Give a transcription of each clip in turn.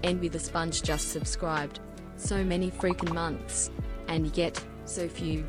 Envy the Sponge just subscribed. So many freaking months, and yet so few.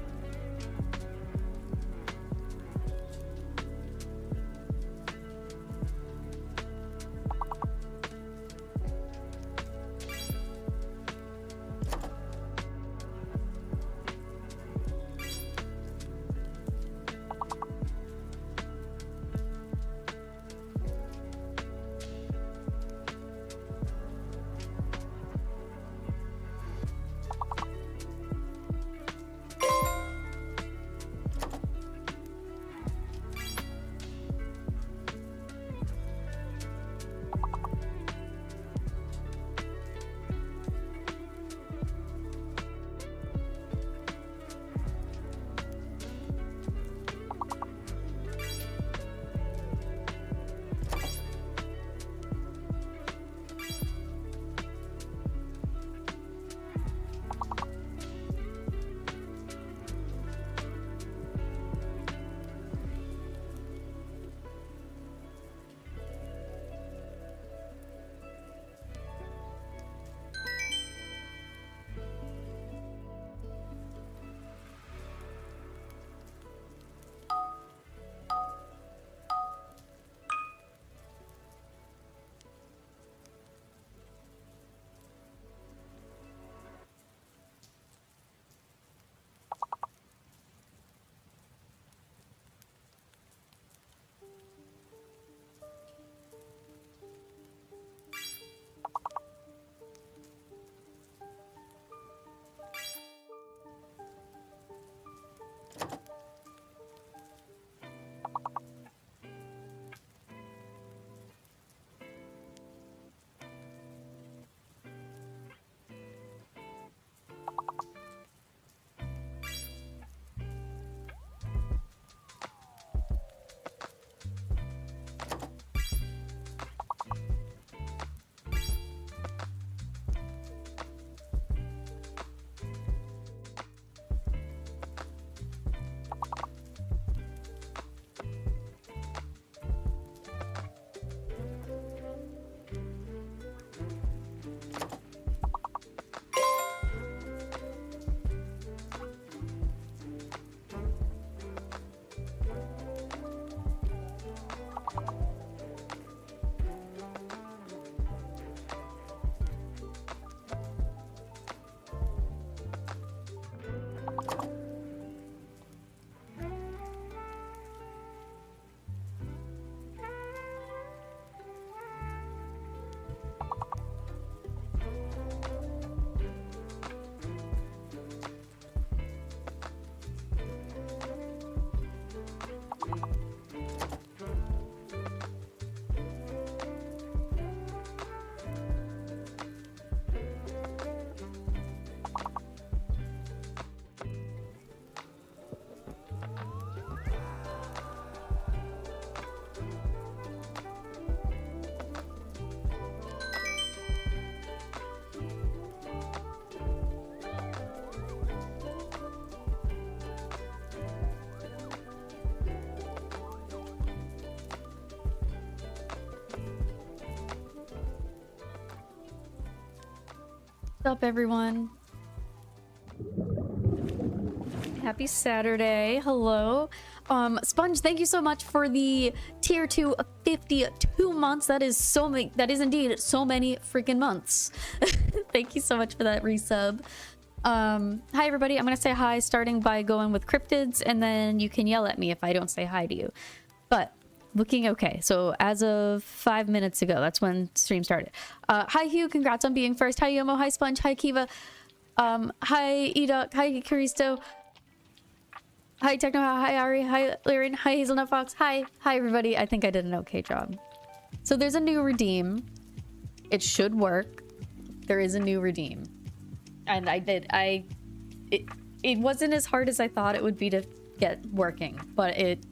What's up, everyone? Happy Saturday. Hello. Sponge, thank you so much for the tier 2 of 52 months. That is so many. That is indeed so many freaking months. Thank you so much for that resub. Hi, everybody. I'm going to say hi starting by going with cryptids, and then you can yell at me if I don't say hi to you. But looking okay. So as of 5 minutes ago, that's when stream started. Hi, Hugh. Congrats on being first. Hi, Yomo. Hi, Sponge. Hi, Kiva. Hi, Edok. Hi, Karisto. Hi, Techno. Hi, Ari. Hi, Lyrin. Hi, Hazelnut Fox. Hi. Hi, everybody. I think I did an okay job. So there's a new redeem. It should work. There is a new redeem. And it wasn't as hard as I thought it would be to get working, but it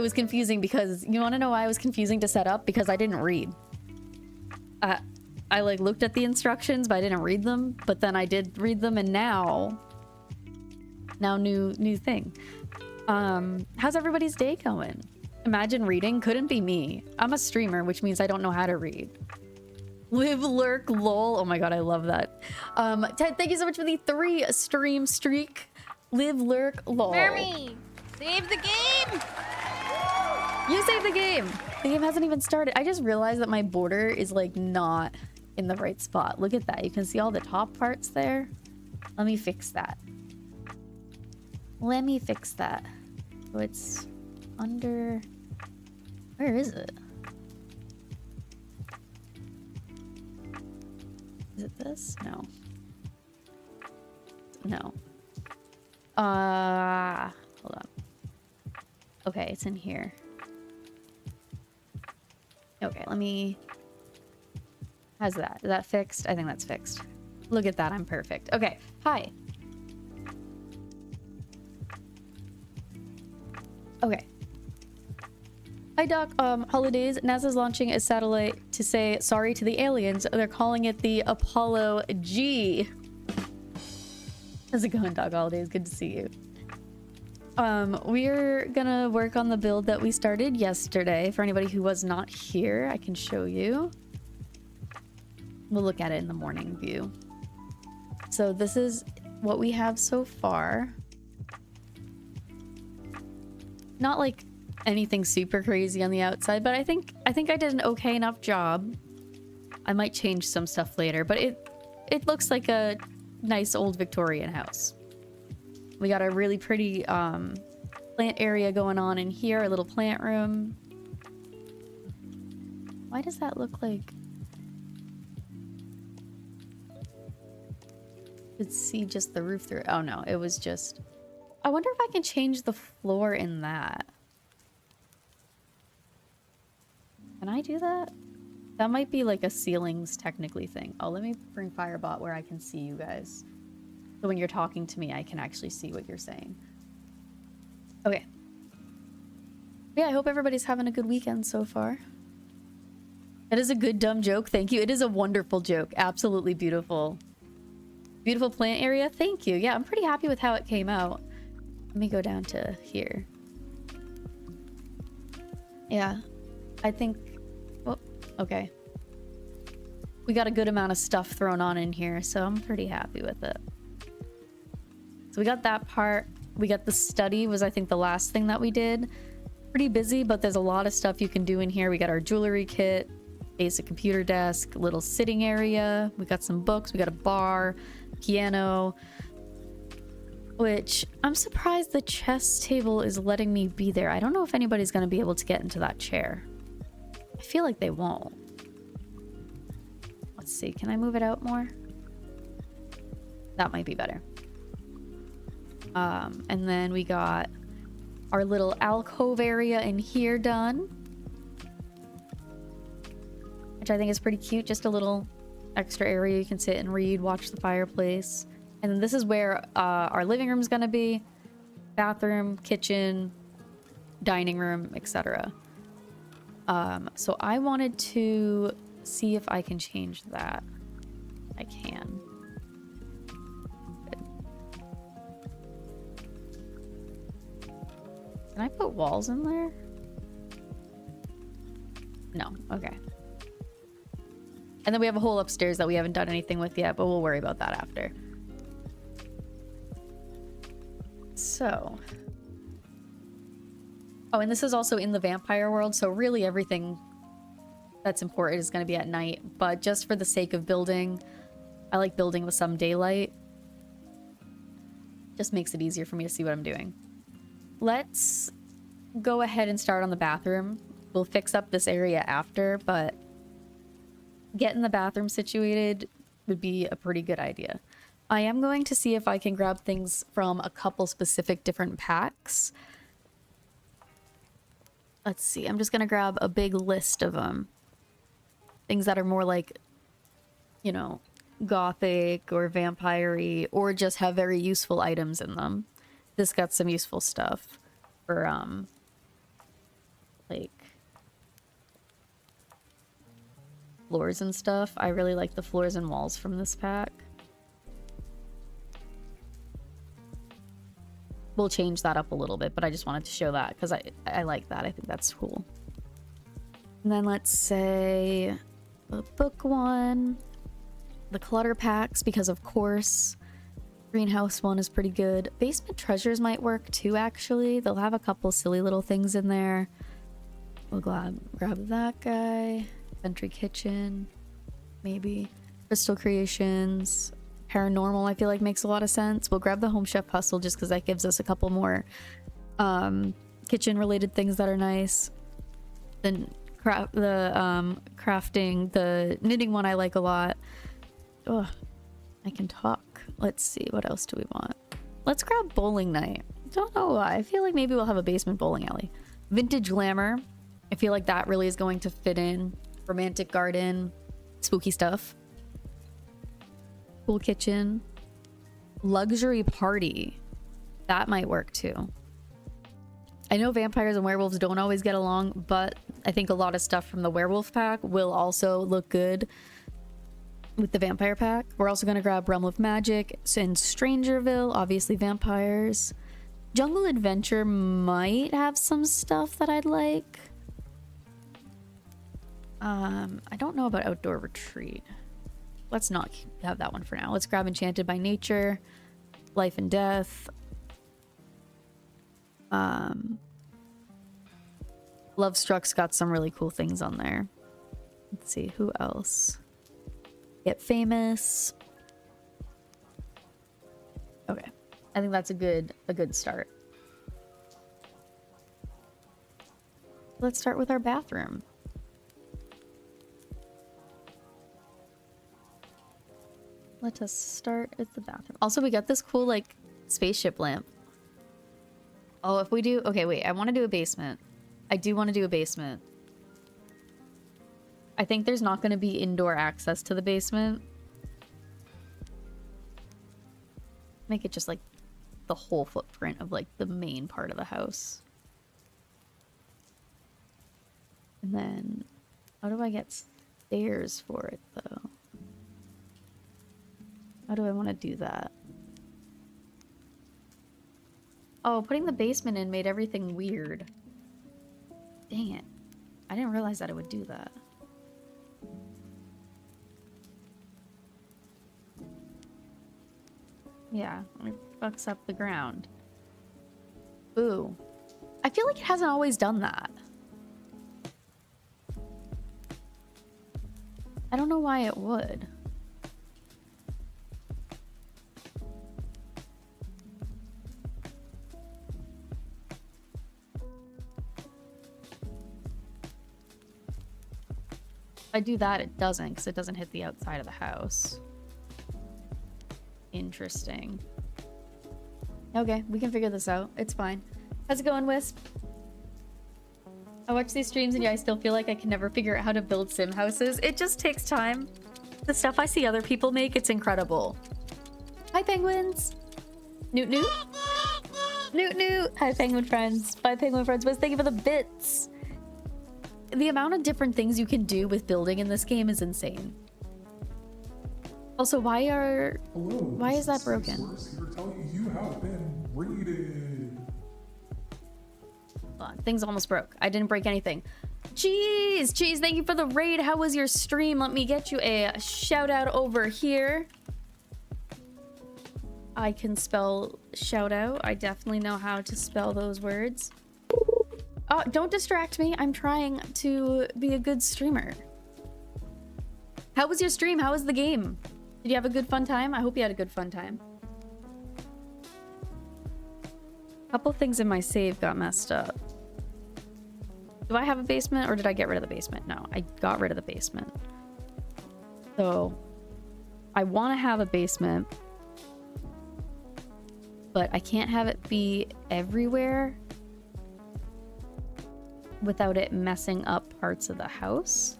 was confusing because, you want to know why it was confusing to set up? Because I didn't read. I like looked at the instructions, but I didn't read them. But then I did read them, and now new thing. How's everybody's day going? Imagine reading. Couldn't be me. I'm a streamer, which means I don't know how to read. Live, lurk, lol. Oh my god, I love that. Ted, thank you so much for the 3 stream streak. Live, lurk, lol. Mermy, save the game! You saved the game! The game hasn't even started. I just realized that my border is like not in the right spot. Look at that. You can see all the top parts there. Let me fix that. Let me fix that. So it's under... Where is it? Is it this? No. No. Hold on. Okay, it's in here. Okay, let me... How's that? Is that fixed? I think that's fixed. Look at that, I'm perfect. Okay, hi. Okay. Hi, Doc. Holidays. NASA's launching a satellite to say sorry to the aliens. They're calling it the Apollo G. How's it going, Doc Holidays? Good to see you. We're gonna work on the build that we started yesterday. For anybody who was not here, I can show you. We'll look at it in the morning view. So this is what we have so far. Not like anything super crazy on the outside, but I think I did an okay enough job. I might change some stuff later, but it looks like a nice old Victorian house. We got a really pretty plant area going on in here, a little plant room. Why does that look like... Could see just the roof through. Oh no, it was just... I wonder if I can change the floor in that. Can I do that? That might be like a ceilings technically thing. Oh, let me bring Firebot where I can see you guys. So when you're talking to me, I can actually see what you're saying. Okay. Yeah, I hope everybody's having a good weekend so far. It is a good dumb joke. Thank you. It is a wonderful joke. Absolutely beautiful. Beautiful plant area. Thank you. Yeah, I'm pretty happy with how it came out. Let me go down to here. Yeah, I think... Oh, okay. We got a good amount of stuff thrown on in here, so I'm pretty happy with it. So we got that part. We got the study was, I think, the last thing that we did. Pretty busy, but there's a lot of stuff you can do in here. We got our jewelry kit, basic computer desk, little sitting area. We got some books. We got a bar, piano, which I'm surprised the chess table is letting me be there. I don't know if anybody's going to be able to get into that chair. I feel like they won't. Let's see. Can I move it out more? That might be better. And then we got our little alcove area in here done, which I think is pretty cute. Just a little extra area you can sit and read, watch the fireplace. And then this is where our living room is going to be. Bathroom, kitchen, dining room, etc. So I wanted to see if I can change that. I can. Good. Can I put walls in there? No. Okay. And then we have a hole upstairs that we haven't done anything with yet, but we'll worry about that after. So... Oh, and this is also in the vampire world, so really everything that's important is going to be at night. But just for the sake of building, I like building with some daylight. Just makes it easier for me to see what I'm doing. Let's go ahead and start on the bathroom. We'll fix up this area after, but getting the bathroom situated would be a pretty good idea. I am going to see if I can grab things from a couple specific different packs. Let's see. I'm just going to grab a big list of them. Things that are more like, you know, gothic or vampire-y, or just have very useful items in them. This got some useful stuff for, like, floors and stuff. I really like the floors and walls from this pack. We'll change that up a little bit, but I just wanted to show that because I like that. I think that's cool. And then let's say The book one. The clutter packs, because of course. Greenhouse one is pretty good. Basement treasures might work too, actually. They'll have a couple silly little things in there. We'll grab that guy. Entry kitchen. Maybe. Crystal creations. Paranormal, I feel like makes a lot of sense. We'll grab the home chef hustle just because that gives us a couple more kitchen related things that are nice. Then crafting, the knitting one I like a lot. Ugh, I can talk. Let's see, what else do we want? Let's grab bowling night. Don't know why. I feel like maybe we'll have a basement bowling alley. Vintage glamour. I feel like that really is going to fit in. Romantic garden. Spooky stuff. Cool kitchen. Luxury party. That might work too. I know vampires and werewolves don't always get along, but I think a lot of stuff from the werewolf pack will also look good with the vampire pack. We're also going to grab Realm of Magic and Strangerville, obviously vampires. Jungle Adventure might have some stuff that I'd like. I don't know about Outdoor Retreat. Let's not have that one for now. Let's grab Enchanted by Nature, Life and Death. Lovestruck's got some really cool things on there. Let's see, who else? Get Famous. Okay, I think that's a good start. Let's start with our bathroom. Let us start at the bathroom. Also, we got this cool like spaceship lamp. Oh, if we do, okay, wait, I want to do a basement. I do want to do a basement. I think there's not going to be indoor access to the basement. Make it just like the whole footprint of like the main part of the house. And then how do I get stairs for it though? How do I want to do that? Oh, putting the basement in made everything weird. Dang it. I didn't realize that it would do that. Yeah, it fucks up the ground. Ooh. I feel like it hasn't always done that. I don't know why it would. If I do that, it doesn't, because it doesn't hit the outside of the house. Interesting. Okay, we can figure this out. It's fine. How's it going, Wisp? I watch these streams and yeah, I still feel like I can never figure out how to build sim houses. It just takes time. The stuff I see other people make, it's incredible. Hi, penguins. Newt Newt. Newt Newt. Hi, penguin friends. Bye, penguin friends. Wisp, thank you for the bits. The amount of different things you can do with building in this game is insane. Also, why is that broken? You have been raided. Hold on, things almost broke. I didn't break anything. Jeez, thank you for the raid. How was your stream? Let me get you a shout out over here. I can spell shout out. I definitely know how to spell those words. Oh, don't distract me. I'm trying to be a good streamer. How was your stream? How was the game? Did you have a good fun time? I hope you had a good fun time. A couple things in my save got messed up. Do I have a basement or did I get rid of the basement? No, I got rid of the basement. So I want to have a basement, but I can't have it be everywhere without it messing up parts of the house.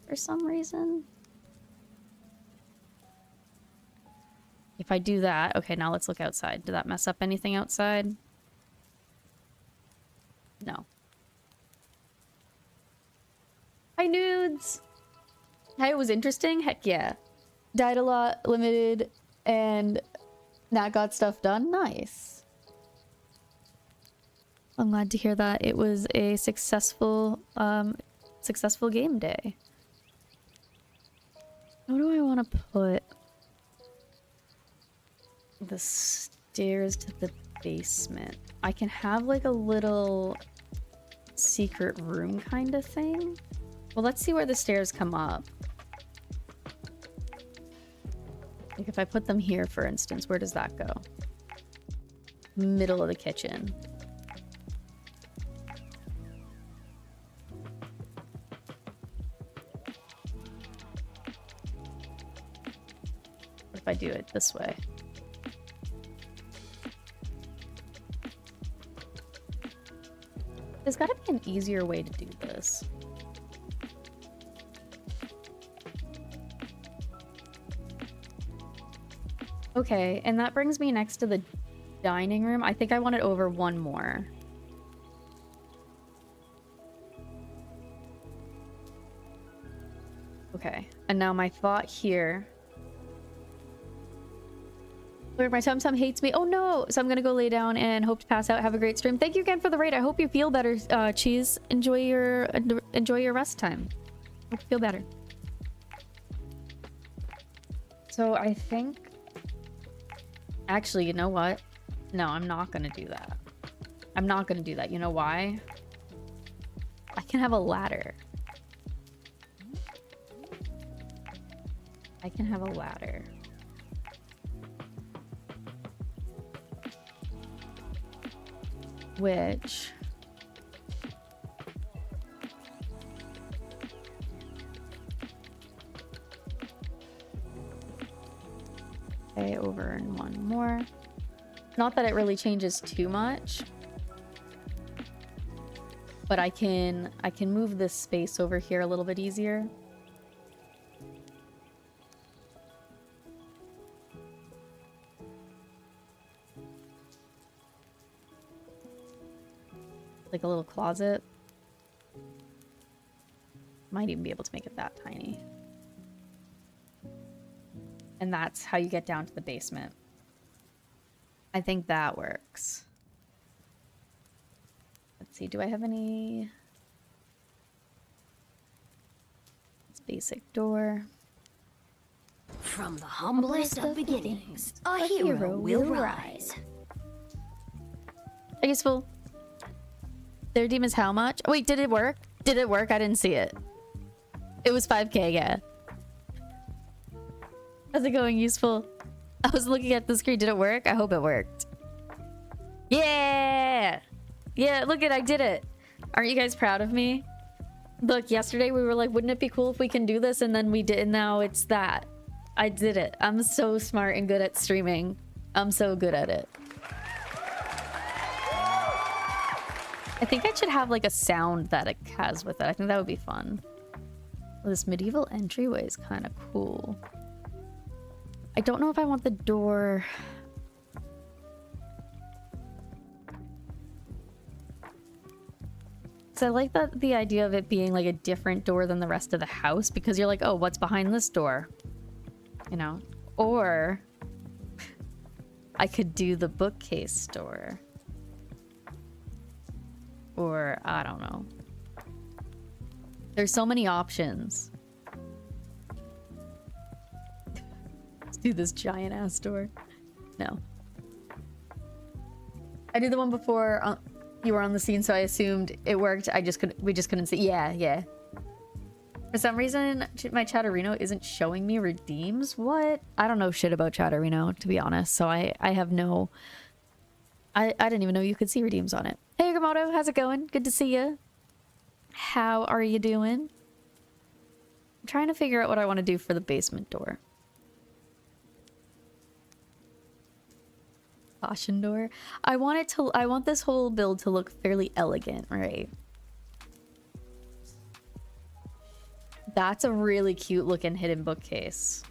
For some reason. If I do that, okay, now let's look outside. Did that mess up anything outside? No. Hi, nudes! Hi, it was interesting? Heck yeah. Died a lot, limited, and Nat got stuff done. Nice. I'm glad to hear that it was a successful game day. How do I want to put the stairs to the basement? I can have like a little secret room kind of thing. Well, let's see where the stairs come up. Like if I put them here, for instance, where does that go? Middle of the kitchen. What if I do it this way? There's gotta be an easier way to do this. Okay, and that brings me next to the dining room. I think I want it over one more. Okay, and now my thought here. Lord, my tum-tum hates me. Oh no! So I'm gonna go lay down and hope to pass out. Have a great stream. Thank you again for the raid. I hope you feel better, Cheese. Enjoy your rest time. Hope you feel better. So I think... Actually, you know what? No, I'm not gonna do that. I'm not gonna do that. You know why? I can have a ladder. I can have a ladder. Which... Okay, over and one more. Not that it really changes too much. But I can move this space over here a little bit easier. Like a little closet. Might even be able to make it that tiny. And that's how you get down to the basement. I think that works. Let's see, do I have any... It's basic door. From the humblest of beginnings, a hero will rise. I guess we'll... Their team is how much? Wait, did it work? Did it work? I didn't see it. It was 5K, yeah. How's it going, useful? I was looking at the screen. Did it work? I hope it worked. Yeah! Yeah, look at I did it. Aren't you guys proud of me? Look, yesterday we were like, wouldn't it be cool if we can do this? And then we did, and now it's that. I did it. I'm so smart and good at streaming. I'm so good at it. I think I should have like a sound that it has with it. I think that would be fun. Well, this medieval entryway is kind of cool. I don't know if I want the door... So I like the idea of it being like a different door than the rest of the house, because you're like, oh, what's behind this door? You know? Or I could do the bookcase door. Or I don't know. There's so many options. Let's do this giant ass door. No. I did the one before you were on the scene, so I assumed it worked. We just couldn't see. Yeah. For some reason, my Chatterino isn't showing me redeems. What? I don't know shit about Chatterino, to be honest. So I have no... I didn't even know you could see redeems on it. Hey, Gamoto, how's it going? Good to see you. How are you doing? I'm trying to figure out what I want to do for the basement door. Caution door. I want this whole build to look fairly elegant, right? That's a really cute looking hidden bookcase.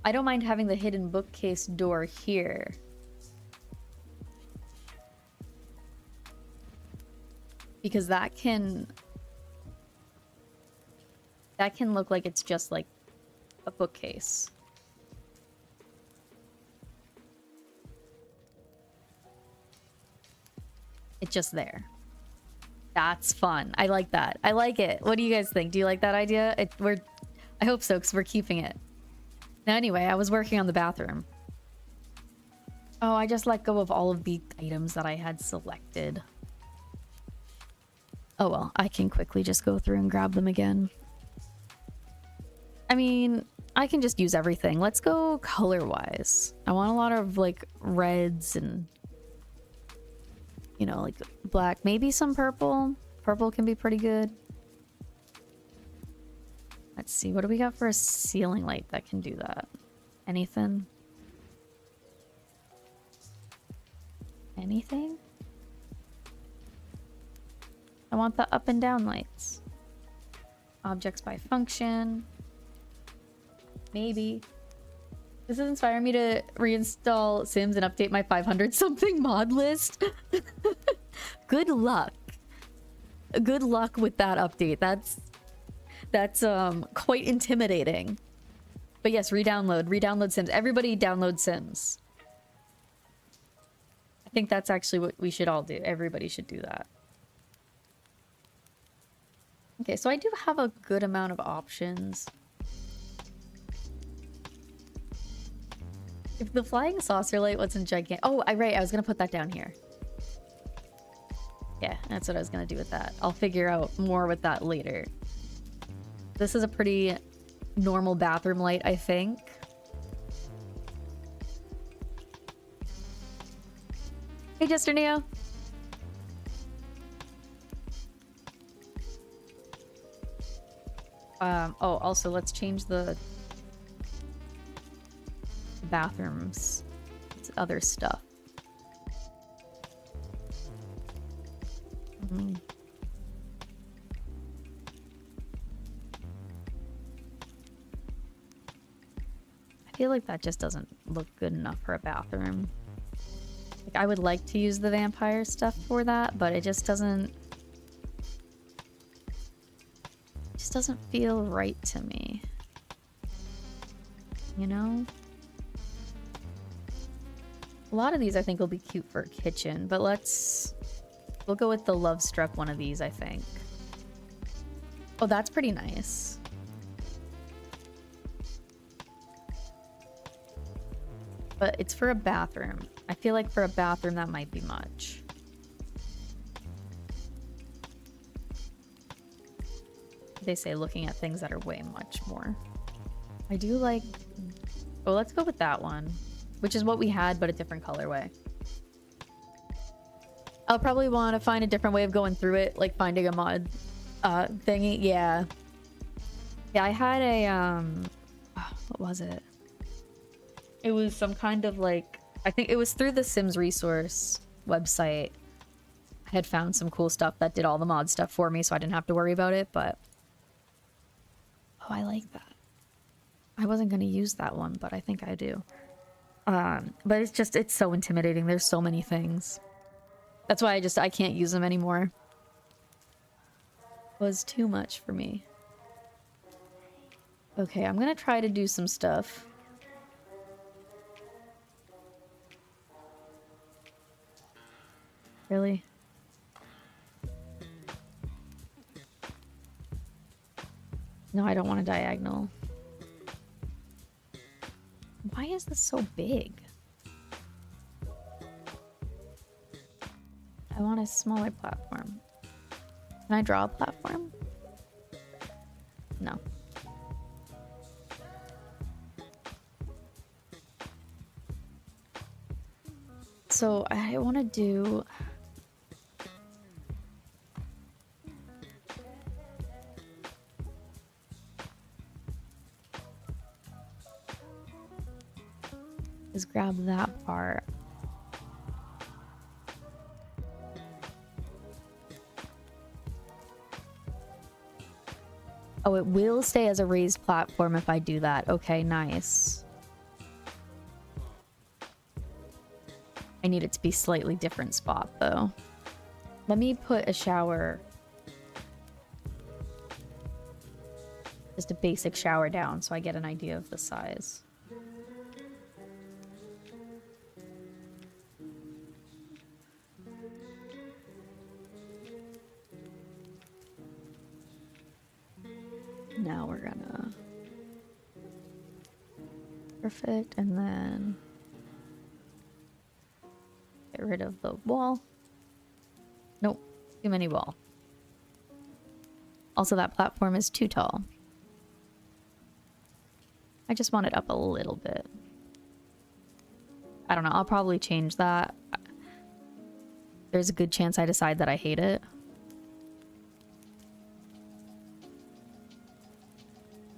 I don't mind having the hidden bookcase door here. Because that can look like it's just like a bookcase. just there. That's fun. I like that. I like it. What do you guys think? Do you like that idea? I hope so, because we're keeping it. Now, anyway, I was working on the bathroom. Oh, I just let go of all of the items that I had selected. Oh well, I can quickly just go through and grab them again. I mean, I can just use everything. Let's go color-wise. I want a lot of, like, reds and... you know, like, black. Maybe some purple. Purple can be pretty good. Let's see. What do we got for a ceiling light that can do that? Anything? Anything? I want the up and down lights. Objects by function. Maybe. This is inspiring me to reinstall Sims and update my 500 something mod list. Good luck. Good luck with that update. That's quite intimidating. But yes, re-download Sims. Everybody download Sims. I think that's actually what we should all do. Everybody should do that. Okay, so I do have a good amount of options. If the flying saucer light wasn't gigantic... Oh, right, I was gonna put that down here. Yeah, that's what I was gonna do with that. I'll figure out more with that later. This is a pretty normal bathroom light, I think. Hey, Jester Neo. Oh, also, let's change the bathrooms. It's other stuff. I feel like that just doesn't look good enough for a bathroom. Like, I would like to use the vampire stuff for that, but it just doesn't feel right to me. You know? A lot of these I think will be cute for a kitchen, but we'll go with the Love Struck one of these, I think. Oh, that's pretty nice. But it's for a bathroom. I feel like for a bathroom that might be much. They say looking at things that are way much more. I do like... Oh, let's go with that one. Which is what we had, but a different colorway. I'll probably want to find a different way of going through it, like finding a mod thingy. Yeah. Yeah, I had a... what was it? It was some kind of like... I think it was through the Sims Resource website. I had found some cool stuff that did all the mod stuff for me, so I didn't have to worry about it, but... Oh, I like that. I wasn't going to use that one, but I think I do. But it's so intimidating. There's so many things. That's why I can't use them anymore. It was too much for me. Okay, I'm going to try to do some stuff. Really? No, I don't want a diagonal. Why is this so big? I want a smaller platform. Can I draw a platform? No. So I want to do... is grab that part. Oh, it will stay as a raised platform if I do that. Okay, nice. I need it to be slightly different spot, though. Let me put a shower. Just a basic shower down so I get an idea of the size. Now we're gonna... Perfect, and then... Get rid of the wall. Nope, too many wall. Also, that platform is too tall. I just want it up a little bit. I don't know, I'll probably change that. There's a good chance I decide that I hate it.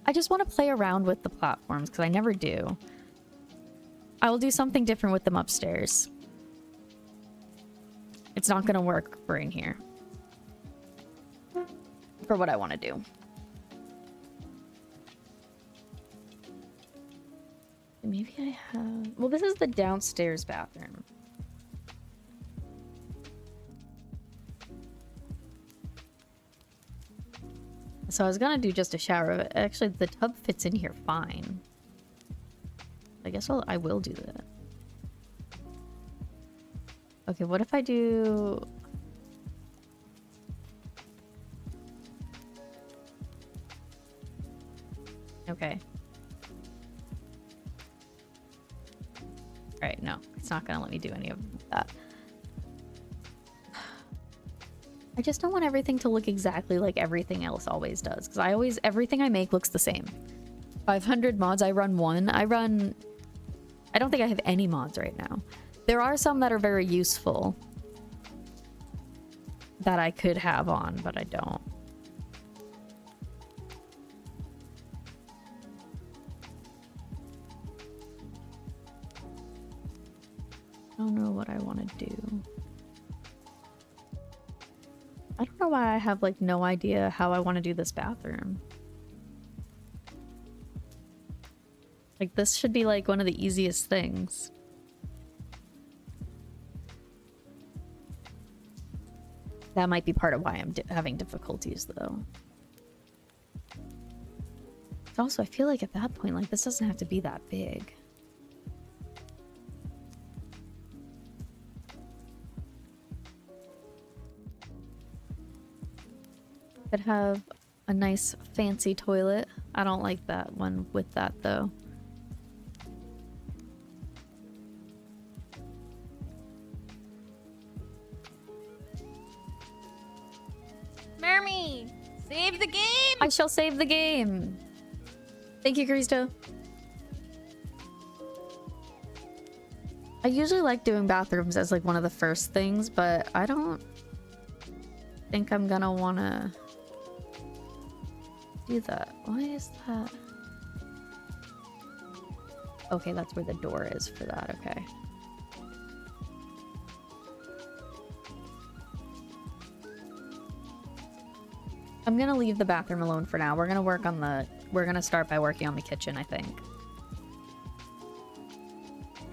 I just want to play around with the platforms, because I never do. I will do something different with them upstairs. It's not going to work for in here. For what I want to do. Maybe I have... Well, this is the downstairs bathroom. So I was gonna do just a shower, but actually the tub fits in here fine. I guess I will do that. Okay, what if I do... Okay. Alright, no. It's not gonna let me do any of that. I just don't want everything to look exactly like everything else always does. Because everything I make looks the same. 500 mods, I run one. I don't think I have any mods right now. There are some that are very useful. That I could have on, but I don't. I don't know what I want to do. I don't know why I have, like, no idea how I want to do this bathroom. Like, this should be, like, one of the easiest things. That might be part of why I'm having difficulties, though. Also, I feel like at that point, like, this doesn't have to be that big. Could have a nice fancy toilet. I don't like that one with that though. Mermy, save the game! I shall save the game. Thank you, Christo. I usually like doing bathrooms as like one of the first things, but I don't think I'm gonna wanna do that. Why is that? Okay, that's where the door is for that. Okay. I'm gonna leave the bathroom alone for now. We're gonna start by working on the kitchen, I think.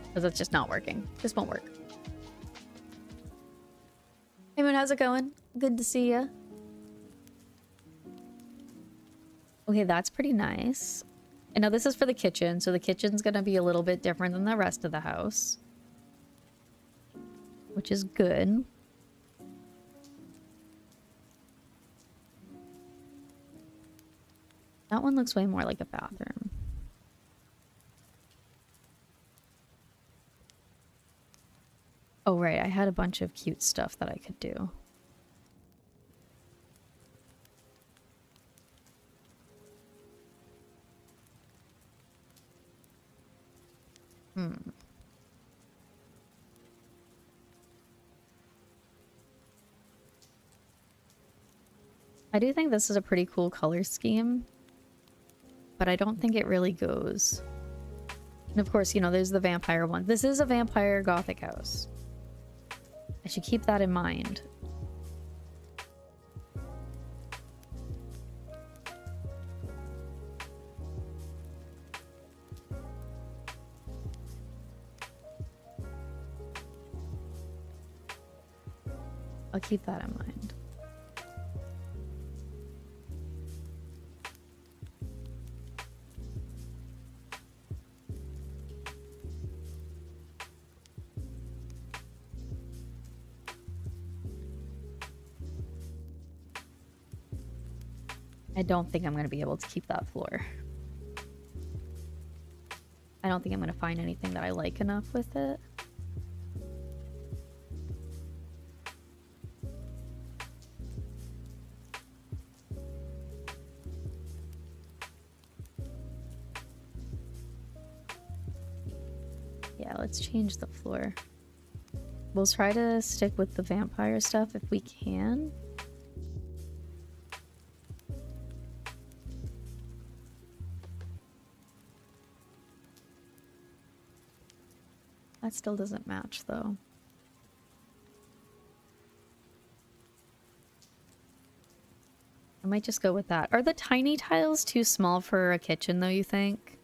Because it's just not working. This won't work. Hey Moon, how's it going? Good to see ya. Okay, that's pretty nice. And now this is for the kitchen, so the kitchen's gonna be a little bit different than the rest of the house. Which is good. That one looks way more like a bathroom. Oh, right, I had a bunch of cute stuff that I could do. I do think this is a pretty cool color scheme, but I don't think it really goes. And of course, you know, there's the vampire one. This is a vampire gothic house. I should keep that in mind. I'll keep that in mind. I don't think I'm going to be able to keep that floor. I don't think I'm going to find anything that I like enough with it. Yeah, let's change the floor. We'll try to stick with the vampire stuff if we can. That still doesn't match, though. I might just go with that. Are the tiny tiles too small for a kitchen, though, you think?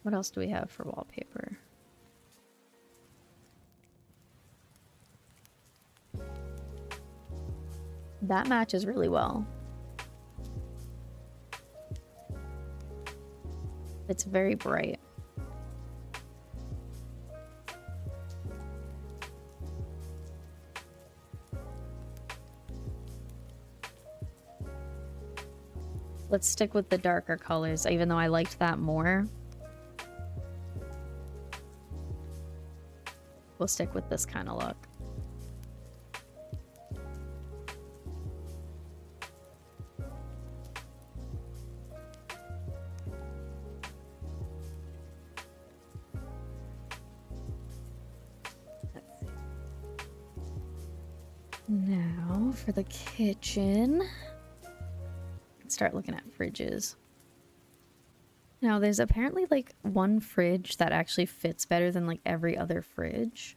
What else do we have for wallpaper? That matches really well. It's very bright. Let's stick with the darker colors, even though I liked that more. We'll stick with this kind of look. Now for the kitchen. Let's start looking at fridges. Now there's apparently like one fridge that actually fits better than like every other fridge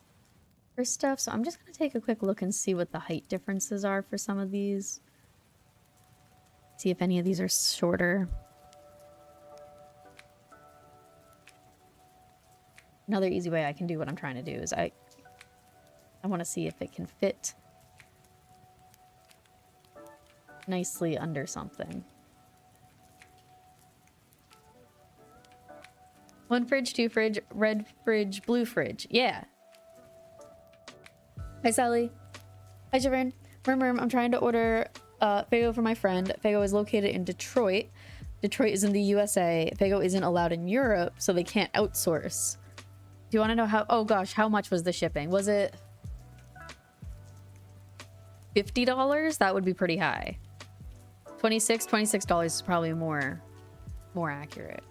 for stuff. So I'm just gonna take a quick look and see what the height differences are for some of these. See if any of these are shorter. Another easy way I can do what I'm trying to do is I want to see if it can fit nicely under something. One fridge, two fridge, red fridge, blue fridge. Yeah. Hi, Sally. Hi, Javern. I'm trying to order Fago for my friend. Fago is located in Detroit. Detroit is in the USA. Fago isn't allowed in Europe, so they can't outsource. Do you want to know how... Oh, gosh. How much was the shipping? Was it $50? That would be pretty high. $26 is probably more accurate.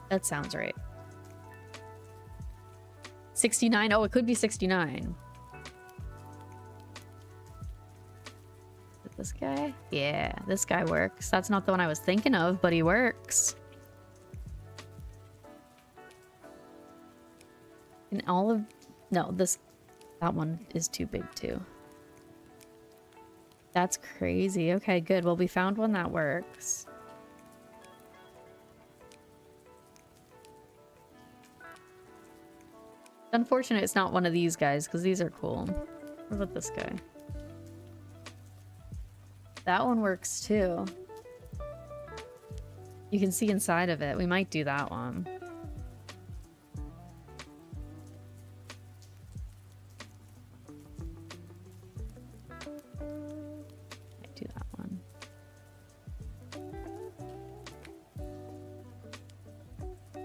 That sounds right. 69. Oh, it could be 69. This guy? Yeah, this guy works. That's not the one I was thinking of, but he works. And all of... No, that one is too big too. That's crazy. Okay, good. Well, we found one that works. Unfortunate it's not one of these guys, because these are cool. What about this guy? That one works too. You can see inside of it. We might do that one. Might do that one.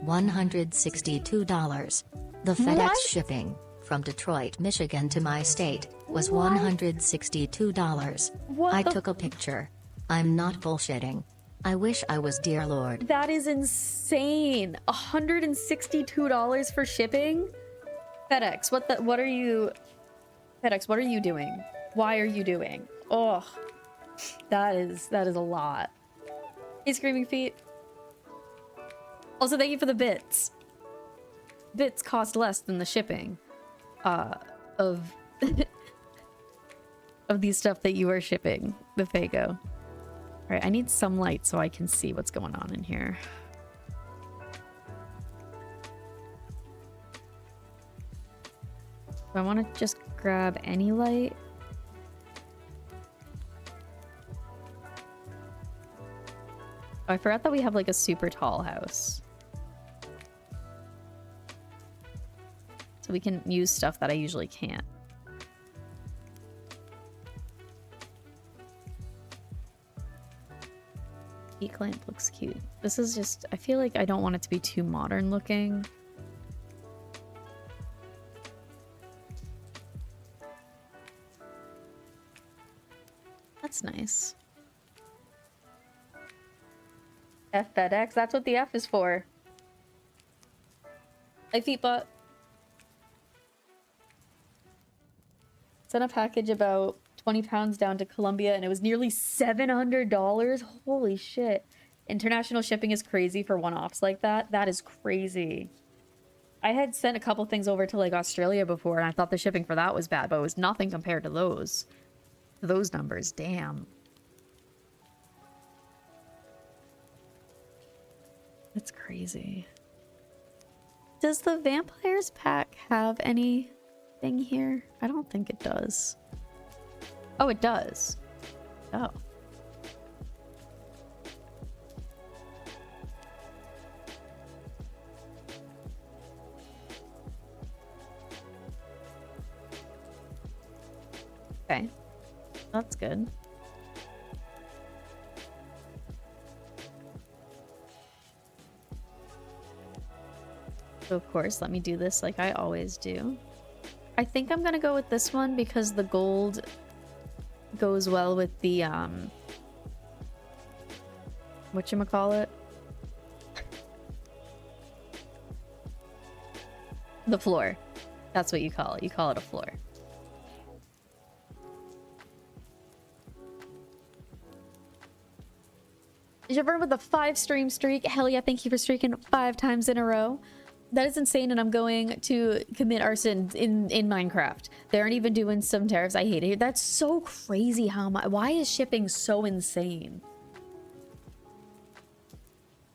$162. The FedEx What? shipping from Detroit, Michigan to my state was $162. What I the- took a picture. I'm not bullshitting. I wish I was, dear Lord. That is insane. $162 for shipping? FedEx, what are you... FedEx, what are you doing? Why are you doing? Oh, that is a lot. Hey, Screaming Feet. Also, thank you for the bits. Bits cost less than the shipping of of these stuff that you are shipping, the Fago. All right, I need some light so I can see what's going on in here. Do I want to just grab any light? Oh, I forgot that we have like a super tall house. So we can use stuff that I usually can't. Peak lamp looks cute. This is just, I feel like I don't want it to be too modern looking. That's nice. F FedEx, that's what the F is for. Like Feetbot. Sent a package about 20 pounds down to Colombia and it was nearly $700. Holy shit. International shipping is crazy for one-offs like that. That is crazy. I had sent a couple things over to like Australia before and I thought the shipping for that was bad, but it was nothing compared to those numbers. Damn. That's crazy. Does the vampires pack have anything here? I don't think it does. Oh, it does. Oh. Okay. That's good. So of course, let me do this like I always do. I think I'm gonna go with this one because the gold goes well with the whatchamacallit? The floor. That's what you call it. You call it a floor. Javern with a 5-stream streak. Hell yeah, thank you for streaking 5 times in a row. That is insane, and I'm going to commit arson in Minecraft. They aren't even doing some tariffs. I hate it. That's so crazy how much. Why is shipping so insane?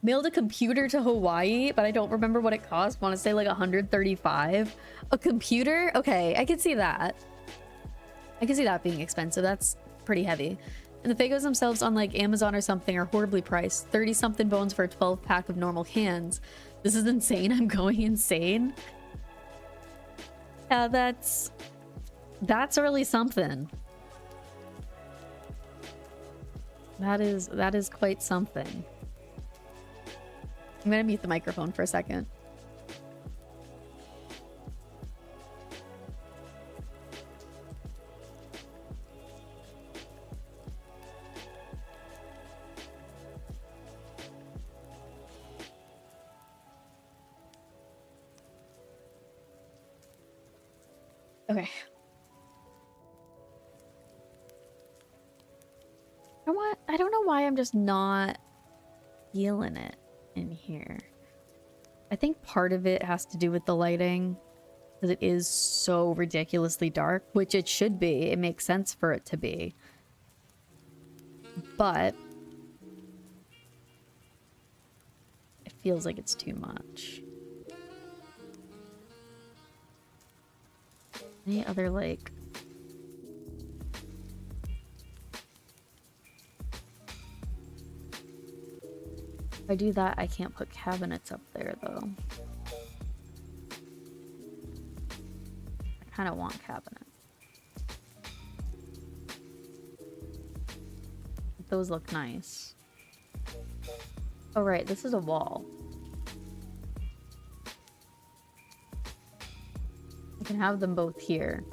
Mailed a computer to Hawaii, but I don't remember what it cost. Want to say like 135? A computer? Okay, I can see that. I can see that being expensive. That's pretty heavy. And the Fagos themselves on like Amazon or something are horribly priced. 30-something bones for a 12-pack of normal cans. This is insane. I'm going insane. Yeah, that's really something. That is quite something. I'm gonna mute the microphone for a second. Okay. I don't know why I'm just not feeling it in here. I think part of it has to do with the lighting, because it is so ridiculously dark, which it should be. It makes sense for it to be. But it feels like it's too much. Any other, like... If I do that, I can't put cabinets up there, though. I kind of want cabinets. Those look nice. Oh, right, this is a wall. I can have them both here.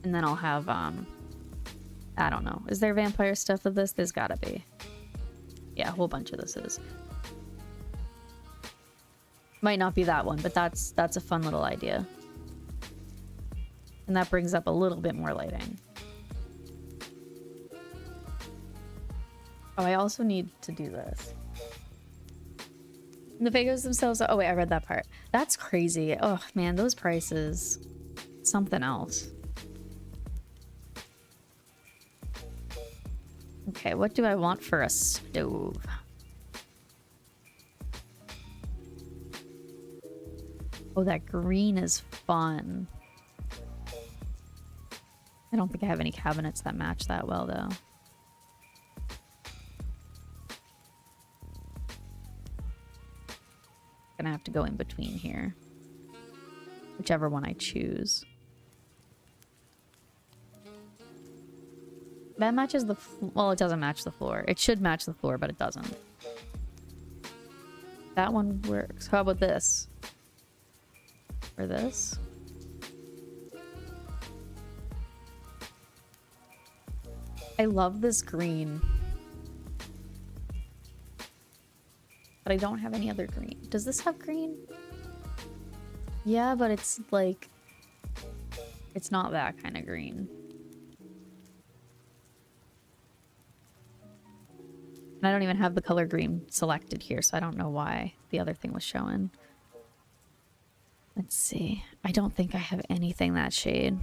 And then I'll have, I don't know. Is there vampire stuff of this? There's gotta be. Yeah, a whole bunch of this is. Might not be that one, but that's a fun little idea. And that brings up a little bit more lighting. Oh, I also need to do this. And the Fagos themselves... Oh, wait, I read that part. That's crazy. Oh, man, those prices. Something else. Okay, what do I want for a stove? Oh, that green is fun. I don't think I have any cabinets that match that well, though. Gonna have to go in between here. Whichever one I choose. That matches the... Well, it doesn't match the floor. It should match the floor, but it doesn't. That one works. How about this? Or this? I love this green. But I don't have any other green. Does this have green? Yeah, but it's like... It's not that kind of green. And I don't even have the color green selected here, so I don't know why the other thing was showing. Let's see. I don't think I have anything that shade.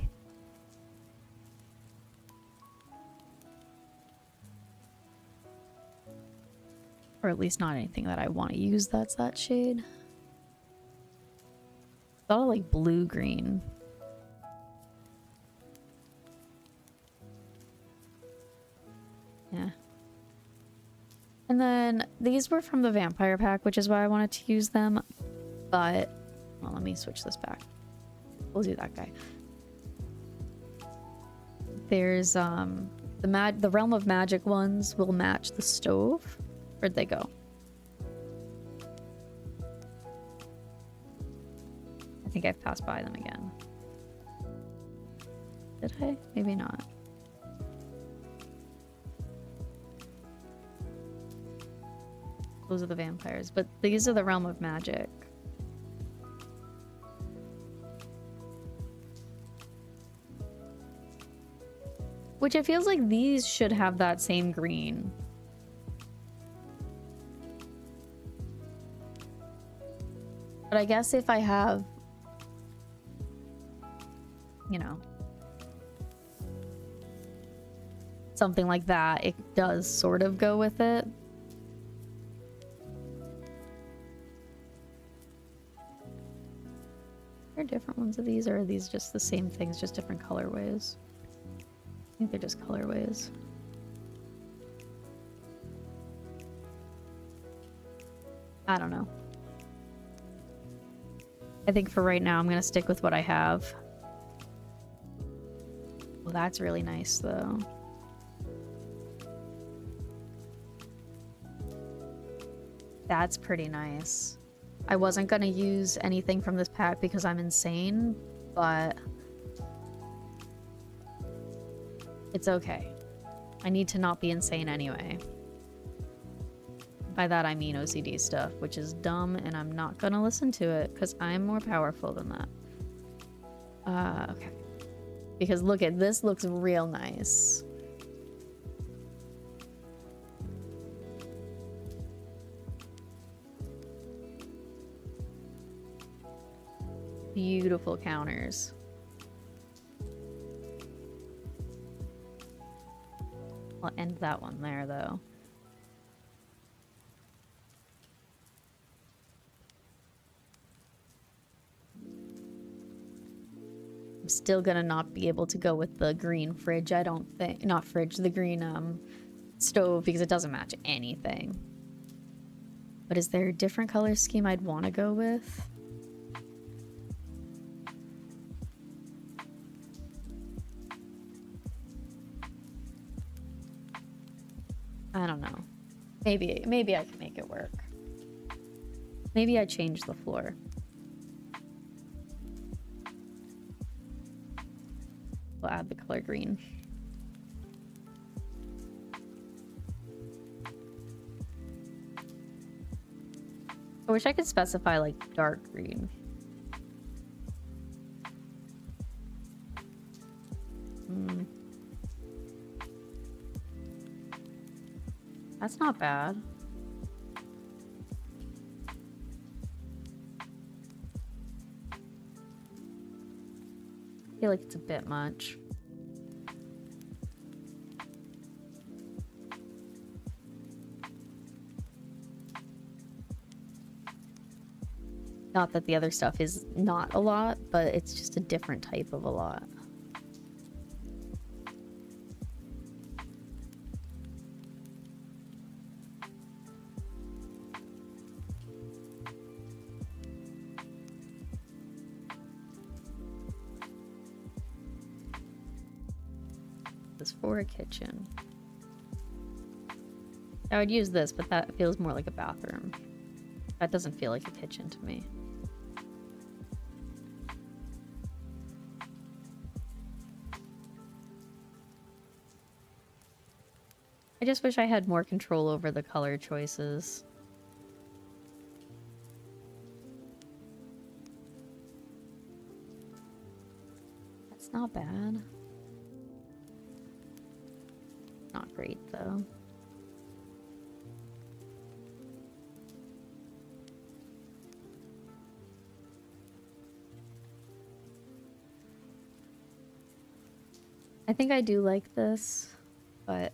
Or at least not anything that I want to use that's that shade. It's all like blue-green. Yeah. And then these were from the vampire pack, which is why I wanted to use them. But, well, let me switch this back. We'll do that guy. There's, the Realm of Magic ones will match the stove. Where'd they go? I think I've passed by them again. Did I? Maybe not. Those are the vampires, but these are the Realm of Magic. Which it feels like these should have that same green. But I guess if I have, you know, something like that, it does sort of go with it. Are there different ones of these, or are these just the same things, just different colorways? I think they're just colorways. I don't know. I think for right now, I'm going to stick with what I have. Well, that's really nice, though. That's pretty nice. I wasn't going to use anything from this pack because I'm insane, but it's okay. I need to not be insane anyway. By that I mean OCD stuff, which is dumb, and I'm not gonna listen to it because I'm more powerful than that. Okay. Because look at this, looks real nice. Beautiful counters. I'll end that one there, though. I'm still gonna not be able to go with the green fridge, I don't think. Not fridge, the green stove, because it doesn't match anything. But is there a different color scheme I'd want to go with? I don't know. Maybe I can make it work. Maybe I change the floor. We'll add the color green. I wish I could specify like dark green. That's not bad. I feel like it's a bit much. Not that the other stuff is not a lot, but it's just a different type of a lot. is for a kitchen. I would use this, but that feels more like a bathroom. That doesn't feel like a kitchen to me. I just wish I had more control over the color choices. That's not bad. Not great, though. I think I do like this, but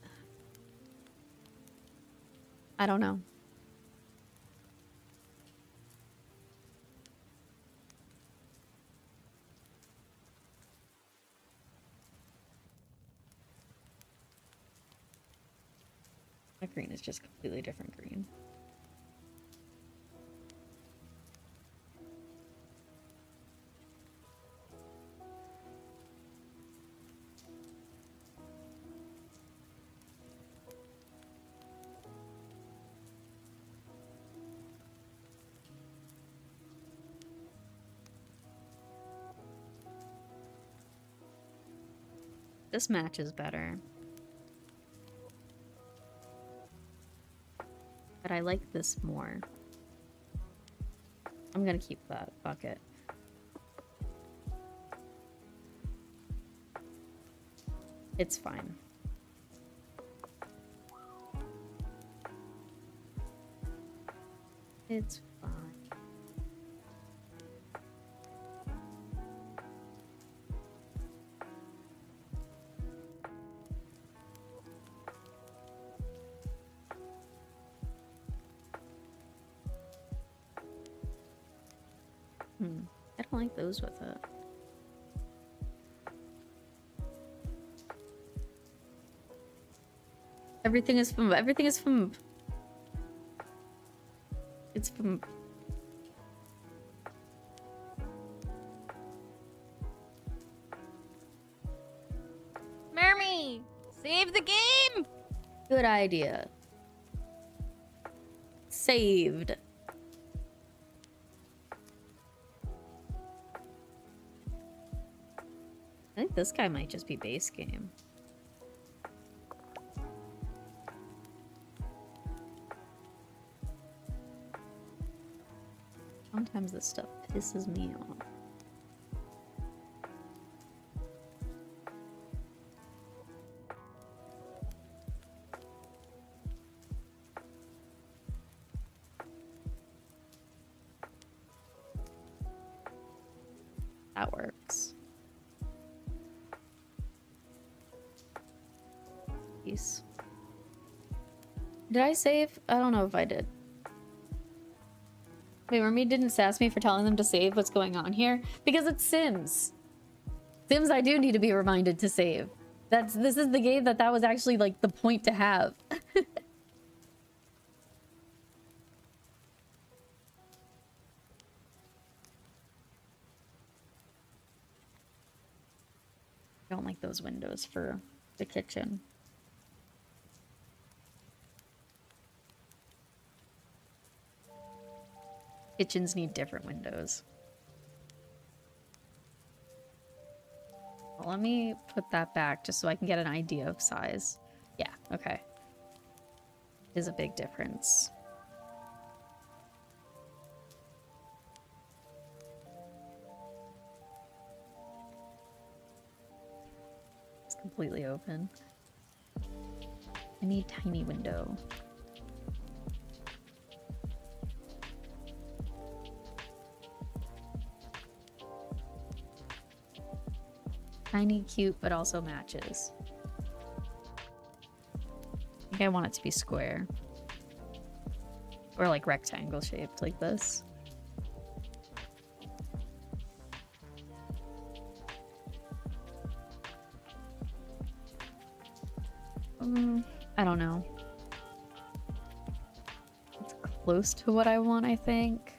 I don't know. My green is just completely different green. This matches better. But I like this more. I'm gonna keep that bucket. It's fine. It's fine. I don't like those with it. Everything is from it's from Mermy, save the game. good idea. Saved. I think this guy might just be base game. Sometimes this stuff pisses me off. That works. Peace. Did I save? I don't know if I did. Wait, Remy didn't sass me for telling them to save. What's going on here? Because it's Sims. Sims, I do need to be reminded to save. This is the game that was actually like the point to have. I don't like those windows for the kitchen. Kitchens need different windows. Well, let me put that back just so I can get an idea of size. Yeah, okay. Is a big difference. It's completely open. I need tiny window. Tiny, cute, but also matches. I think I want it to be square. Or like rectangle shaped, like this. I don't know. It's close to what I want, I think.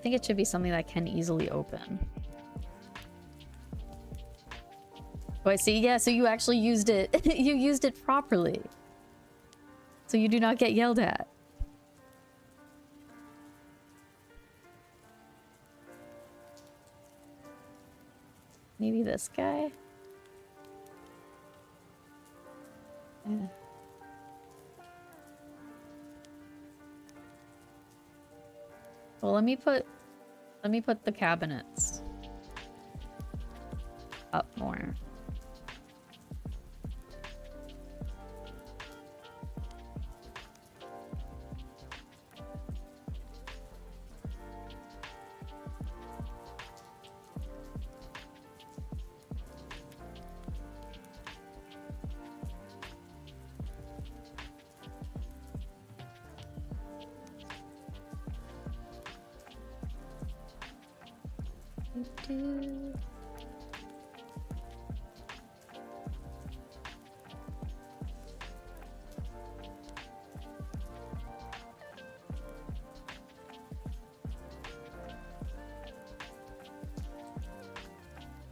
think it should be something that can easily open. Oh, I see. Yeah, so you actually used it. You used it properly. So you do not get yelled at. Maybe this guy? Yeah. Well, let me put the cabinets up more.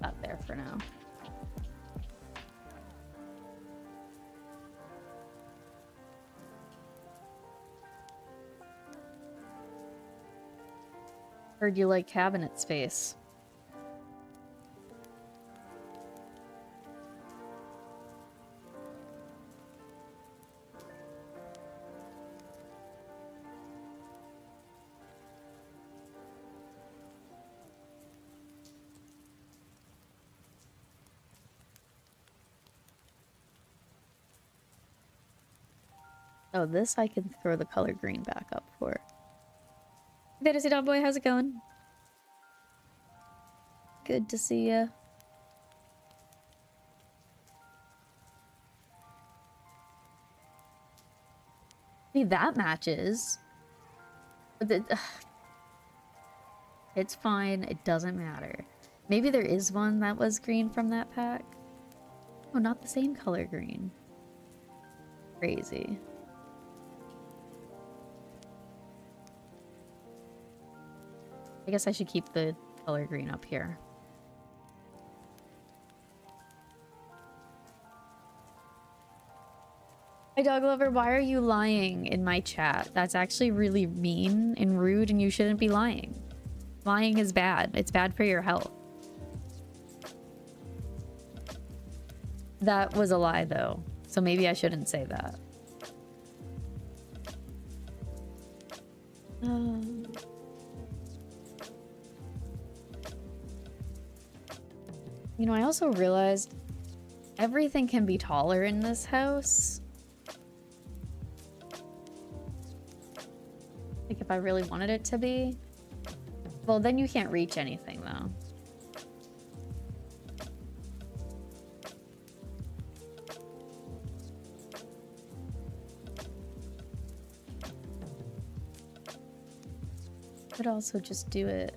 Not there for now. Heard you like cabinet space. Oh, this I can throw the color green back up for. Fantasy Dog Boy, how's it going? Good to see ya. See, that matches. But it's fine. It doesn't matter. Maybe there is one that was green from that pack. Oh, not the same color green. Crazy. I guess I should keep the color green up here. Hi, dog lover, why are you lying in my chat? That's actually really mean and rude, and you shouldn't be lying. Lying is bad. It's bad for your health. That was a lie, though, so maybe I shouldn't say that. You know, I also realized everything can be taller in this house. Like, if I really wanted it to be. Well, then you can't reach anything, though. Could also just do it.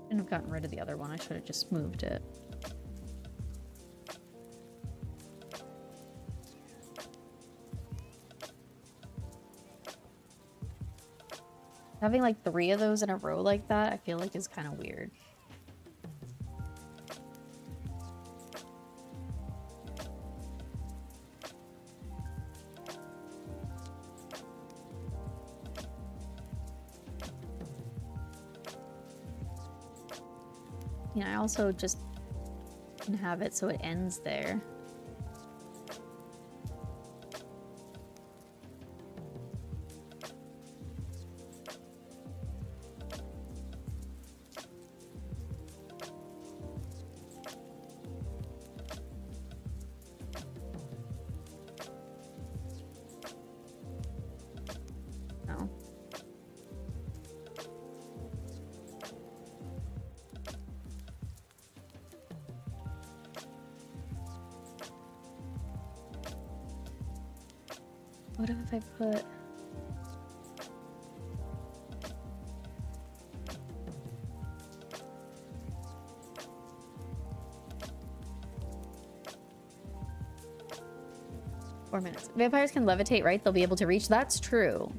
Shouldn't have gotten rid of the other one. I should have just moved it. Having like 3 of those in a row like that, I feel like is kind of weird. You know, I also just can have it so it ends there. No. What if I put... Four minutes. Vampires can levitate, right? They'll be able to reach. That's true.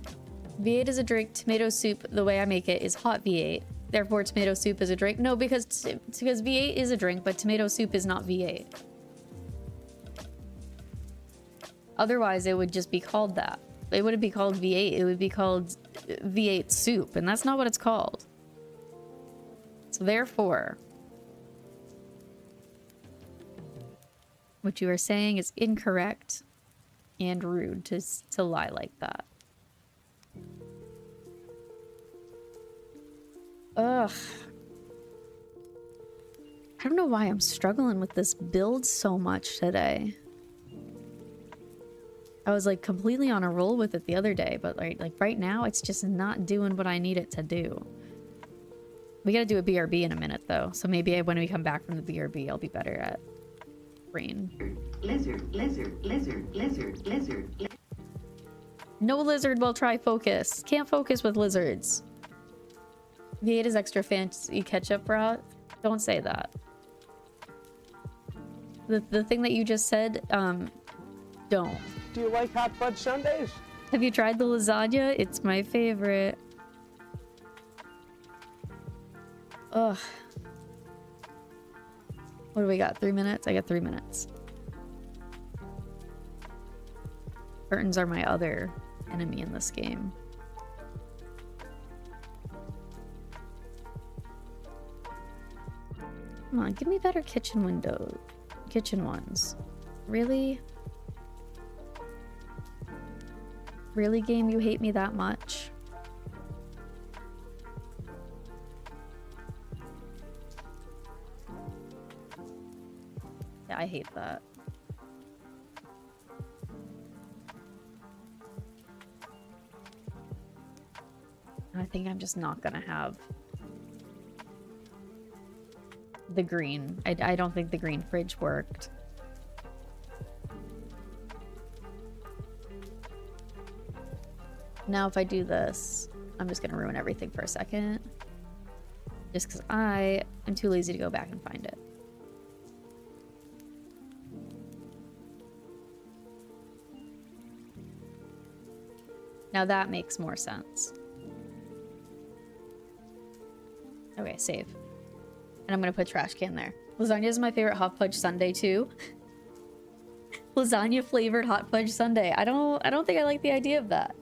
V8 is a drink. Tomato soup, the way I make it, is hot V8. Therefore, tomato soup is a drink. No, because V8 is a drink, but tomato soup is not V8. Otherwise, it would just be called that. It wouldn't be called V8. It would be called V8 soup, and that's not what it's called. So therefore, what you are saying is incorrect and rude to lie like that. Ugh. I don't know why I'm struggling with this build so much today. I was like completely on a roll with it the other day, but like right now it's just not doing what I need it to do. We gotta do a BRB in a minute though, so maybe when we come back from the BRB I'll be better at brain. Lizard, lizard, lizard, lizard, lizard. No lizard will try focus. Can't focus with lizards. V8 is extra fancy ketchup brat. Don't say that. The thing that you just said, don't. Do you like hot fudge sundaes? Have you tried the lasagna? It's my favorite. Ugh. What do we got? 3 minutes? I got 3 minutes. Curtains are my other enemy in this game. Come on, give me better kitchen windows. Kitchen ones. Really? Really, game? You hate me that much? Yeah, I hate that. I think I'm just not gonna have the green. I don't think the green fridge worked. Now if I do this, I'm just gonna ruin everything for a second. Just because I am too lazy to go back and find it. Now that makes more sense. Okay, save. And I'm gonna put trash can there. Lasagna is my favorite hot fudge sundae too. Lasagna flavored hot fudge sundae. I don't think I like the idea of that.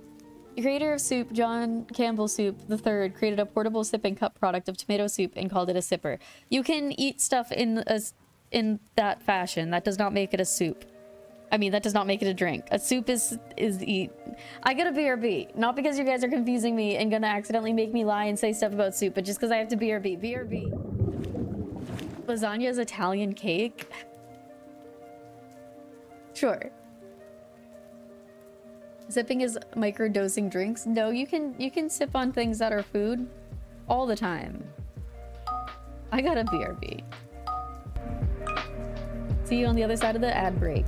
The creator of soup, John Campbell Soup III, created a portable sipping cup product of tomato soup and called it a sipper. You can eat stuff in that fashion. That does not make it a soup. I mean, that does not make it a drink. A soup is eat. I got a BRB. Not because you guys are confusing me and gonna accidentally make me lie and say stuff about soup, but just because I have to BRB. BRB. Lasagna is Italian cake? Sure. Sipping is microdosing drinks? No, you can sip on things that are food all the time. I got a BRB. See you on the other side of the ad break.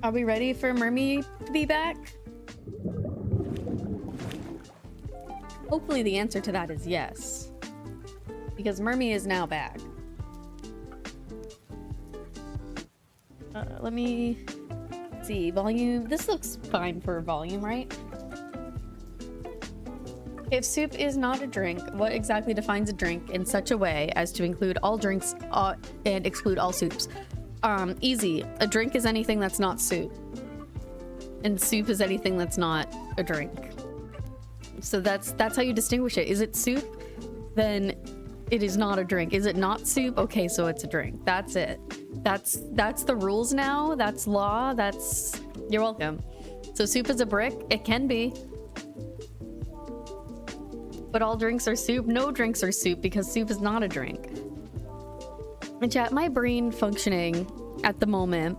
Are we ready for Mermy to be back? Hopefully the answer to that is yes. Because Mermy is now back. Let me see. Volume. This looks fine for volume, right? If soup is not a drink, what exactly defines a drink in such a way as to include all drinks and exclude all soups? Easy. A drink is anything that's not soup. And soup is anything that's not a drink. So that's how you distinguish it. Is it soup? Then it is not a drink. Is it not soup? Okay, so it's a drink. That's it. That's the rules now. That's law. That's... You're welcome. So soup is a brick? It can be. But all drinks are soup? No drinks are soup because soup is not a drink. And chat, my brain functioning at the moment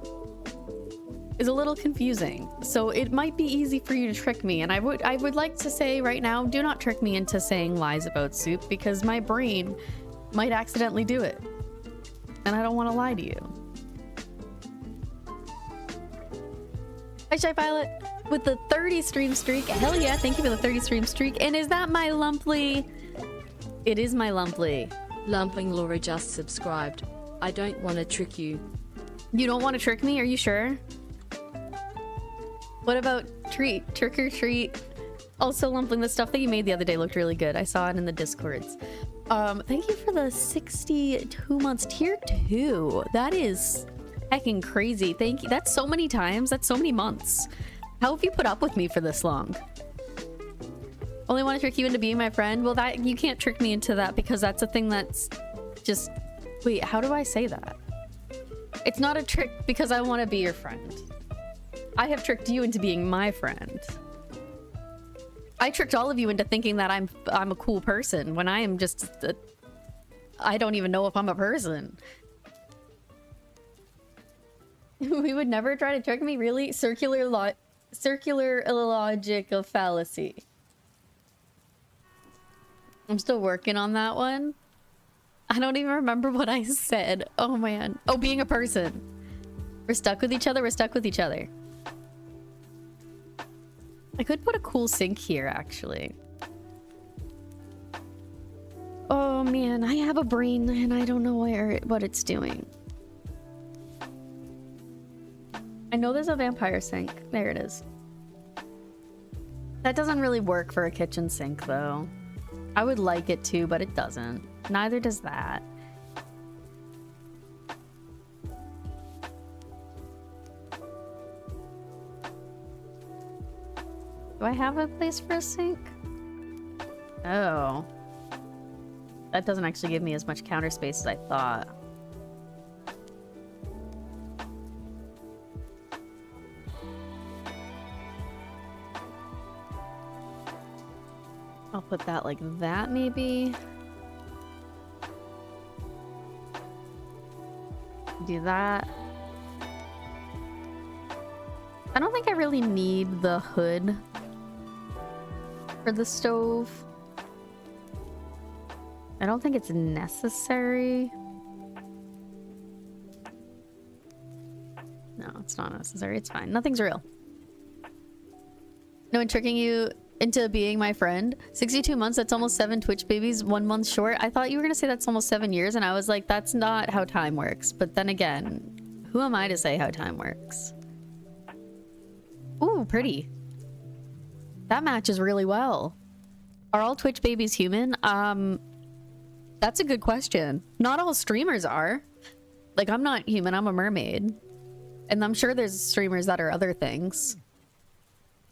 is a little confusing. So it might be easy for you to trick me. And I would like to say right now, do not trick me into saying lies about soup because my brain might accidentally do it. And I don't want to lie to you. Hi, Shy Violet. With the 30 stream streak. Hell yeah, thank you for the 30 stream streak. And is that my Lumply? It is my Lumply. Lumpling Laura just subscribed. I don't want to trick you. You don't want to trick me? Are you sure? What about treat? Trick or treat? Also, Lumpling, the stuff that you made the other day looked really good. I saw it in the Discords. Thank you for the 62 months. Tier 2. That is heckin' crazy. Thank you. That's so many times. That's so many months. How have you put up with me for this long? Only want to trick you into being my friend? Well, that you can't trick me into that because that's a thing that's just... Wait, how do I say that? It's not a trick because I want to be your friend. I have tricked you into being my friend. I tricked all of you into thinking that I'm a cool person when I am just I don't even know if I'm a person. We would never try to trick me, really? Circular illogical fallacy. I'm still working on that one. I don't even remember what I said. Oh man. Oh, being a person. We're stuck with each other. We're stuck with each other. I could put a cool sink here, actually. Oh man, I have a brain and I don't know what it's doing. I know there's a vampire sink. There it is. That doesn't really work for a kitchen sink, though. I would like it to, but it doesn't. Neither does that. Do I have a place for a sink? Oh. That doesn't actually give me as much counter space as I thought. I'll put that like that, maybe. Do that. I don't think I really need the hood for the stove. I don't think it's necessary. No, it's not necessary. It's fine. Nothing's real. No one tricking you into being my friend. 62 months, that's almost 7 Twitch babies, 1 month short. I thought you were gonna say that's almost 7 years, and I was like, that's not how time works. But then again, who am I to say how time works? Ooh, pretty. That matches really well. Are all Twitch babies human? That's a good question. Not all streamers are. Like, I'm not human, I'm a mermaid. And I'm sure there's streamers that are other things.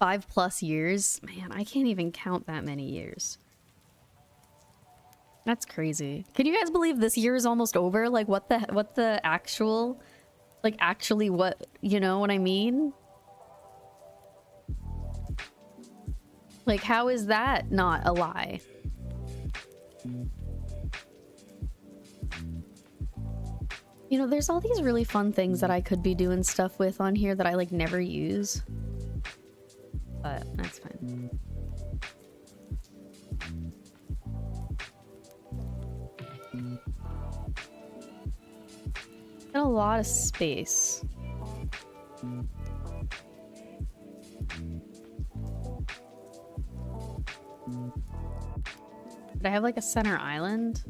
5+ years? Man, I can't even count that many years. That's crazy. Can you guys believe this year is almost over? Like, what the actual... Like, actually what... You know what I mean? Like, how is that not a lie? You know, there's all these really fun things that I could be doing stuff with on here that I, like, never use. But that's fine. Got a lot of space. But I have like a center island.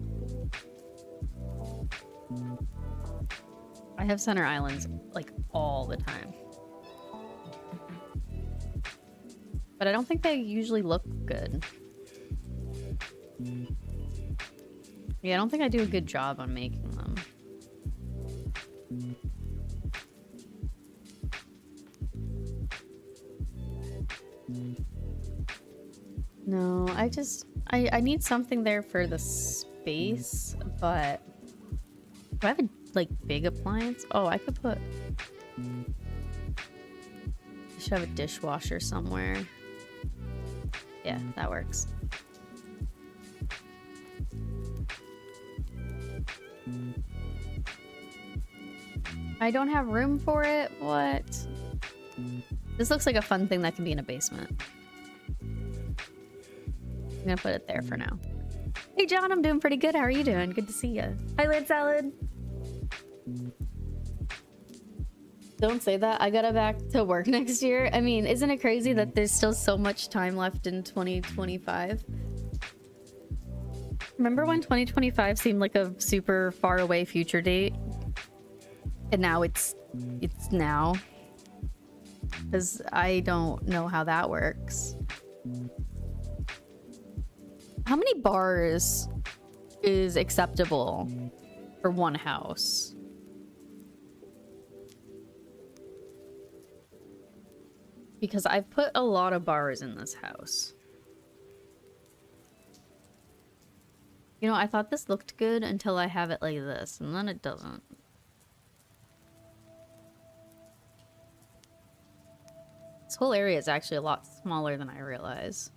I have center islands like all the time. But I don't think they usually look good. Yeah, I don't think I do a good job on making them. No, I need something there for the space, but do I have a like big appliance? Oh, I could put, I should have a dishwasher somewhere. Yeah, that works. I don't have room for it. What? This looks like a fun thing that can be in a basement. I'm gonna put it there for now. Hey John, I'm doing pretty good. How are you doing? Good to see you. Hi, Lid Salad. Don't say that. I gotta back to work next year. I mean, isn't it crazy that there's still so much time left in 2025? Remember when 2025 seemed like a super far away future date? And now it's now. Because I don't know how that works. How many bars is acceptable for one house? Because I've put a lot of bars in this house. You know, I thought this looked good until I have it like this, and then it doesn't. This whole area is actually a lot smaller than I realize.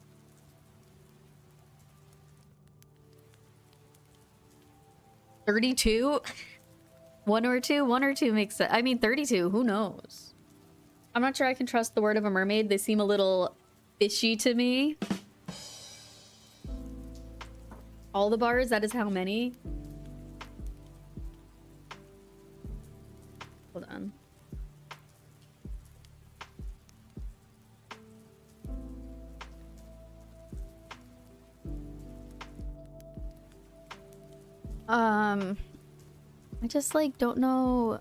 $32? One or two makes sense. I mean, 32, who knows? I'm not sure I can trust the word of a mermaid. They seem a little fishy to me. All the bars, that is how many? Hold on. I just like don't know.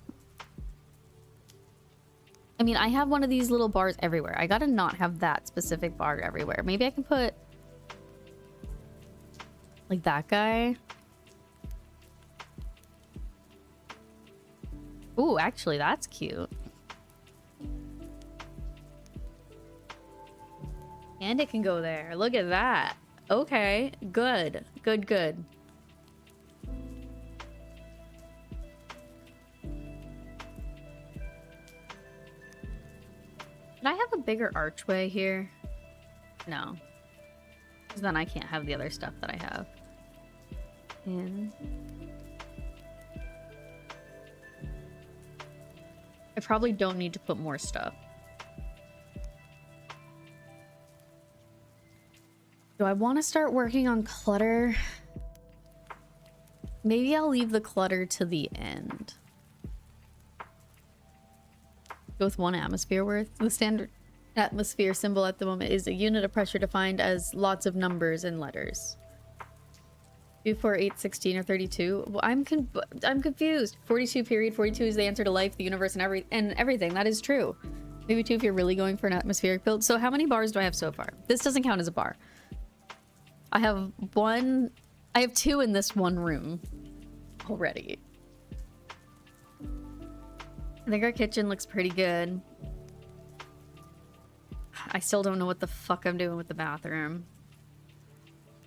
I mean, I have one of these little bars everywhere. I gotta not have that specific bar everywhere. Maybe I can put like that guy. Ooh, actually, that's cute. And it can go there. Look at that. Okay, good. Good, good. Can I have a bigger archway here? No. Because then I can't have the other stuff that I have. And I probably don't need to put more stuff. Do I want to start working on clutter? Maybe I'll leave the clutter to the end. Go with one atmosphere worth. The standard atmosphere symbol at the moment is a unit of pressure defined as lots of numbers and letters. 2, 4, 8, 16, or 32. Well, I'm confused. 42 period. 42 is the answer to life, the universe, and everything. That is true. Maybe 2 if you're really going for an atmospheric build. So how many bars do I have so far? This doesn't count as a bar. I have 2 in this one room already. I think our kitchen looks pretty good. I still don't know what the fuck I'm doing with the bathroom.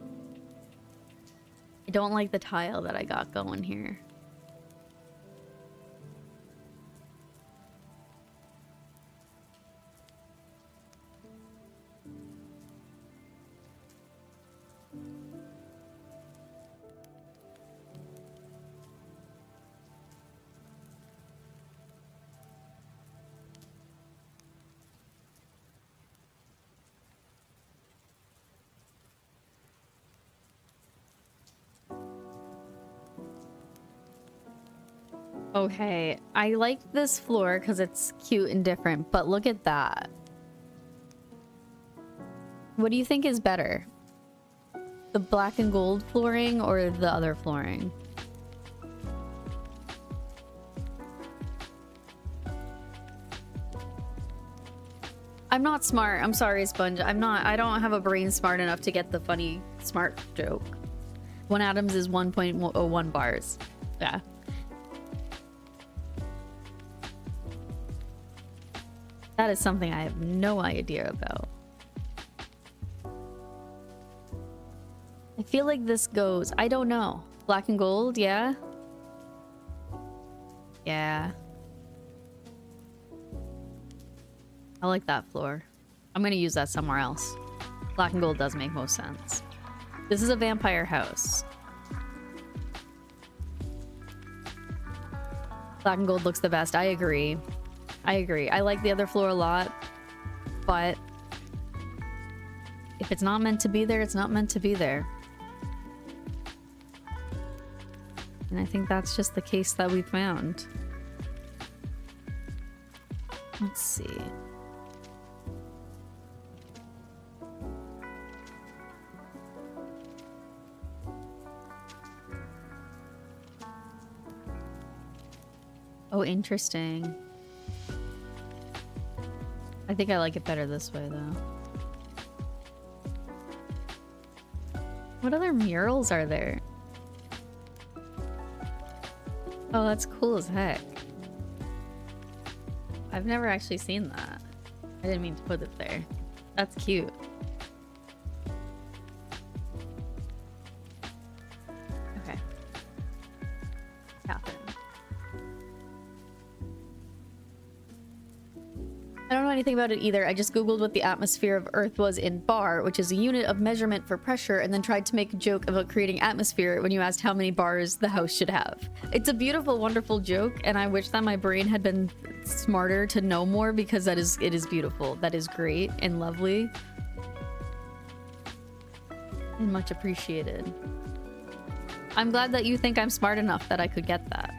I don't like the tile that I got going here. Okay, I like this floor because it's cute and different, but look at that. What do you think is better? The black and gold flooring or the other flooring? I'm not smart. I'm sorry, Sponge. I'm not. I don't have a brain smart enough to get the funny smart joke. 1 atoms is 1.01 bars. Yeah. That is something I have no idea about. I feel like this goes... I don't know. Black and gold, yeah? Yeah. I like that floor. I'm gonna use that somewhere else. Black and gold does make most sense. This is a vampire house. Black and gold looks the best. I agree. I agree. I like the other floor a lot, but if it's not meant to be there, it's not meant to be there. And I think that's just the case that we found. Let's see. Oh, interesting. I think I like it better this way, though. What other murals are there? Oh, that's cool as heck. I've never actually seen that. I didn't mean to put it there. That's cute. Okay. Catherine. I don't know anything about it either. I just googled what the atmosphere of Earth was in bar, which is a unit of measurement for pressure, and then tried to make a joke about creating atmosphere when you asked how many bars the house should have. It's a beautiful, wonderful joke, and I wish that my brain had been smarter to know more, because it is beautiful. That is great and lovely. And much appreciated. I'm glad that you think I'm smart enough that I could get that.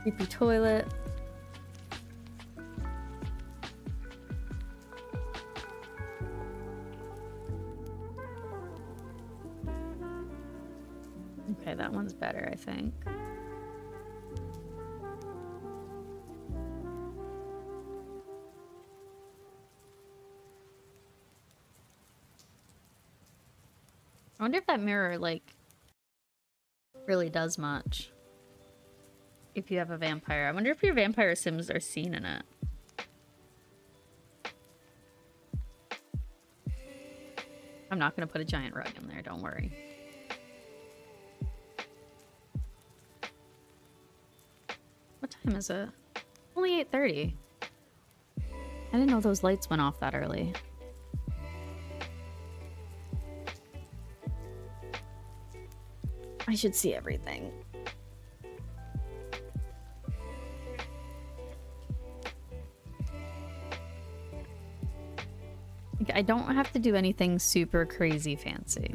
Creepy toilet. Okay, that one's better, I think. I wonder if that mirror, like, really does much. If you have a vampire. I wonder if your vampire sims are seen in it. I'm not going to put a giant rug in there, don't worry. What time is it? Only 8:30. I didn't know those lights went off that early. I should see everything. I don't have to do anything super crazy fancy.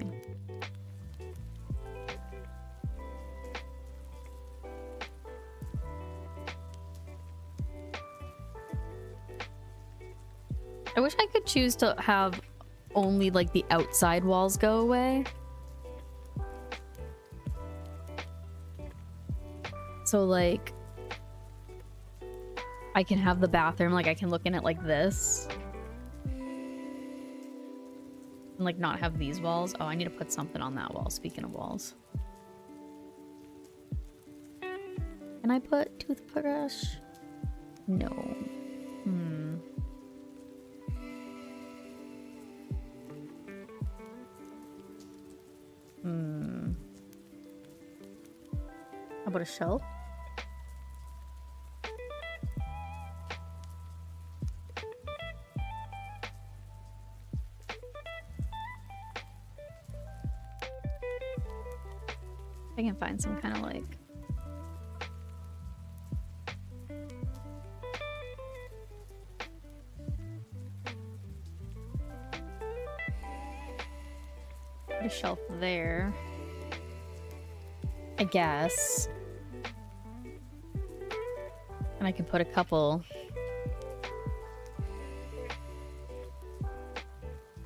I wish I could choose to have only like the outside walls go away. So like I can have the bathroom, like I can look in it like this. And like not have these walls. Oh, I need to put something on that wall, speaking of walls. Can I put toothbrush? No. How about a shelf? I can find some kind of like put a shelf there, I guess, and I can put a couple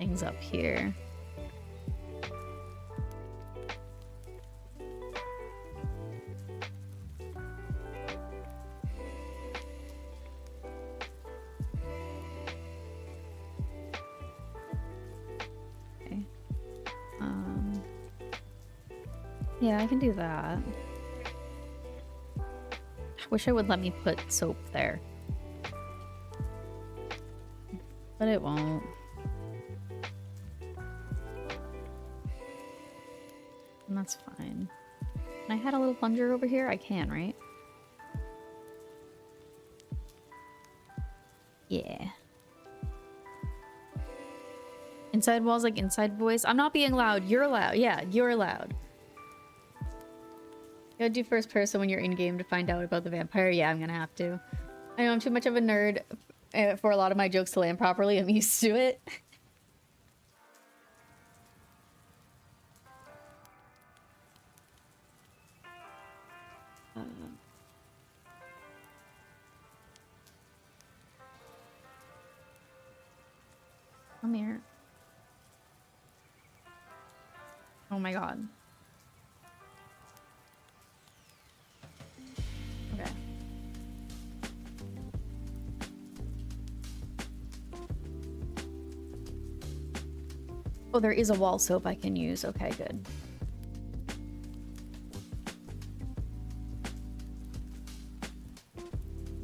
things up here. Okay. Yeah, I can do that. I wish it would let me put soap there. But it won't. And that's fine. Can I add a little plunger over here? I can, right? Yeah. Inside walls, like inside voice. I'm not being loud. You're loud. Yeah, you're loud. You gotta do first person when you're in game to find out about the vampire. Yeah, I'm gonna have to. I know I'm too much of a nerd for a lot of my jokes to land properly. I'm used to it. Come here. Oh my god. Okay. Oh, there is a wall soap I can use. Okay, good.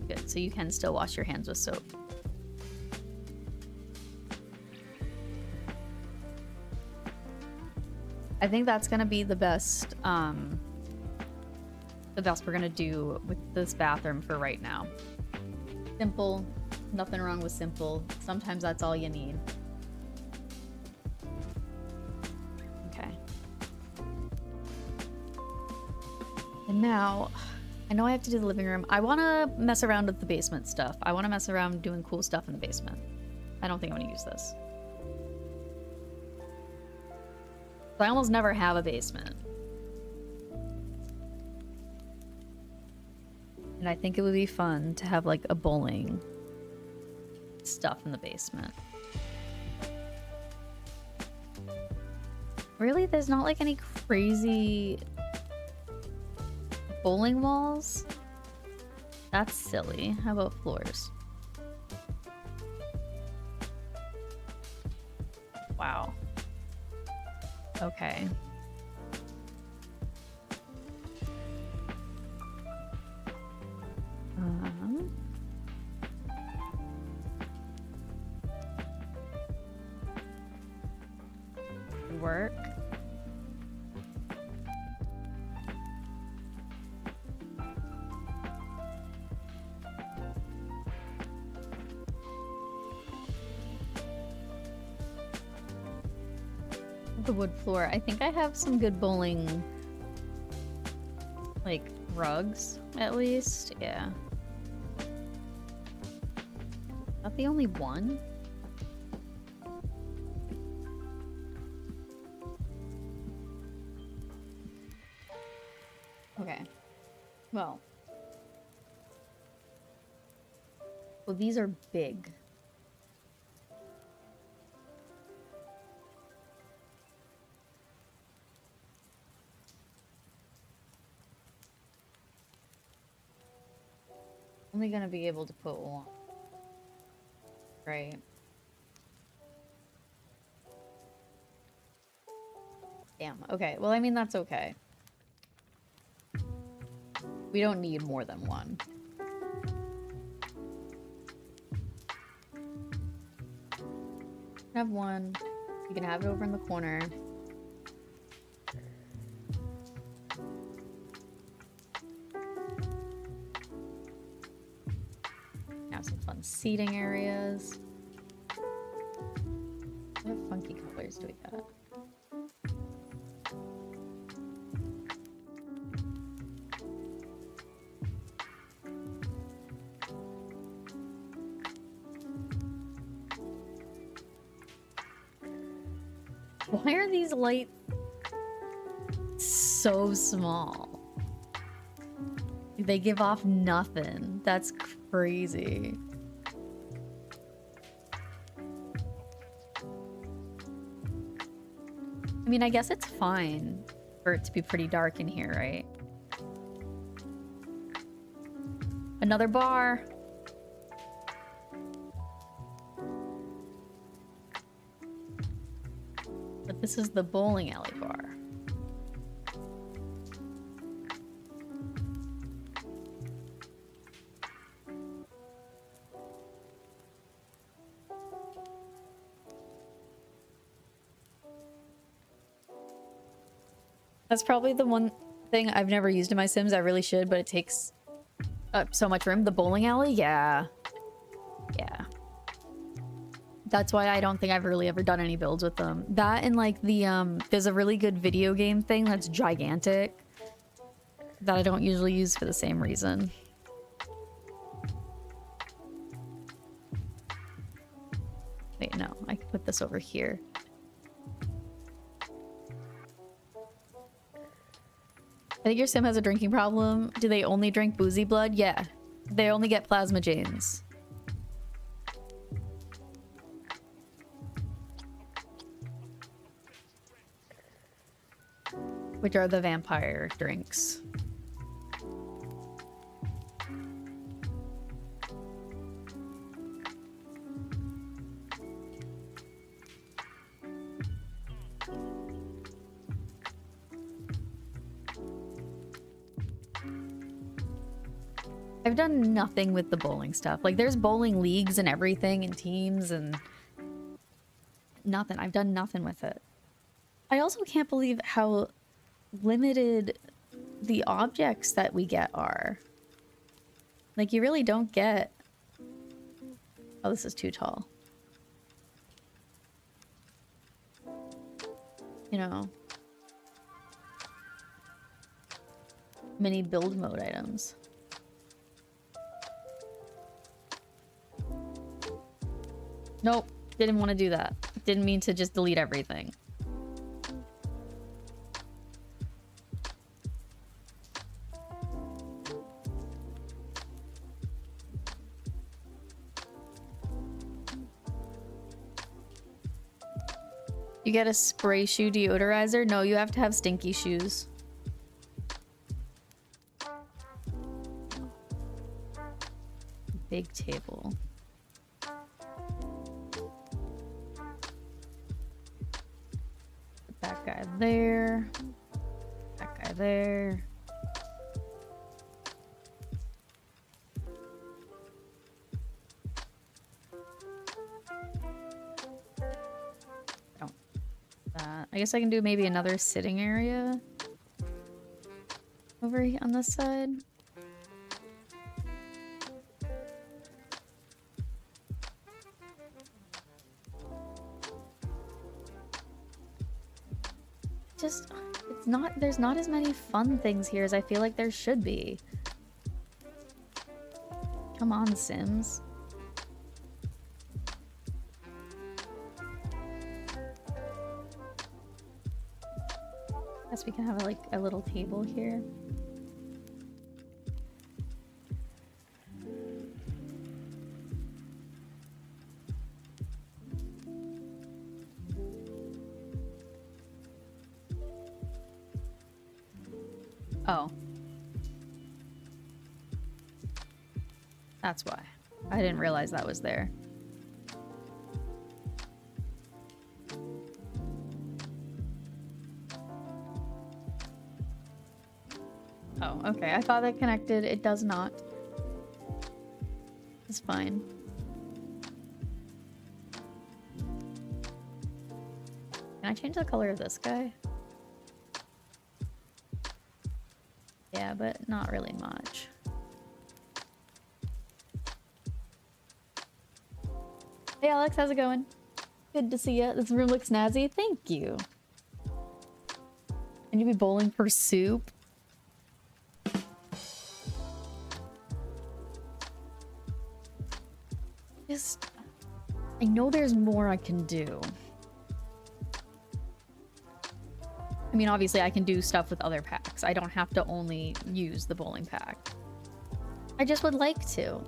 Good, so you can still wash your hands with soap. I think that's gonna be the best we're gonna do with this bathroom for right now. Simple, nothing wrong with simple. Sometimes that's all you need. Okay. And now, I know I have to do the living room. I wanna mess around with the basement stuff. I wanna mess around doing cool stuff in the basement. I don't think I'm gonna use this. I almost never have a basement. And I think it would be fun to have like a bowling stuff in the basement. Really? There's not like any crazy bowling walls? That's silly. How about floors? Wow. Okay. Work. The wood floor. I think I have some good bowling, like, rugs, at least. Yeah. Not the only one? Okay. Well, these are big. Only gonna be able to put one. Right. Damn. Okay. Well, I mean, that's okay. We don't need more than one. Have one. You can have it over in the corner. Have some fun seating areas. What funky colors do we got? Why are these lights so small? They give off nothing. That's crazy. I mean, I guess it's fine for it to be pretty dark in here, right? Another bar. But this is the bowling alley bar. That's probably the one thing I've never used in my Sims. I really should, but it takes up so much room. The bowling alley? Yeah. Yeah. That's why I don't think I've really ever done any builds with them. That and like the, there's a really good video game thing that's gigantic that I don't usually use for the same reason. Wait, no, I can put this over here. I think your sim has a drinking problem. Do they only drink boozy blood? Yeah. They only get plasma janes. Which are the vampire drinks. I've done nothing with the bowling stuff. Like, there's bowling leagues and everything and teams and nothing. I've done nothing with it. I also can't believe how limited the objects that we get are. Like, you really don't get... Oh, this is too tall. You know. Many build mode items. Nope, didn't want to do that. Didn't mean to just delete everything. You get a spray shoe deodorizer? No, you have to have stinky shoes. Big table. That guy there. That guy there. Oh. That. I guess I can do maybe another sitting area over here on this side. Just, it's not, there's not as many fun things here as I feel like there should be. Come on, Sims. Guess we can have like a little table here. Oh. That's why. I didn't realize that was there. Oh, okay. I thought that connected. It does not. It's fine. Can I change the color of this guy? Yeah, but not really much. Hey Alex, how's it going? Good to see you. This room looks snazzy. Thank you. And you be bowling for soup? Just... I know there's more I can do. I mean, obviously I can do stuff with other packs. I don't have to only use the bowling pack. I just would like to.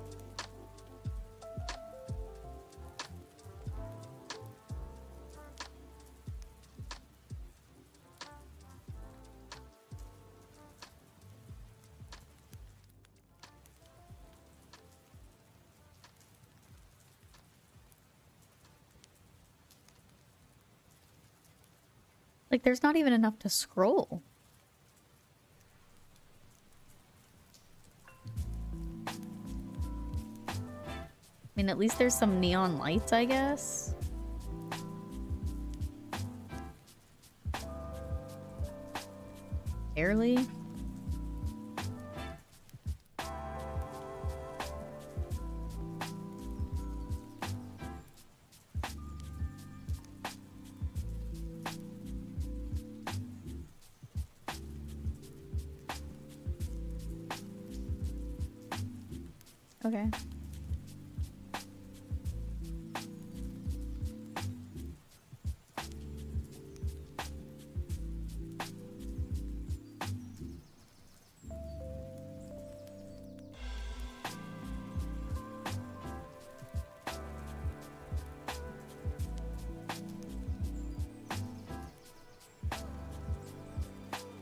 Like, there's not even enough to scroll. I mean, at least there's some neon lights, I guess. Barely. Okay.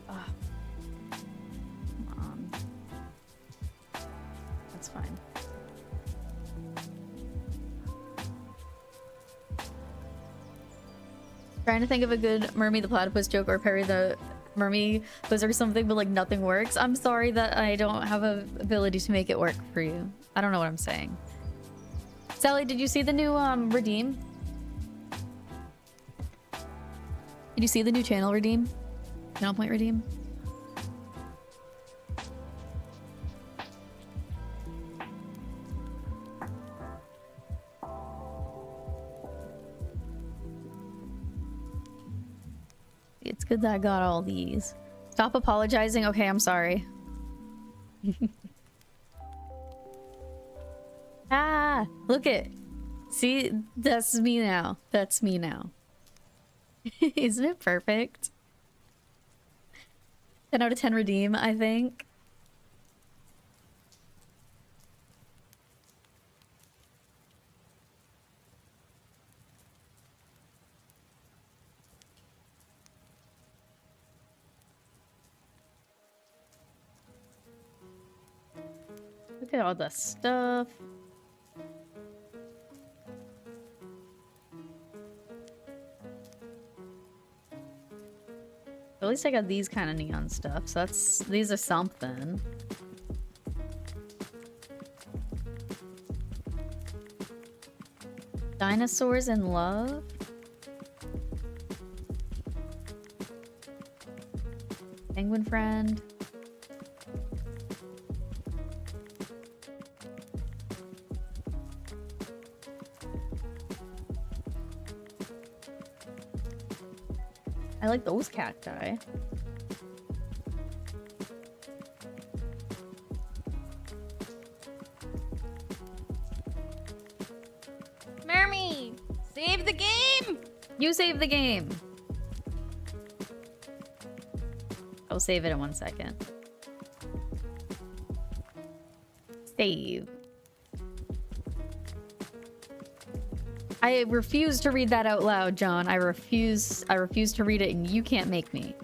Ah. Come on. That's fine. Trying to think of a good Mermy the Platypus joke or Perry the Mermy quiz or something, but like nothing works. I'm sorry that I don't have a ability to make it work for you. I don't know what I'm saying. Sally, did you see the new redeem? Did you see the new channel redeem? Channel point redeem? It's good that I got all these. Stop apologizing. Okay, I'm sorry. Ah, look it. See, that's me now. That's me now. Isn't it perfect? 10 out of 10 redeem, I think. Look at all the stuff. At least I got these kind of neon stuff, so these are something. Dinosaurs in love? Penguin friend. I like those cacti. Mermy, save the game! You save the game. I'll save it in 1 second. Save. I refuse to read that out loud, John. I refuse to read it, and you can't make me.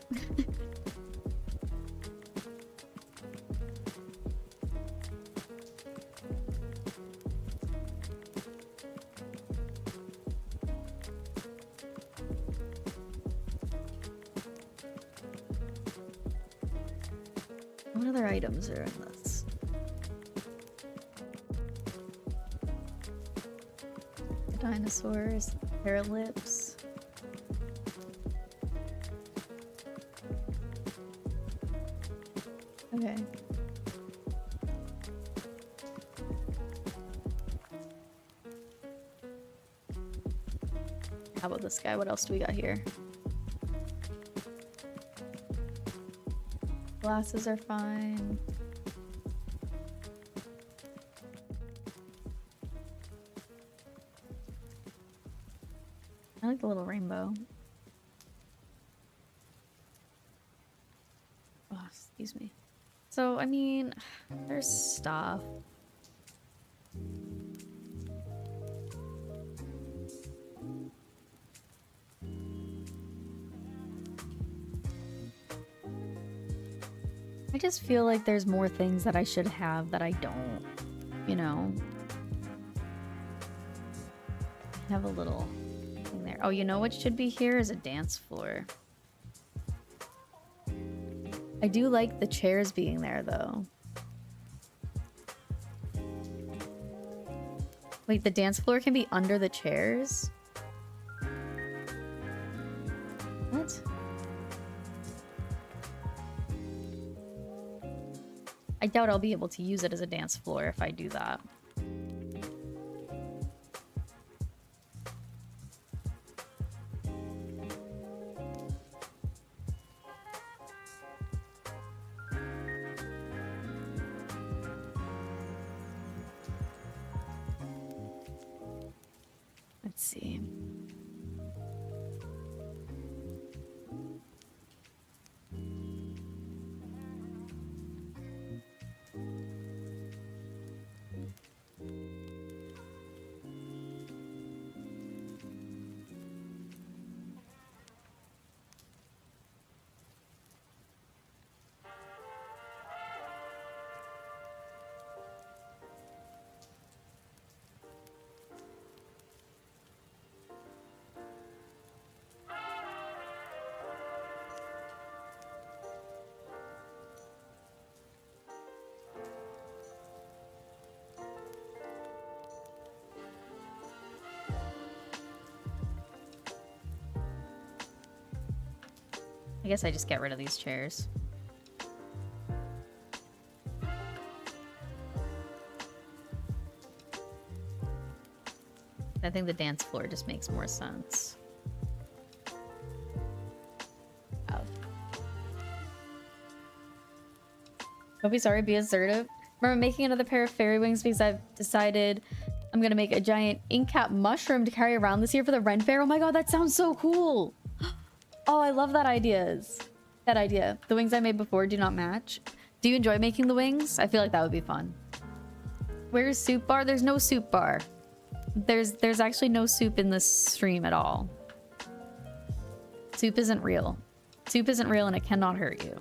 What other items are in this? Dinosaurs, hair lips. Okay. How about this guy? What else do we got here? Glasses are fine. I like the little rainbow. Oh, excuse me. So, I mean, there's stuff. I just feel like there's more things that I should have that I don't, you know? Have a little thing there. Oh, you know what should be here is a dance floor. I do like the chairs being there, though. Wait, the dance floor can be under the chairs? What? I doubt I'll be able to use it as a dance floor if I do that. Let's see. I guess I just get rid of these chairs. I think the dance floor just makes more sense. Oh. Don't be sorry, be assertive. Remember making another pair of fairy wings because I've decided I'm gonna make a giant ink cap mushroom to carry around this year for the Ren Fair. Oh my god, that sounds so cool! Oh, I love that that idea. The wings I made before do not match. Do you enjoy making the wings? I feel like that would be fun. Where's soup bar? There's no soup bar. There's actually no soup in this stream at all. Soup isn't real. Soup isn't real and it cannot hurt you.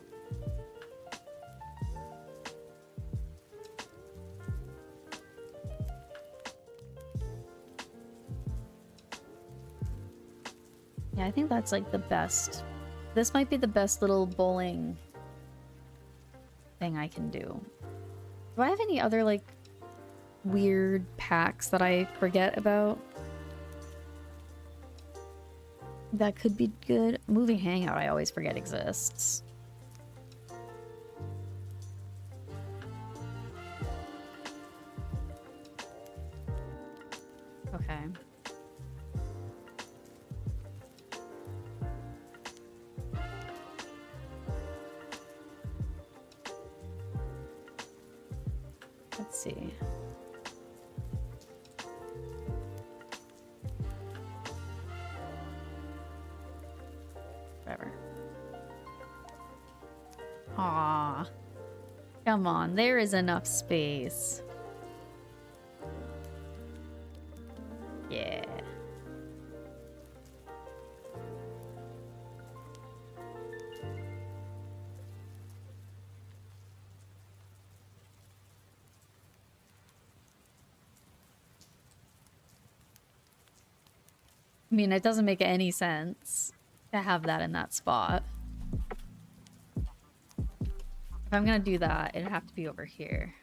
Yeah, I think that's like the best. This might be the best little bowling thing I can do. Do I have any other like weird packs that I forget about? That could be good. Moving hangout I always forget exists. Okay. Let's see. Whatever. Aw. Come on, there is enough space. Yeah. I mean, it doesn't make any sense to have that in that spot. If I'm gonna do that, it'd have to be over here.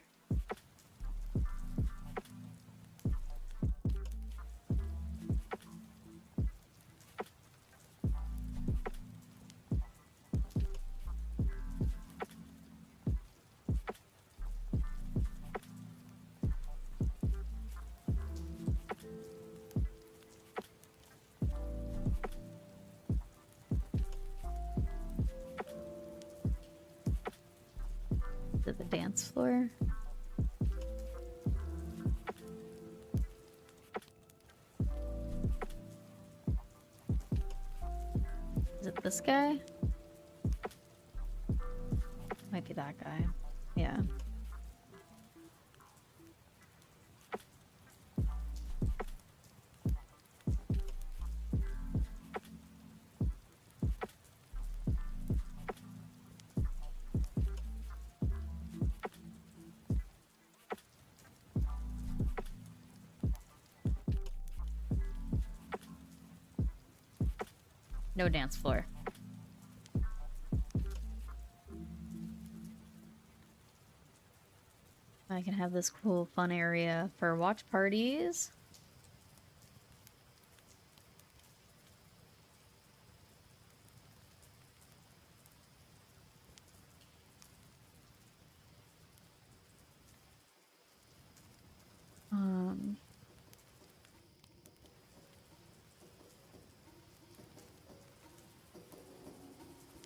To the dance floor. Is it this guy? Might be that guy. Yeah. No dance floor. I can have this cool fun area for watch parties.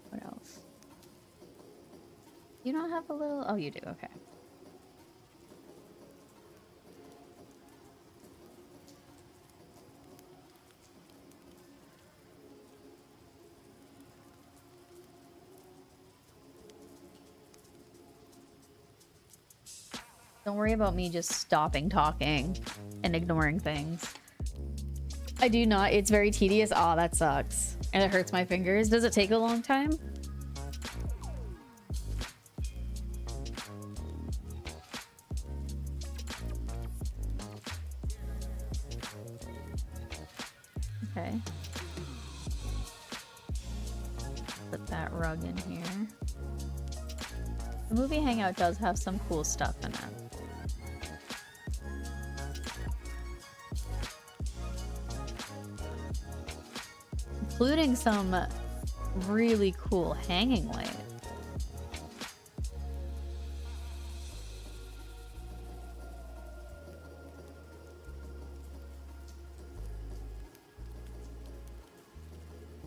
What else? You don't have a little... Oh, you do. Okay. Don't worry about me just stopping talking and ignoring things. I do not. It's very tedious. Aw, that sucks. And it hurts my fingers. Does it take a long time? Okay. Put that rug in here. The movie Hangout does have some cool stuff in it. Including some really cool hanging light.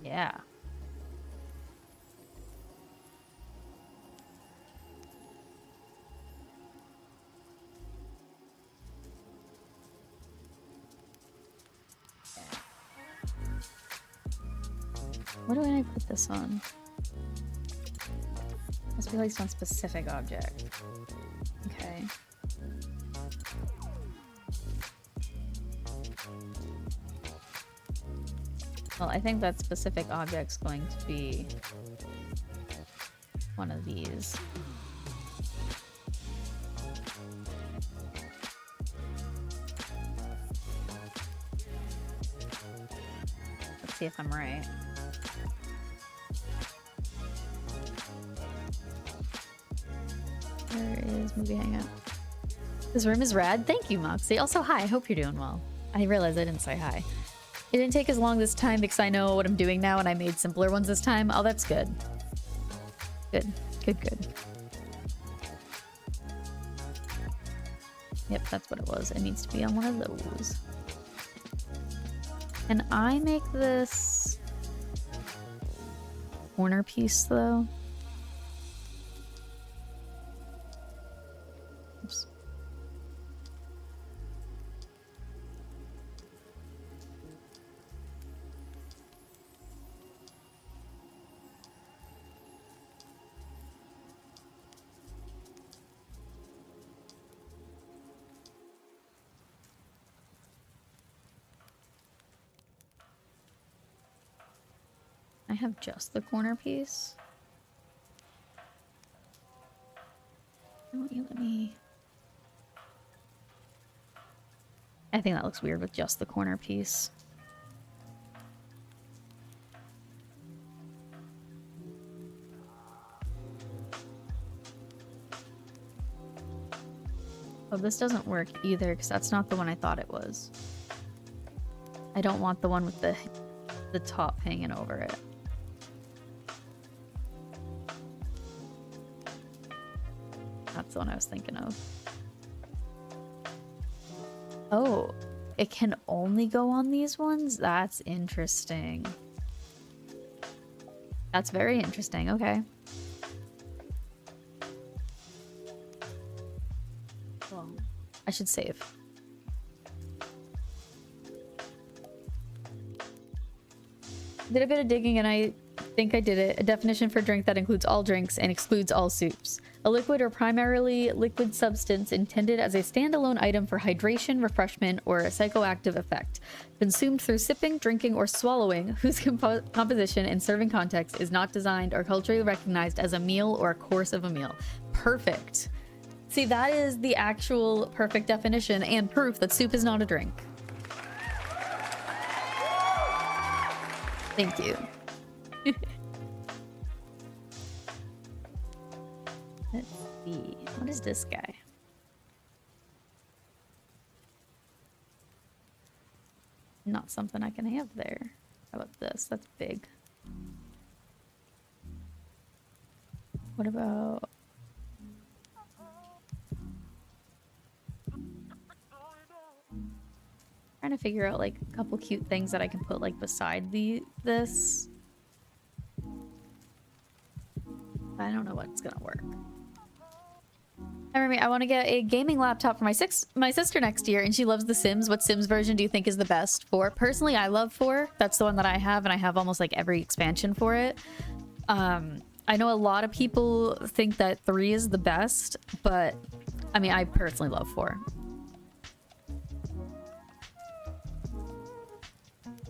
Yeah. What do I put this on? Must be placed on specific object. Okay. Well, I think that specific object's going to be one of these. Let's see if I'm right. Where is Movie Hangout? This room is rad. Thank you, Moxie. Also, hi. I hope you're doing well. I realized I didn't say hi. It didn't take as long this time because I know what I'm doing now and I made simpler ones this time. Oh, that's good. Good. Good, good. Yep, that's what it was. It needs to be on one of those. Can I make this corner piece, though? Oops. I have just the corner piece. Why don't you let me... I think that looks weird with just the corner piece. Oh, this doesn't work either because that's not the one I thought it was. I don't want the one with the top hanging over it. That's the one I was thinking of. Oh, it can only go on these ones? That's interesting. That's very interesting. Okay. Well, I should save. Did a bit of digging and I think I did it. A definition for drink that includes all drinks and excludes all soups. A liquid or primarily liquid substance intended as a standalone item for hydration, refreshment, or a psychoactive effect. Consumed through sipping, drinking, or swallowing, whose composition and serving context is not designed or culturally recognized as a meal or a course of a meal. Perfect. See, that is the actual perfect definition and proof that soup is not a drink. Thank you. Let's see. What is this guy? not something I can have there. How about this? That's big. What about... trying to figure out like a couple cute things that I can put like beside this. I don't know what's gonna work. I want to get a gaming laptop for my sister next year, and she loves The Sims. What Sims version do you think is the best for? Personally, I love 4. That's the one that I have, and I have almost like every expansion for it. I know a lot of people think that 3 is the best, but I mean, I personally love 4.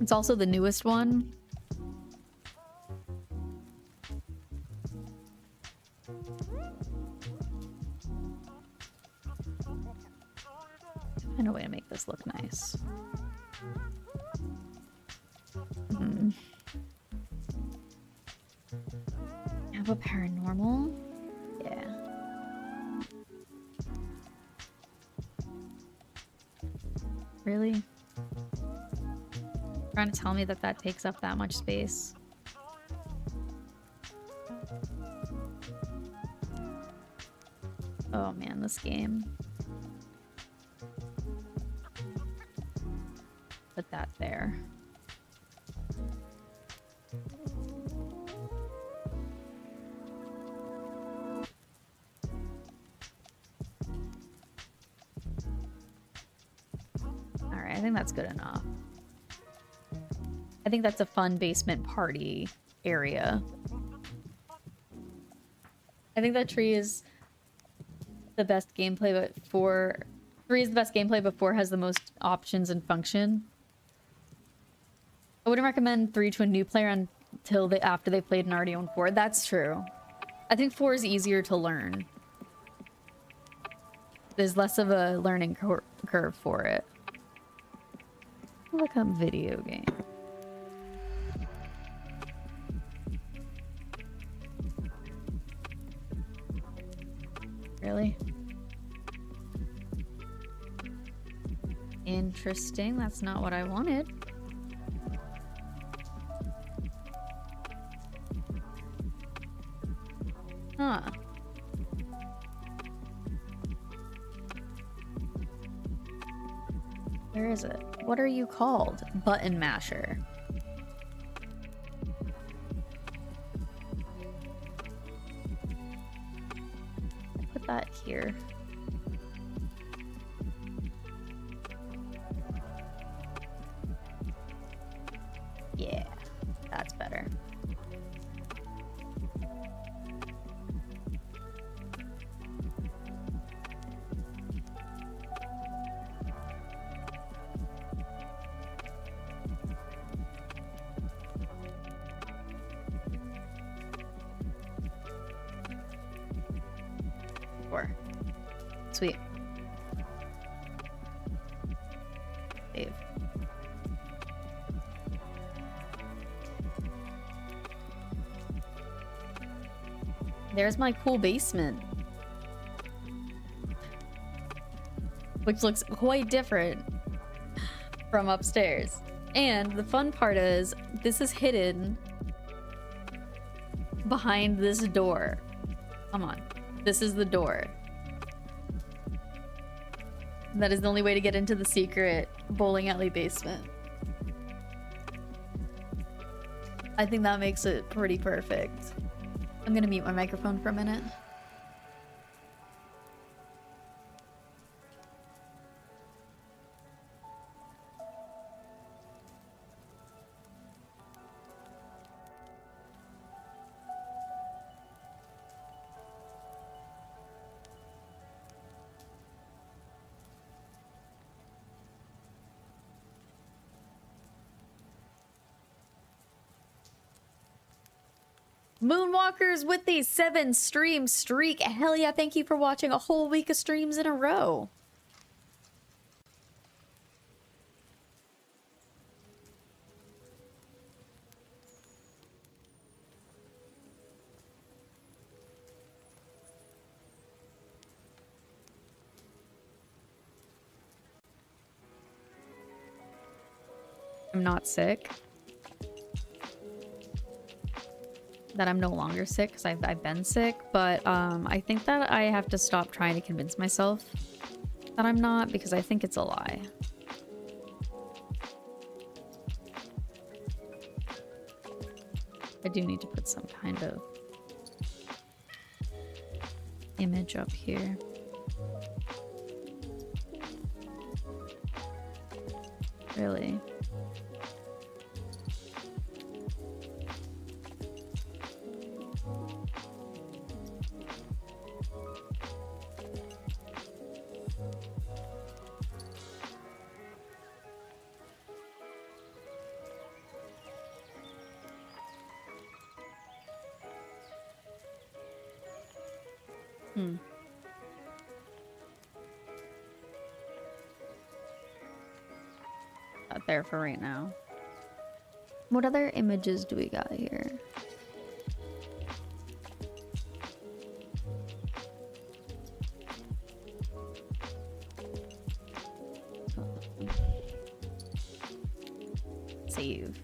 It's also the newest one. Find a way to make this look nice. Have a paranormal? Yeah. Really? Trying to tell me that that takes up that much space? Oh man, this game. Put that there. Alright, I think that's good enough. I think that's a fun basement party area. I think that tree is the best gameplay, but 3 is the best gameplay, but 4 has the most options and function. I wouldn't recommend 3 to a new player until after they played and already own 4. That's true. I think 4 is easier to learn. There's less of a learning curve for it. Look up video game. Really? Interesting. That's not what I wanted. Huh. Where is it? What are you called? Button masher. Put that here. Yeah, that's better. Sweet. Save. There's my cool basement. Which looks quite different from upstairs. And the fun part is, this is hidden behind this door. Come on. This is the door. That is the only way to get into the secret bowling alley basement. I think that makes it pretty perfect. I'm gonna mute my microphone for a minute. Moonwalkers with the 7 stream streak. Hell yeah, thank you for watching a whole week of streams in a row. I'm not sick. That I'm no longer sick, because I've been sick, but I think that I have to stop trying to convince myself that I'm not, because I think it's a lie. I do need to put some kind of image up here. Really? Not there for right now. What other images do we got here? Save.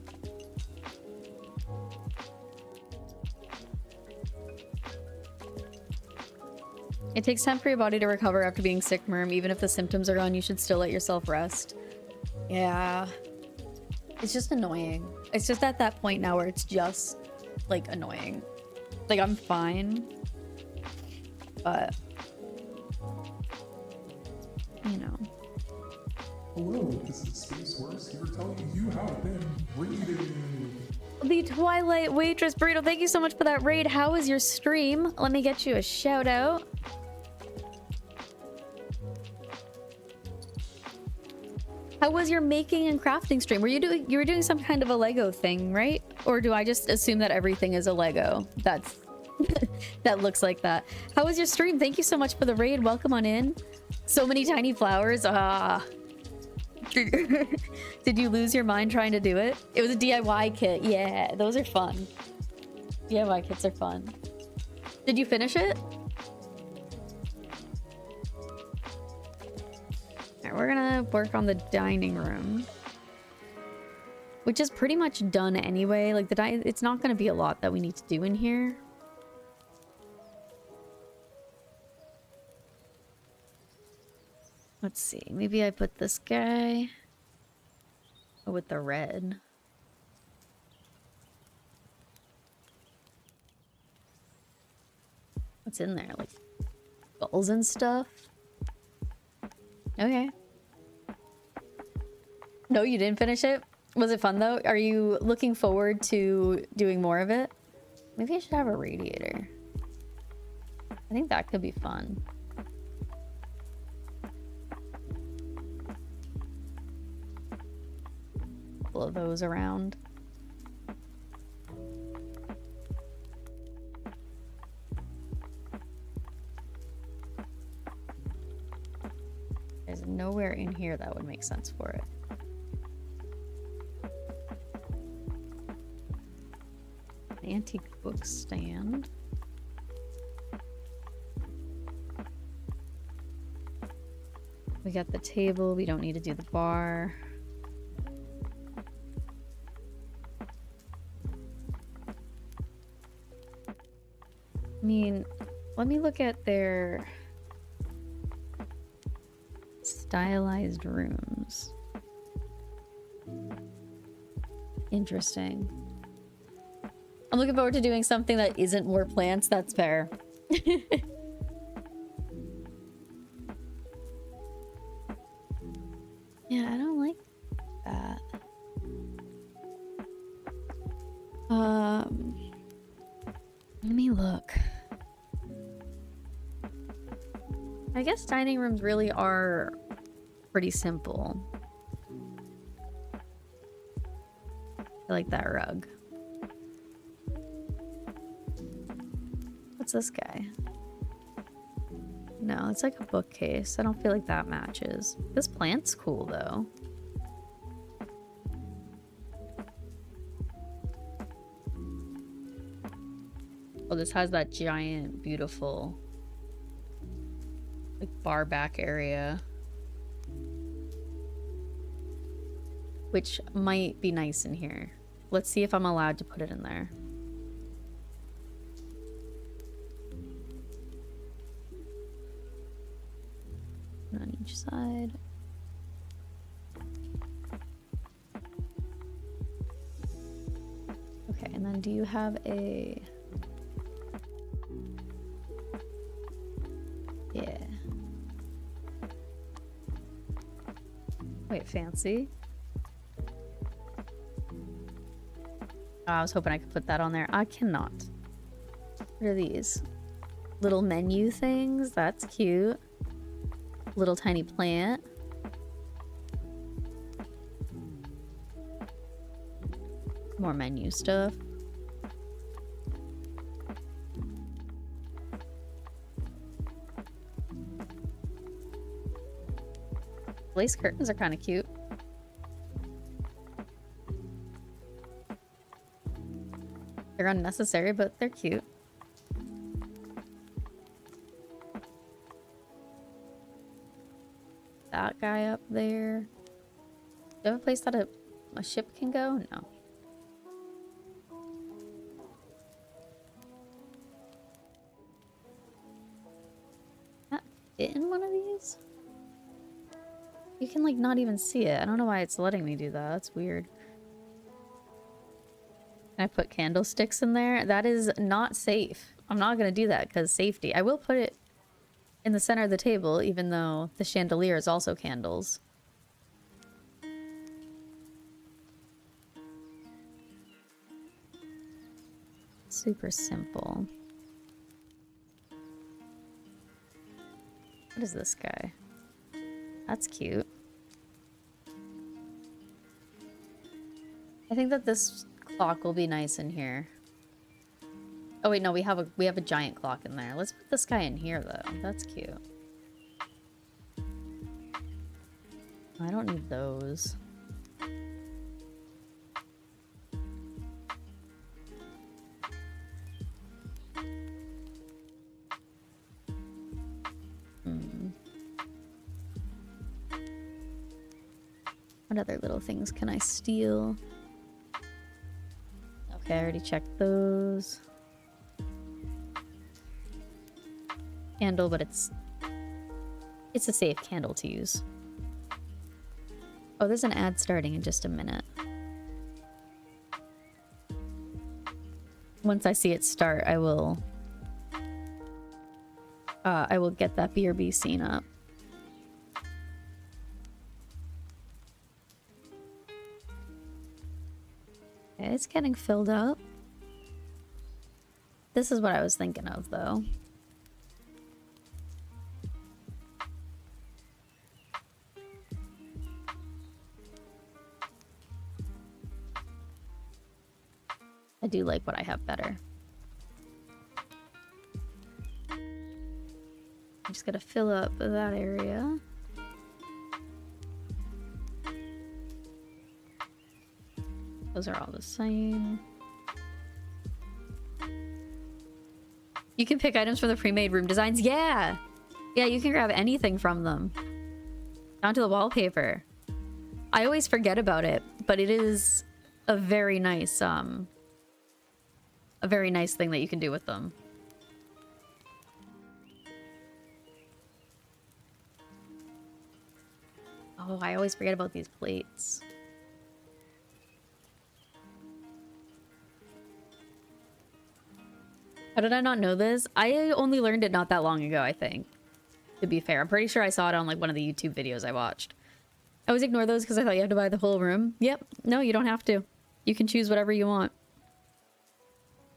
It takes time for your body to recover after being sick, Merm. Even if the symptoms are gone, you should still let yourself rest. Yeah. It's just annoying. It's just at that point now where it's just, like, annoying. Like, I'm fine. But... you know. Hello, this is Space Horse here telling you have been raided. The Twilight Waitress Burrito, thank you so much for that raid. How was your stream? Let me get you a shout out. How was your making and crafting stream? Were you doing some kind of a Lego thing, right? Or do I just assume that everything is a Lego? That's that looks like that. How was your stream? Thank you so much for the raid. Welcome on in. So many tiny flowers. Ah. Did you lose your mind trying to do it? It was a DIY kit. Yeah, those are fun. DIY kits are fun. Did you finish it? Alright, we're gonna work on the dining room, which is pretty much done anyway. Like it's not gonna be a lot that we need to do in here. Let's see. Maybe I put this guy with the red. What's in there? Like skulls and stuff? Okay. No, you didn't finish it? Was it fun though? Are you looking forward to doing more of it? Maybe I should have a radiator. I think that could be fun. Couple of those around. There's nowhere in here that would make sense for it. An antique book stand. We got the table. We don't need to do the bar. I mean, let me look at their stylized rooms. Interesting. I'm looking forward to doing something that isn't more plants. That's fair. Yeah, I don't like that. Let me look. I guess dining rooms really are pretty simple. I like that rug. What's this guy? No, it's like a bookcase. I don't feel like that matches. This plant's cool though. Oh, this has that giant, beautiful, like, bar back area. which might be nice in here. Let's see if I'm allowed to put it in there. One on each side. Okay, and then do you have a... Yeah. Wait, fancy. Oh, I was hoping I could put that on there. I cannot. What are these? Little menu things? That's cute. Little tiny plant. More menu stuff. Lace curtains are kind of cute. They're unnecessary, but they're cute. That guy up there. Do you have a place that a ship can go? No. That fit in one of these? You can like not even see it. I don't know why it's letting me do that. That's weird. Can I put candlesticks in there? That is not safe. I'm not going to do that because safety. I will put it in the center of the table, even though the chandelier is also candles. Super simple. What is this guy? That's cute. I think that this clock will be nice in here. Oh wait, no, we have a giant clock in there. Let's put this guy in here though. That's cute. I don't need those. What other little things can I steal? Okay, I already checked those. Candle, but it's a safe candle to use. Oh, there's an ad starting in just a minute. Once I see it start, I will get that BRB scene up. Okay, it's getting filled up. This is what I was thinking of, though. I do like what I have better. I'm just gonna fill up that area. Those are all the same. You can pick items from the pre-made room designs. Yeah! Yeah, you can grab anything from them. Down to the wallpaper. I always forget about it, but it is a very nice thing that you can do with them. Oh, I always forget about these plates. How did I not know this? I only learned it not that long ago, I think. To be fair, I'm pretty sure I saw it on like one of the YouTube videos I watched. I always ignore those because I thought you have to buy the whole room. Yep. No, you don't have to. You can choose whatever you want.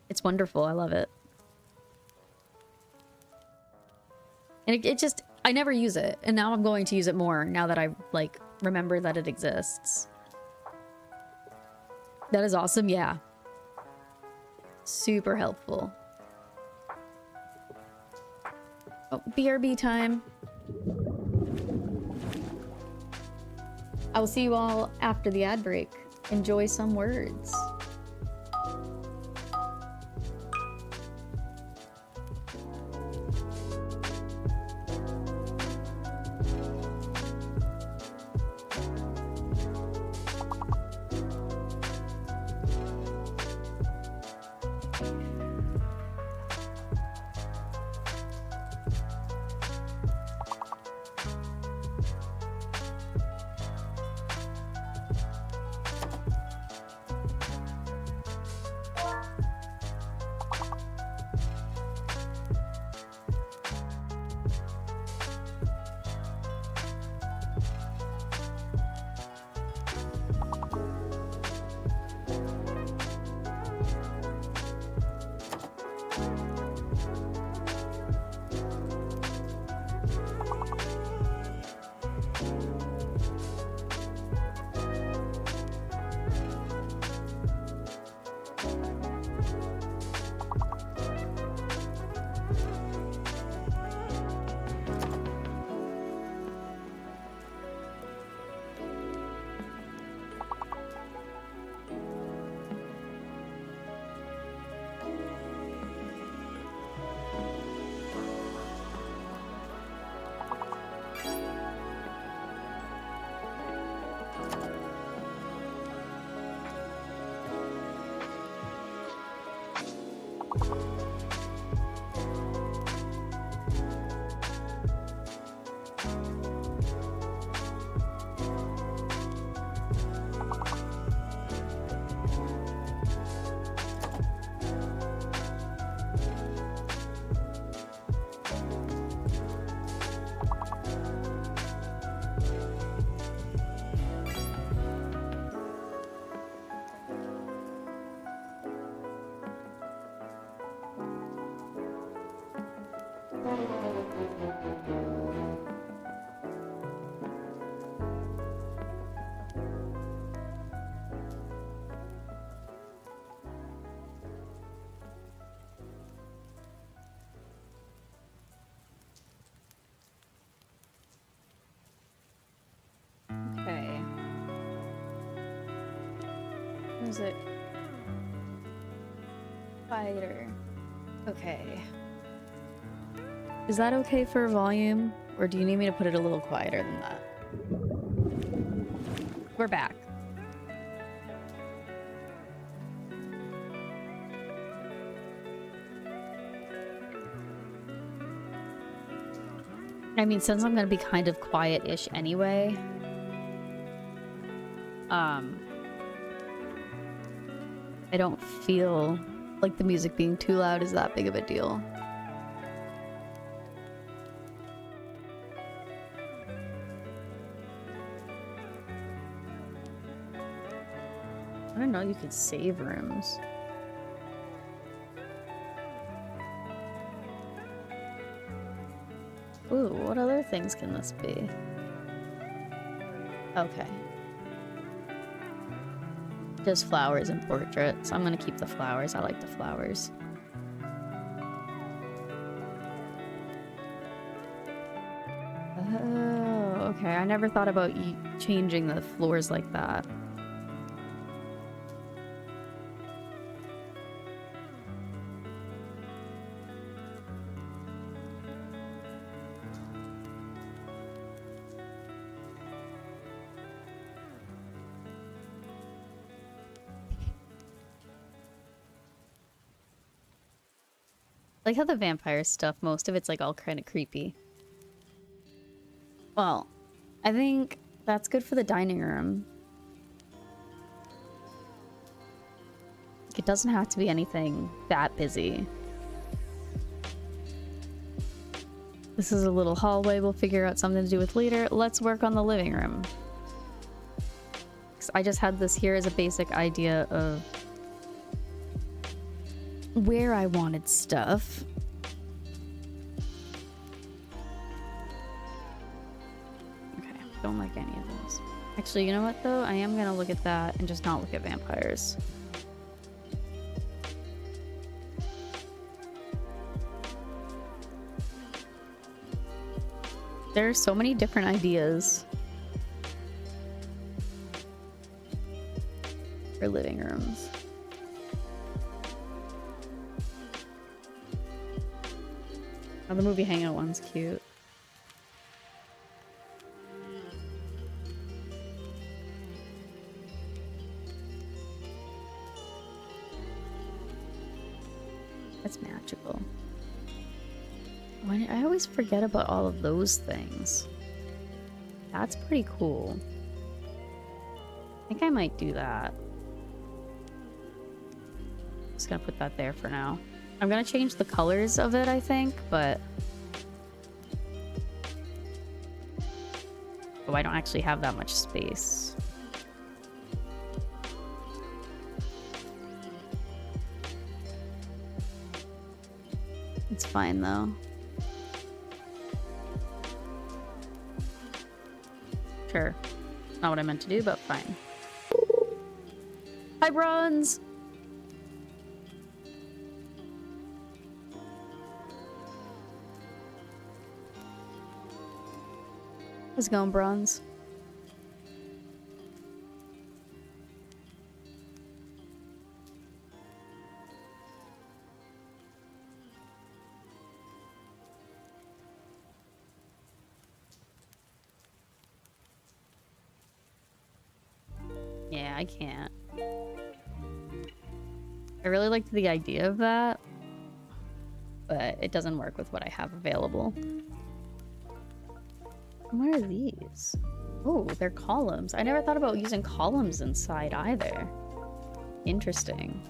It's wonderful. I love it. And it just... I never use it. And now I'm going to use it more now that I, like, remember that it exists. That is awesome. Yeah. Super helpful. Oh, BRB time. I will see you all after the ad break. Enjoy some words. music quieter. Okay. Is that okay for volume? Or do you need me to put it a little quieter than that? We're back. I mean, since I'm gonna be kind of quiet-ish anyway, I don't feel like the music being too loud is that big of a deal. I didn't know you could save rooms. Ooh, what other things can this be? Okay. Just flowers and portraits. I'm gonna keep the flowers. I like the flowers. Oh, okay. I never thought about changing the floors like that. Like how the vampire stuff, most of it's like all kind of creepy. Well, I think that's good for the dining room. It doesn't have to be anything that busy. This is a little hallway we'll figure out something to do with later. Let's work on the living room. 'Cause I just had this here as a basic idea of where I wanted stuff. Okay, don't like any of those. Actually, you know what though? I am gonna look at that and just not look at vampires. There are so many different ideas for living rooms. Oh, the movie Hangout one's cute. That's magical. I always forget about all of those things. That's pretty cool. I think I might do that. Just gonna put that there for now. I'm gonna change the colors of it, I think, but... Oh, I don't actually have that much space. It's fine, though. Sure. Not what I meant to do, but fine. Hi, Bronze! How's it going, Bronze? Yeah, I can't. I really liked the idea of that, but it doesn't work with what I have available. What are these? Oh, they're columns. I never thought about using columns inside either. Interesting.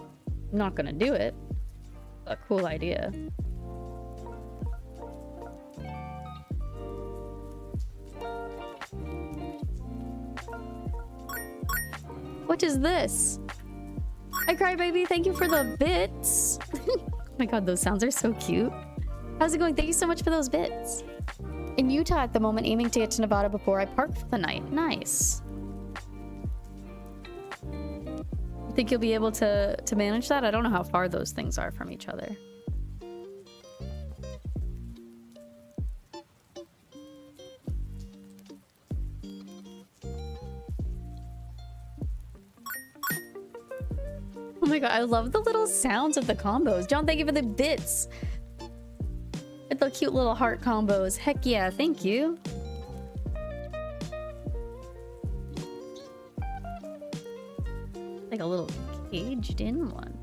I'm not gonna do it. A cool idea. What is this? Hi, Crybaby. Thank you for the bits. Oh my god, those sounds are so cute. How's it going? Thank you so much for those bits. In Utah at the moment, aiming to get to Nevada before I park for the night. Nice. Think you'll be able to manage that? I don't know how far those things are from each other. Oh my god, I love the little sounds of the combos. John, thank you for the bits. With the cute little heart combos. Heck yeah, thank you. Like a little caged in one.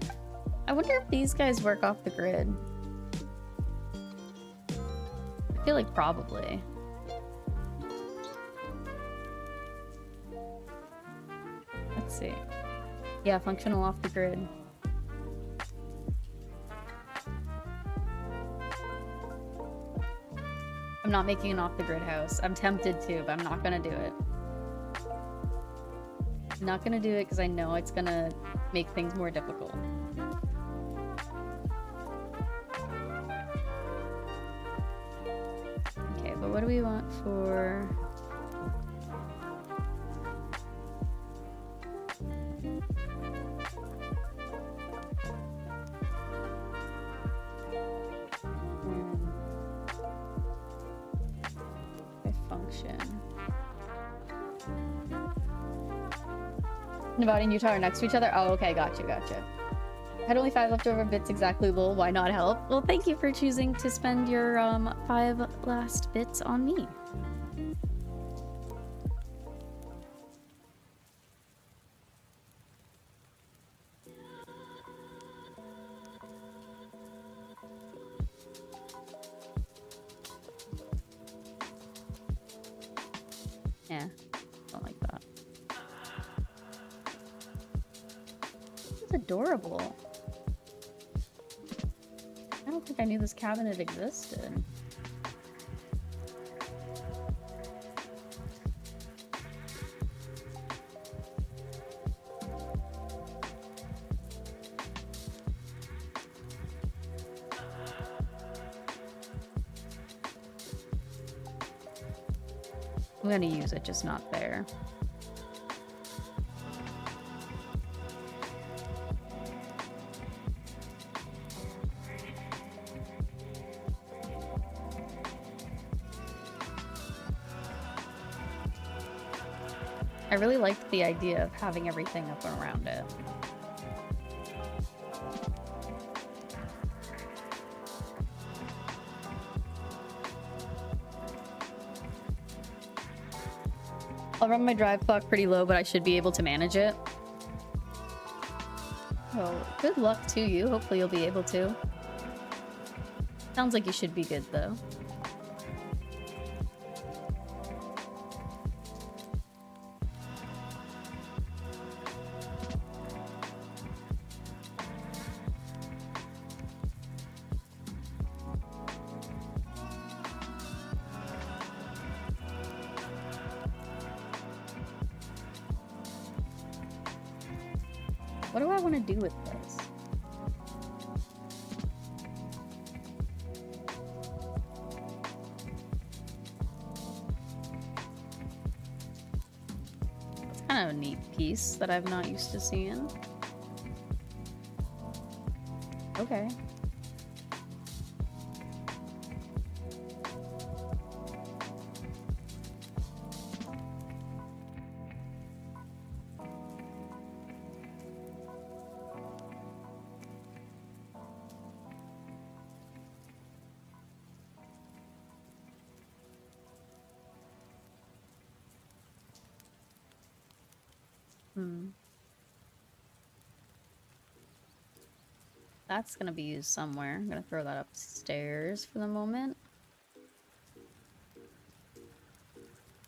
I wonder if these guys work off the grid. I feel like probably. Let's see. Yeah, functional off the grid. I'm not making an off the grid house. I'm tempted to, but I'm not gonna do it. I'm not gonna do it because I know it's gonna make things more difficult. Okay, but what do we want for... function. Nevada and Utah are next to each other? Oh, okay, gotcha, gotcha. Had only 5 leftover bits exactly, lol. Why not help? Well, thank you for choosing to spend your 5 last bits on me. Yeah, don't like that. It's adorable. I don't think I knew this cabinet existed. I'm gonna use it, just not there. I really liked the idea of having everything up and around it. I'll run my drive clock pretty low, but I should be able to manage it. Oh, good luck to you. Hopefully you'll be able to. Sounds like you should be good, though. What do I want to do with this? It's kind of a neat piece that I'm not used to seeing. Okay. That's gonna be used somewhere. I'm gonna throw that upstairs for the moment.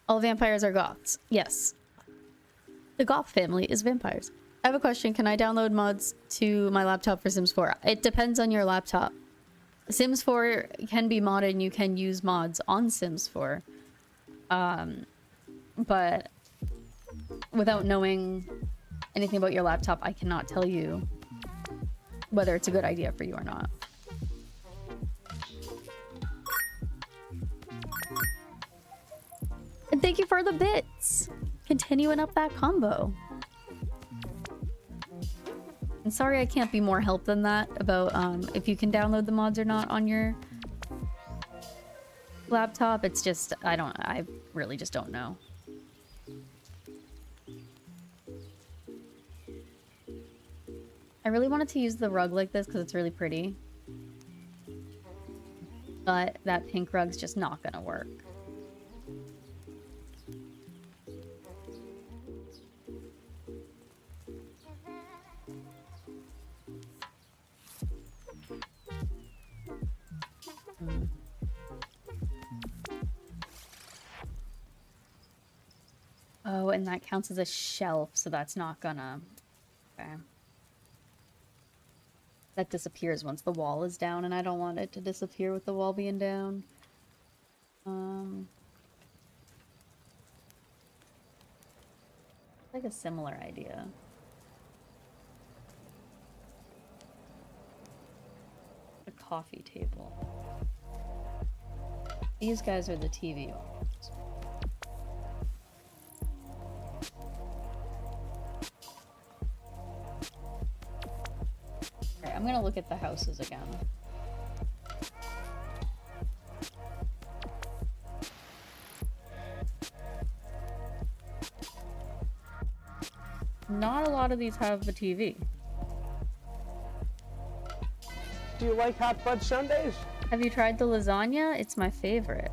All vampires are goths. Yes. The goth family is vampires. I have a question. Can I download mods to my laptop for Sims 4? It depends on your laptop. Sims 4 can be modded and you can use mods on Sims 4. But without knowing anything about your laptop, I cannot tell you whether it's a good idea for you or not. And thank you for the bits. Continuing up that combo. And sorry I can't be more help than that about if you can download the mods or not on your laptop. It's just, I really just don't know. I really wanted to use the rug like this because it's really pretty. But that pink rug's just not gonna work. Oh, and that counts as a shelf, so that's not gonna... Okay. That disappears once the wall is down, and I don't want it to disappear with the wall being down. Like a similar idea. A coffee table. These guys are the TV ones. Okay, I'm gonna look at the houses again. Not a lot of these have the TV. Do you like hot fudge sundaes? Have you tried the lasagna? It's my favorite.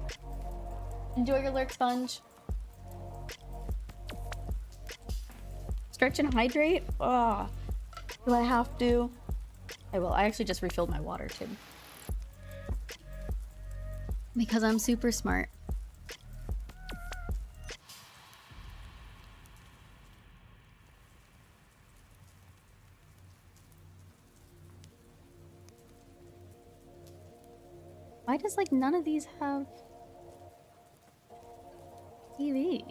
Enjoy your lurk, Sponge. Stretch and hydrate? Ugh. Do I have to? I will. I actually just refilled my water too. Because I'm super smart. Why does, like, none of these have TV?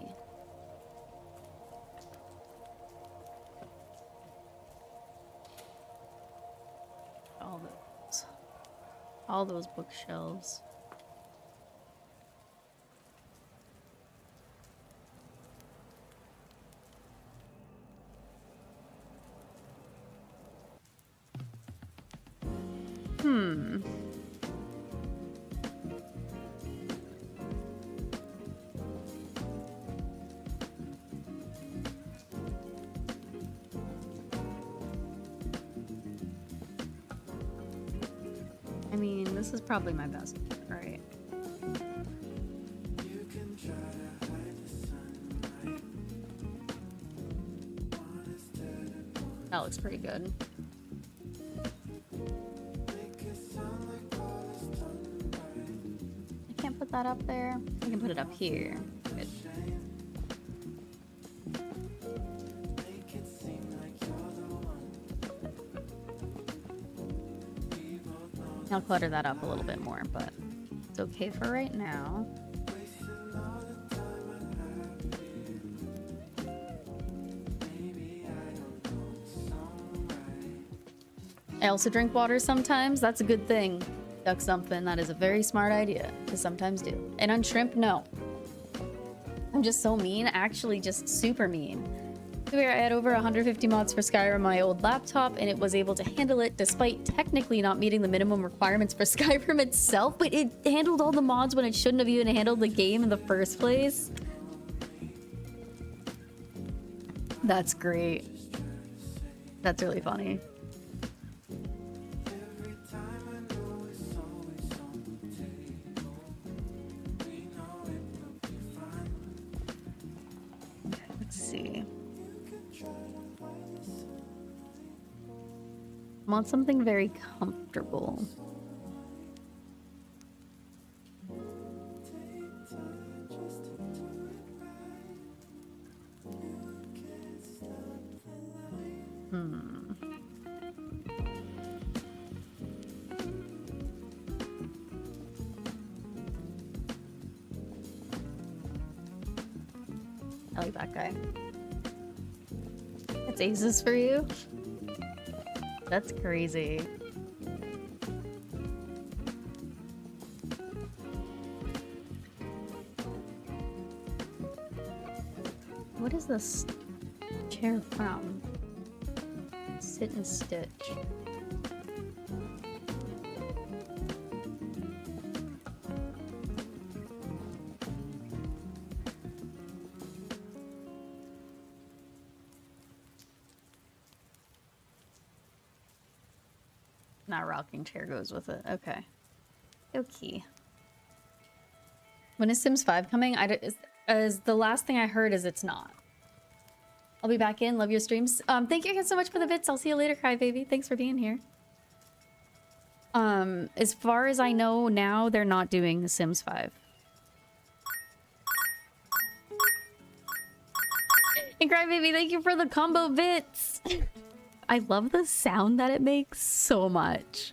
All those bookshelves. I mean, this is probably my best, right? That looks pretty good. I can't put that up there. I can put it up here. Good. I'll clutter that up a little bit more, but it's okay for right now. I also drink water sometimes. That's a good thing. Duck something. That is a very smart idea to sometimes do. And on shrimp, no. I'm just so mean. Actually, just super mean. I had over 150 mods for Skyrim on my old laptop, and it was able to handle it despite technically not meeting the minimum requirements for Skyrim itself, but it handled all the mods when it shouldn't have even handled the game in the first place. That's great. That's really funny. Let's see. I want something very comfortable. I like that guy. That's aces for you? That's crazy. What is this chair from? Sit and stitch. Not rocking chair goes with it. Okay. Okay. When is Sims 5 coming? As the last thing I heard is it's not. I'll be back in. Love your streams. Thank you again so much for the bits. I'll see you later, Crybaby. Thanks for being here. As far as I know now, they're not doing Sims 5. And Crybaby, thank you for the combo bits. I love the sound that it makes so much.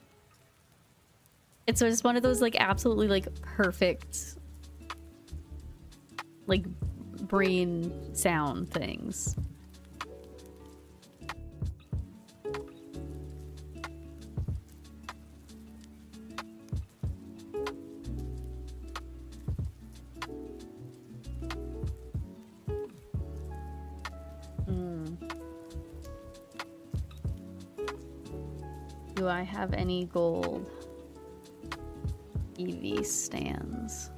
It's just one of those like absolutely like perfect like brain sound things. Do I have any gold EV stands?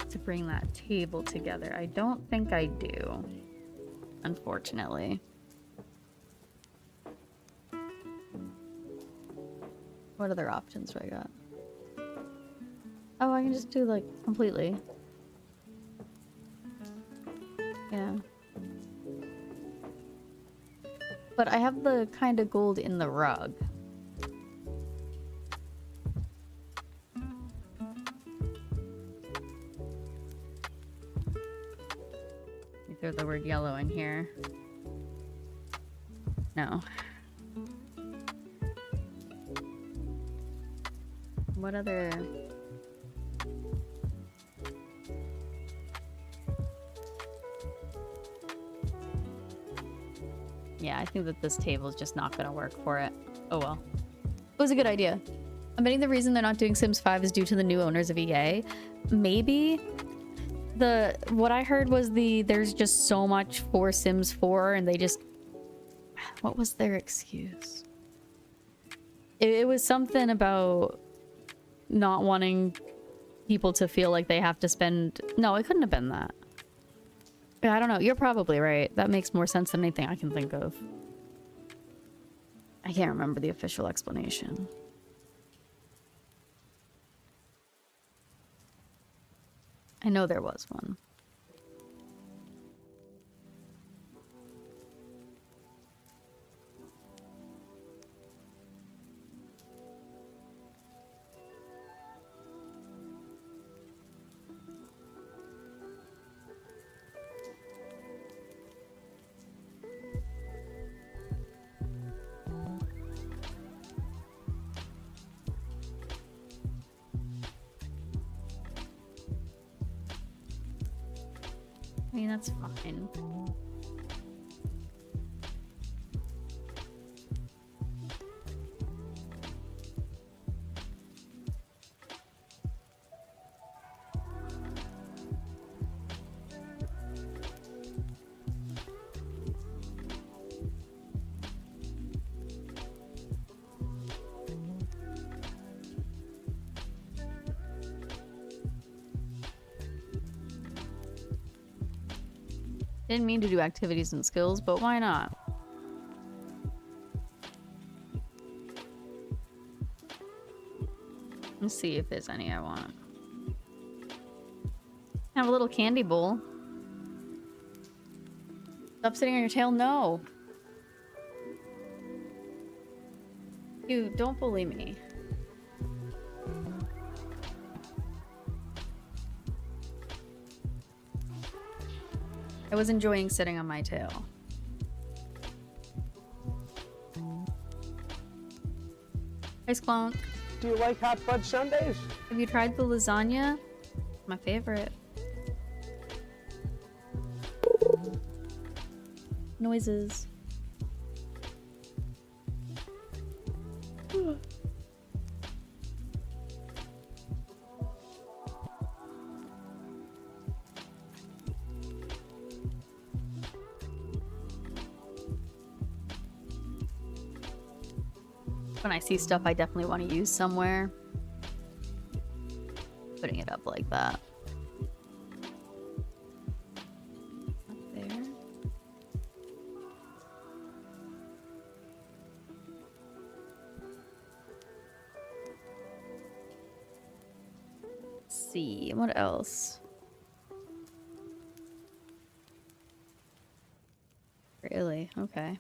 To bring that table together. I don't think I do, unfortunately. What other options do I got? Oh, I can just do like completely. Yeah. But I have the kind of gold in the rug. You throw the word yellow in here. No. What other... Yeah, I think that this table is just not gonna work for it. Oh well. It was a good idea. I'm betting the reason they're not doing Sims 5 is due to the new owners of EA. Maybe. What I heard was there's just so much for Sims 4 and they just... What was their excuse? It was something about not wanting people to feel like they have to spend... No, it couldn't have been that. I don't know. You're probably right. That makes more sense than anything I can think of. I can't remember the official explanation. I know there was one. I mean, that's fine. Didn't mean to do activities and skills, but why not? Let's see if there's any I want. Have a little candy bowl. Stop sitting on your tail? No. You don't bully me. I was enjoying sitting on my tail. Ice Clonk. Do you like hot fudge sundaes? Have you tried the lasagna? My favorite. Noises. When I see stuff I definitely want to use somewhere, putting it up like that. Up there. see. What else? Really? Okay.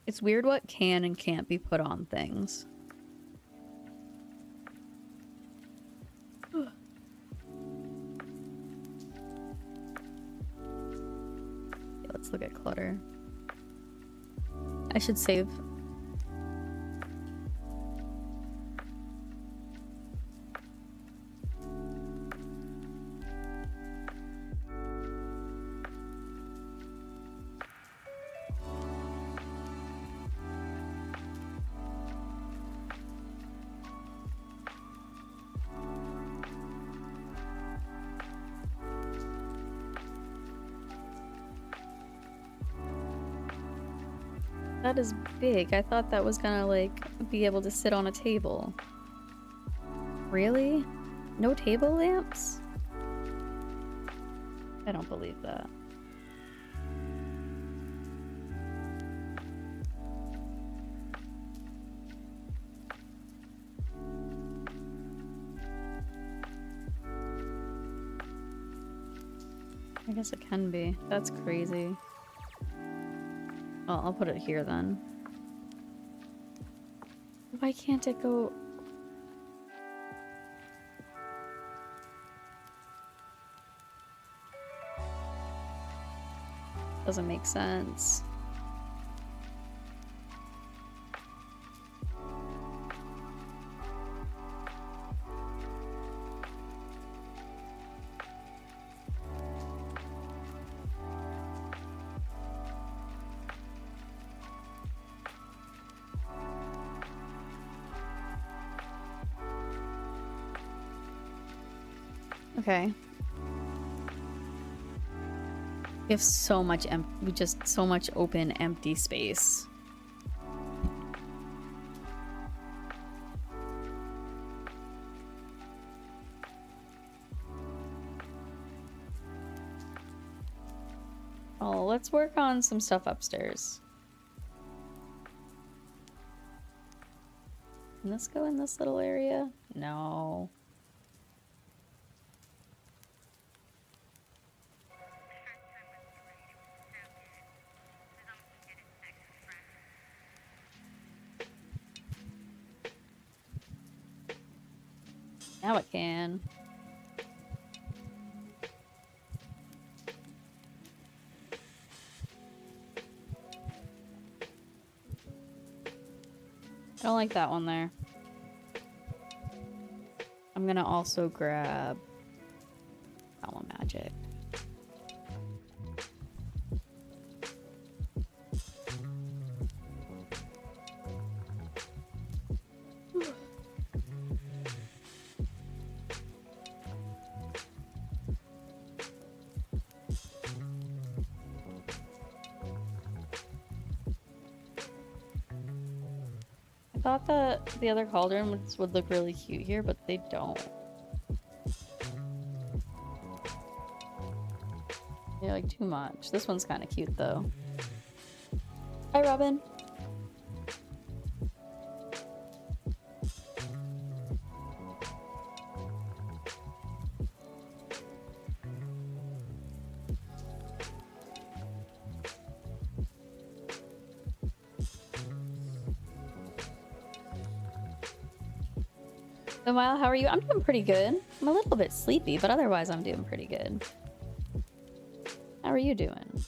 It's weird what can and can't be put on things. Okay, let's look at clutter. I should save. That is big. I thought that was gonna, like, be able to sit on a table. Really? No table lamps? I don't believe that. I guess it can be. That's crazy. Oh, I'll put it here then. Why can't it go? Doesn't make sense. Okay. We have so much so much open empty space. Oh, let's work on some stuff upstairs. Can this go in this little area? No. Now it can. I don't like that one there. I'm gonna also grab Foul Magic. I thought that the other cauldrons would look really cute here, but they don't. They're like too much. This one's kind of cute though. Hi, Robin. So Mile, how are you? I'm doing pretty good. I'm a little bit sleepy, but otherwise I'm doing pretty good. How are you doing?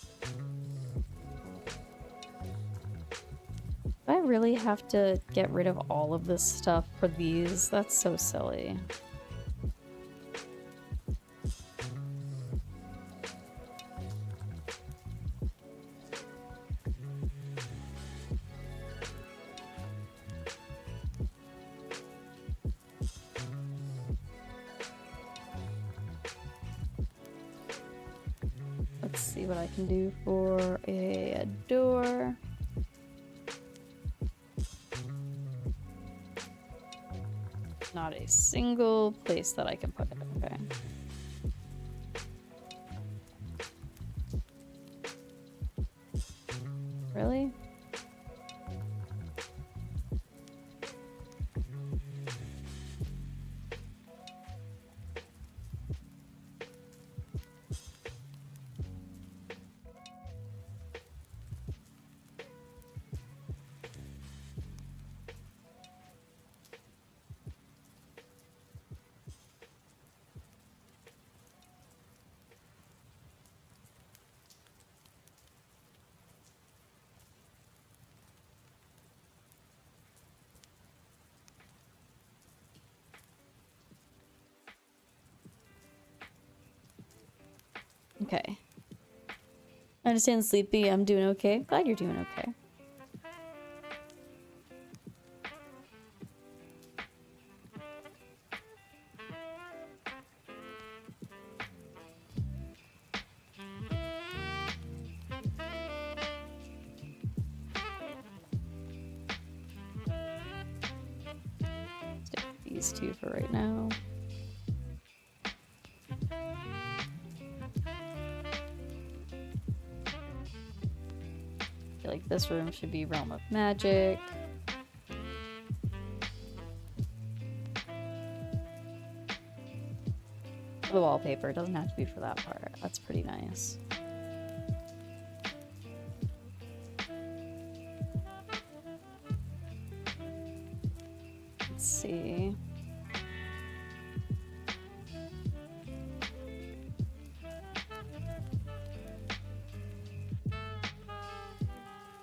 Do I really have to get rid of all of this stuff for these? That's so silly. Let's see what I can do for a door. Not a single place that I can put it. Okay. Really? Okay. I understand sleepy. I'm doing okay. Glad you're doing okay. Stick with these two for right now. I feel like this room should be Realm of Magic. The wallpaper, it doesn't have to be for that part. That's pretty nice. Let's see.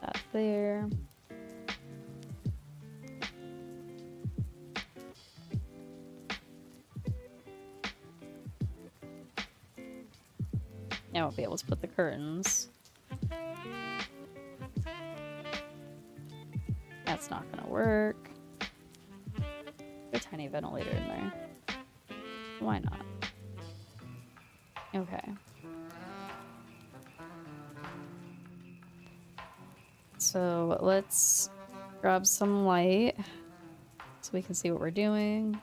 That there. Now I'll be able to put the curtains. That's not gonna work. Put a tiny ventilator in there. Why not? Okay. So let's grab some light so we can see what we're doing.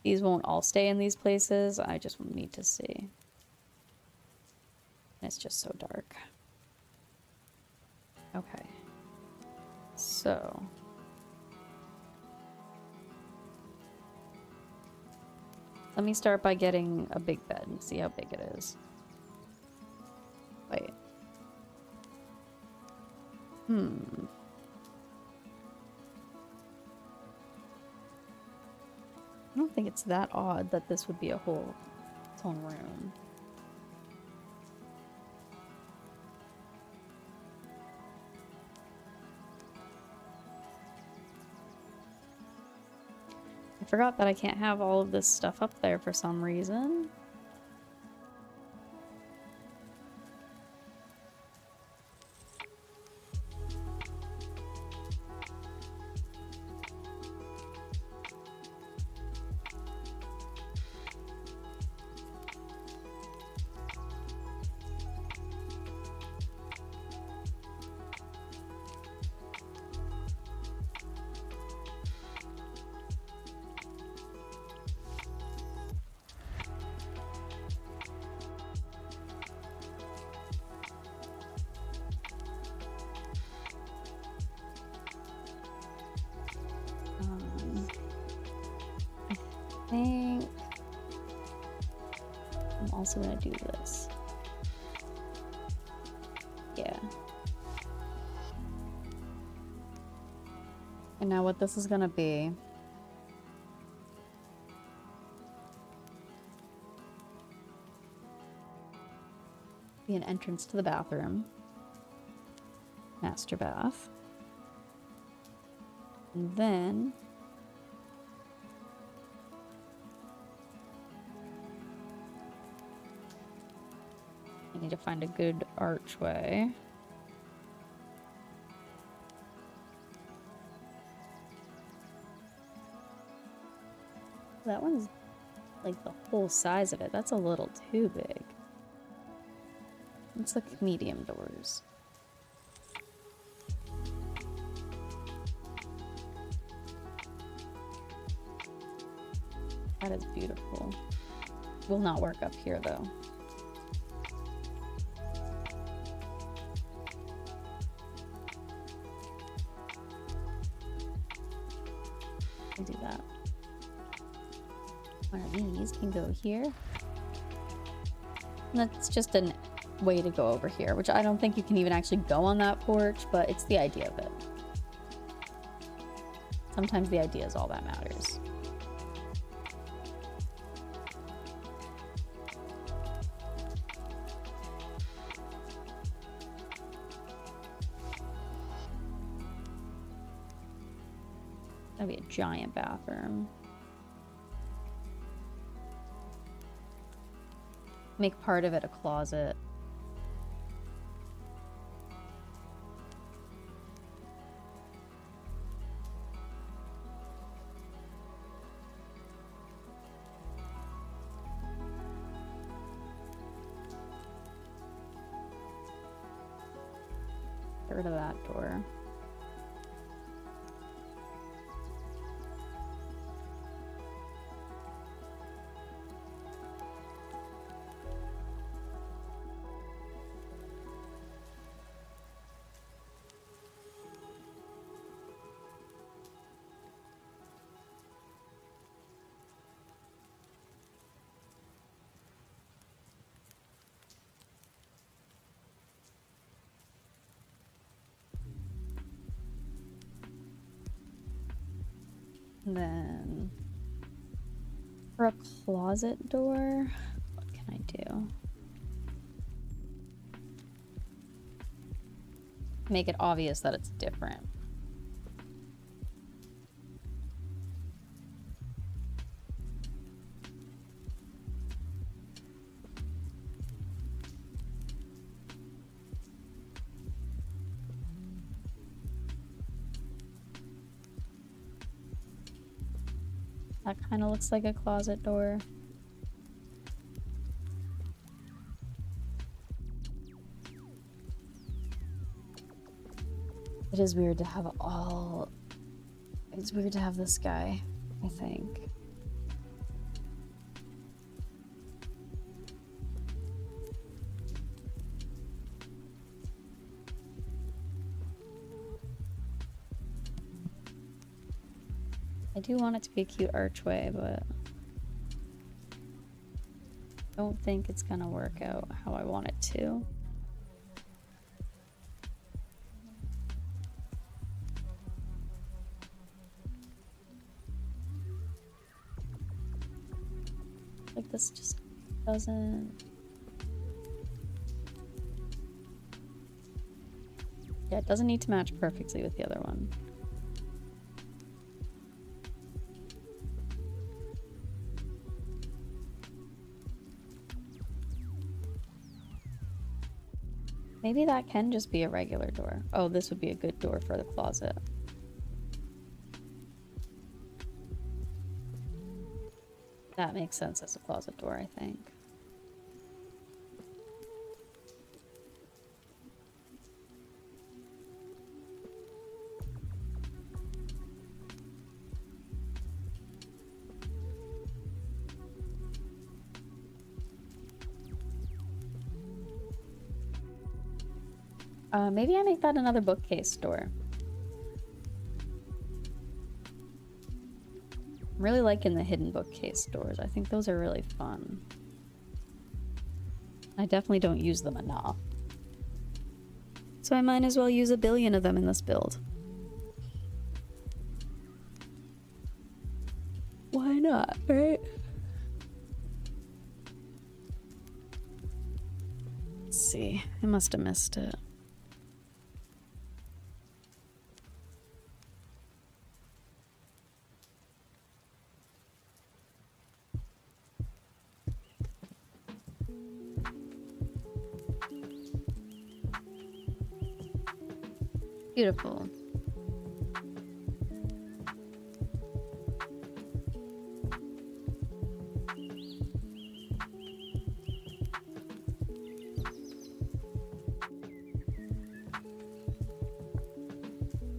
These won't all stay in these places. I just need to see. It's just so dark. Okay. So. Let me start by getting a big bed and see how big it is. Wait. I don't think it's that odd that this would be its own room. I forgot that I can't have all of this stuff up there for some reason. I think I'm also gonna do this. Yeah. And now what this is gonna be an entrance to the bathroom. Master bath. And then I need to find a good archway. That one's like the whole size of it. That's a little too big. Let's look at medium doors. That is beautiful. Will not work up here though. I'll do that. One of these can go here. And that's just a way to go over here, which I don't think you can even actually go on that porch, but it's the idea of it. Sometimes the idea is all that matters. That'd be a giant bathroom. make part of it a closet. Get rid of that door. And then for a closet door, what can I do? Make it obvious that it's different. That kind of looks like a closet door. It is weird to have all... It's weird to have this guy, I think. I do want it to be a cute archway, but I don't think it's gonna work out how I want it to. Like this just doesn't... Yeah, it doesn't need to match perfectly with the other one. Maybe that can just be a regular door. Oh, this would be a good door for the closet. That makes sense as a closet door, I think. Maybe I make that another bookcase door. I'm really liking the hidden bookcase doors. I think those are really fun. I definitely don't use them enough. So I might as well use 1 billion of them in this build. Why not, right? Let's see. I must have missed it. Beautiful.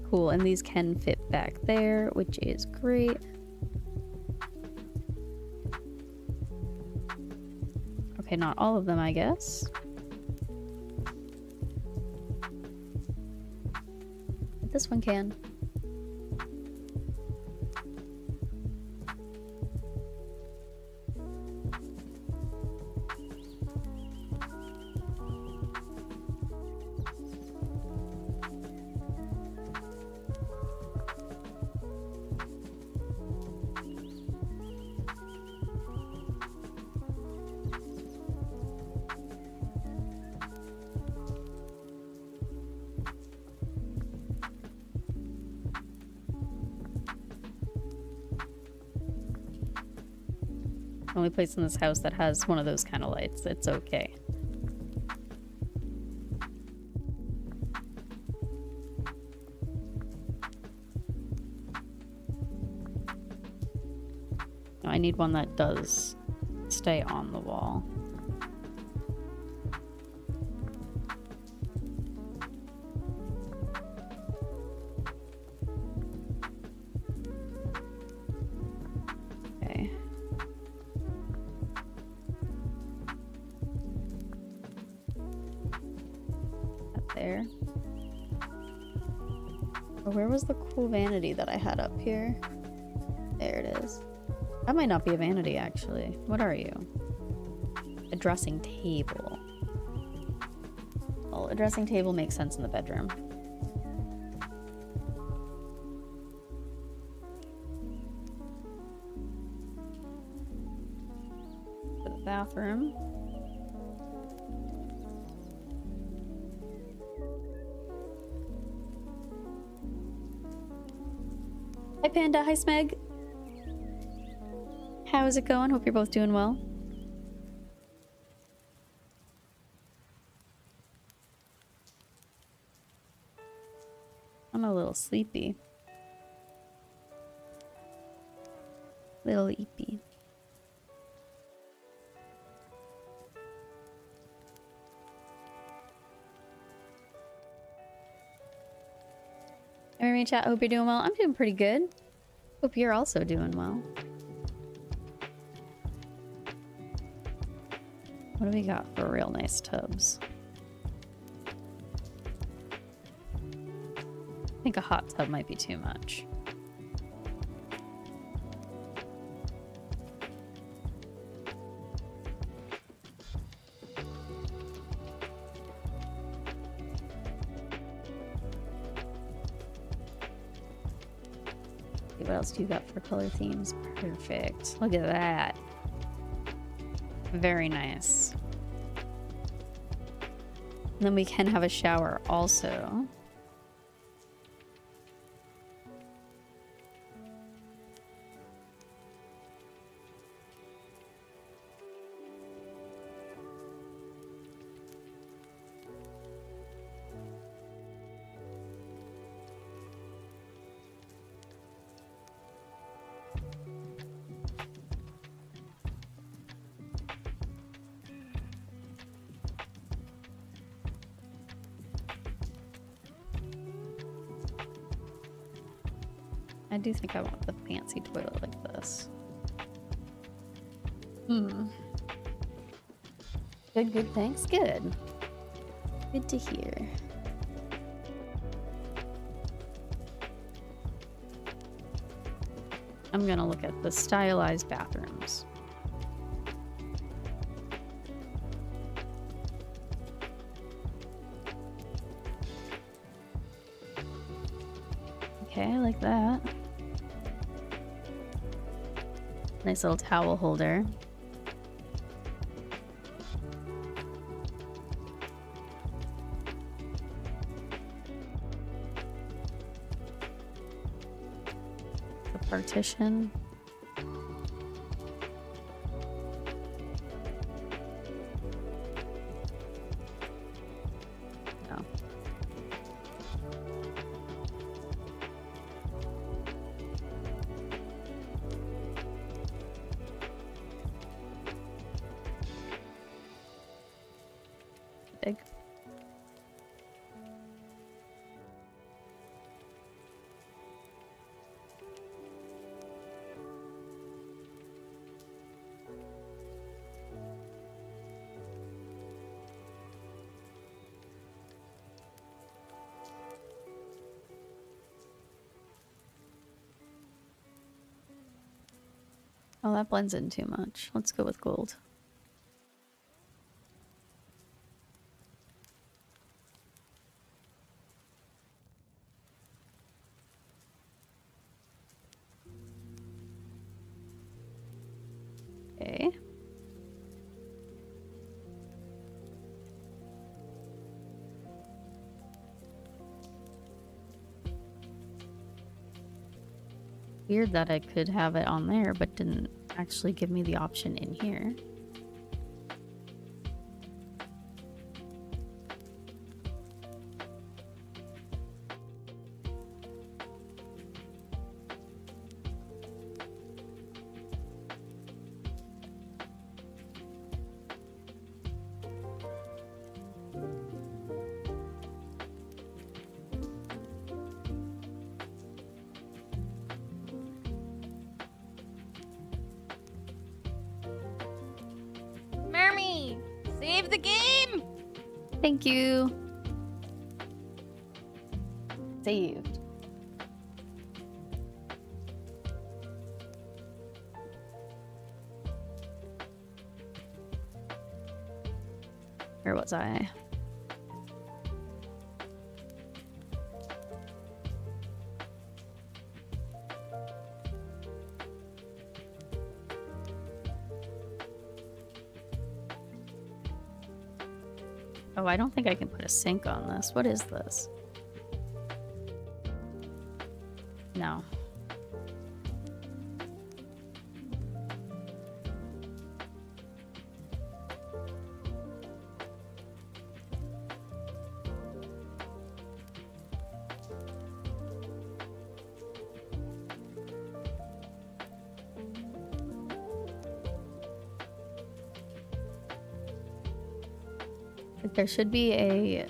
Cool, and these can fit back there, which is great. Okay, not all of them, I guess. This one can. The only place in this house that has one of those kind of lights. It's okay. No, I need one that does stay on the wall. Okay. That there. Oh, where was the cool vanity that I had up here? There it is. That might not be a vanity, actually. What are you? A dressing table. Well, a dressing table makes sense in the bedroom. For the bathroom. Hi Panda, hi Smeg. How's it going? Hope you're both doing well. I'm a little sleepy. Little eepy. Everybody chat, hope you're doing well. I'm doing pretty good. Hope you're also doing well. What do we got for real nice tubs? I think a hot tub might be too much. Okay, what else do you got for color themes? Perfect. Look at that. Very nice. And then we can have a shower also. I do think I want the fancy toilet like this. Good, good, thanks. Good. Good to hear. I'm gonna look at the stylized bathrooms. Okay, I like that. Nice little towel holder. The partition. No. Big. Oh, that blends in too much. Let's go with gold. Okay. Weird that I could have it on there, but didn't actually give me the option in here. Mermy, save the game! Thank you. Saved. Where was I? Oh, I don't think I can put a sink on this. What is this? No. There should be a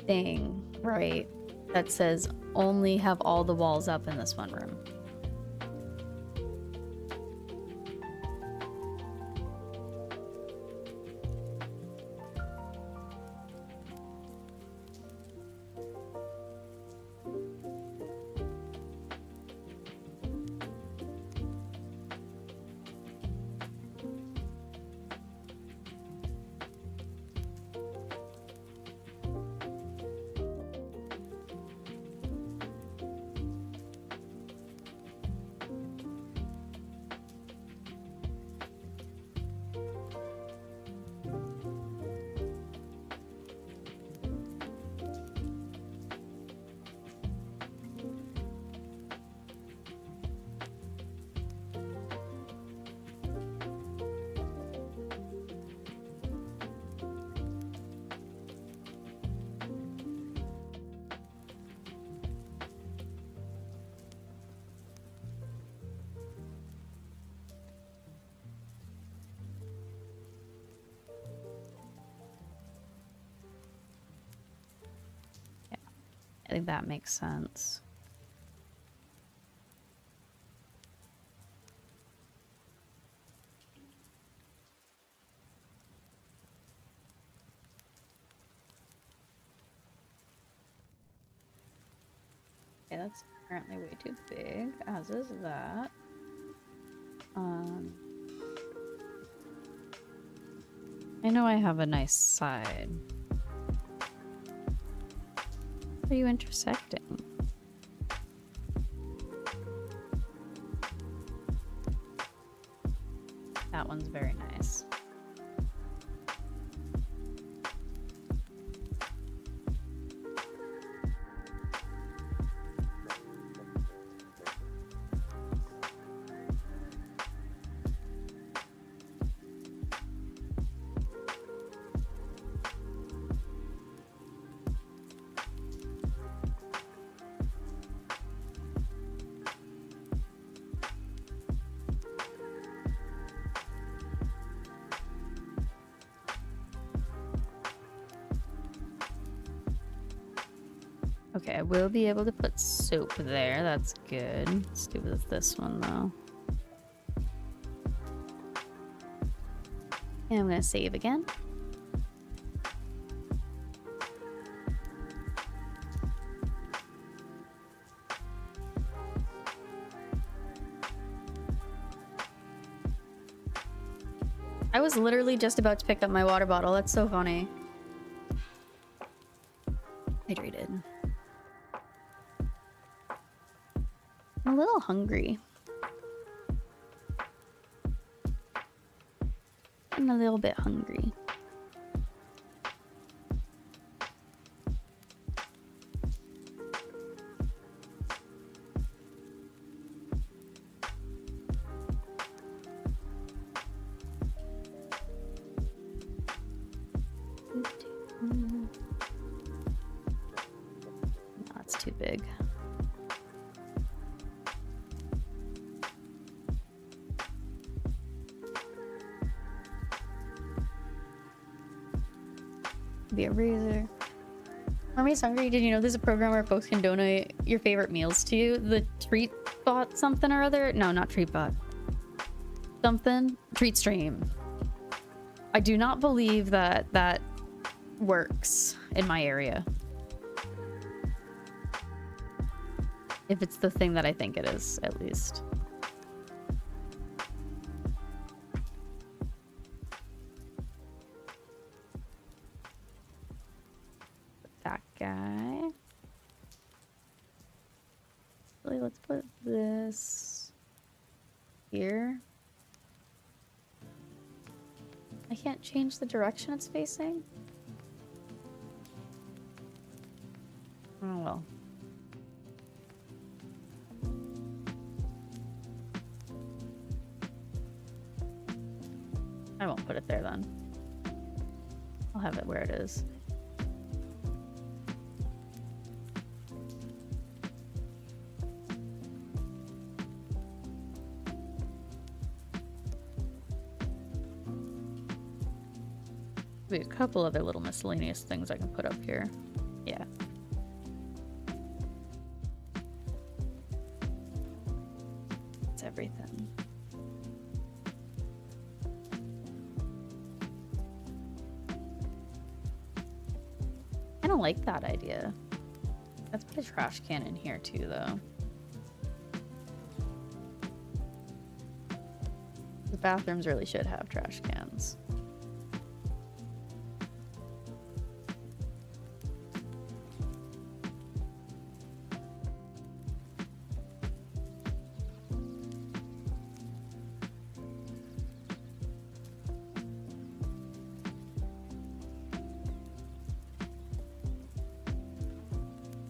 thing, right, that says only have all the walls up in this one room. I think that makes sense. Okay, that's currently way too big, as is that. I know I have a nice side. Are you intersecting? That one's very nice. Okay, I will be able to put soap there. That's good. Let's do with this one, though. And I'm going to save again. I was literally just about to pick up my water bottle. That's so funny. Hydrated. I'm a little hungry. I'm a little bit hungry. That's too big. Be a razor. Army's hungry. Did you know there's a program where folks can donate your favorite meals to you? The Treat Bot something or other? No, not Treat Bot. Something? Treat Stream. I do not believe that that works in my area. If it's the thing that I think it is, at least. That guy. Really, let's put this here. I can't change the direction it's facing. Oh well. I won't put it there then. I'll have it where it is. Be a couple other little miscellaneous things I can put up here. Yeah. That's everything. I don't like that idea. Let's put a trash can in here too, though. The bathrooms really should have trash cans.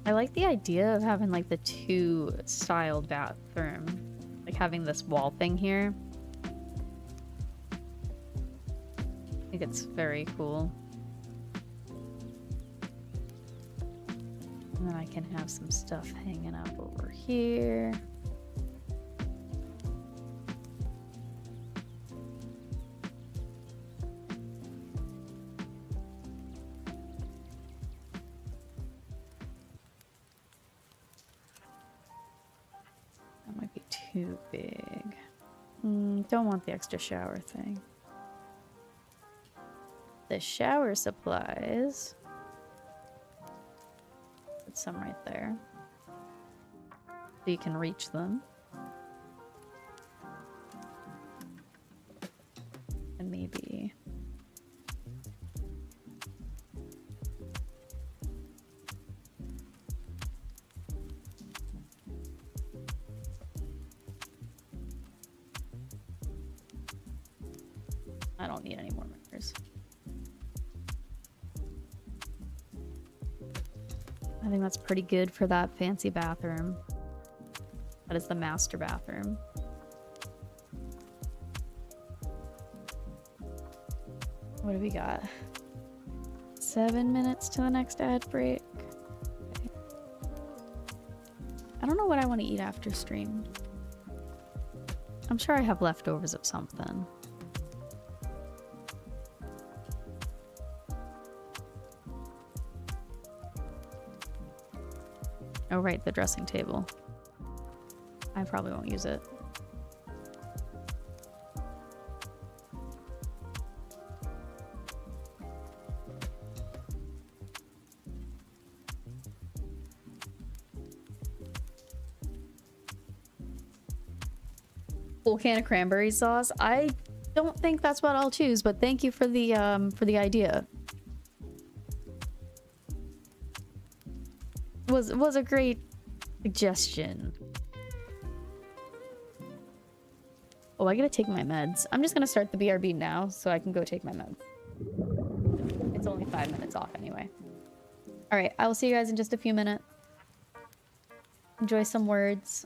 I like the idea of having like the two styled bathroom, like having this wall thing here. I think it's very cool. And then I can have some stuff hanging up over here. Too big. Don't want the extra shower thing. The shower supplies. Put some right there. So you can reach them. And maybe... I don't need any more mirrors. I think that's pretty good for that fancy bathroom. That is the master bathroom. What do we got? 7 minutes to the next ad break. Okay. I don't know what I want to eat after stream. I'm sure I have leftovers of something. Oh, right, the dressing table. I probably won't use it. Full can of cranberry sauce. I don't think that's what I'll choose, but thank you for the idea. Was a great suggestion. Oh, I gotta take my meds. I'm just gonna start the BRB now so I can go take my meds. It's only 5 minutes off anyway. All right, I will see you guys in just a few minutes. Enjoy some words.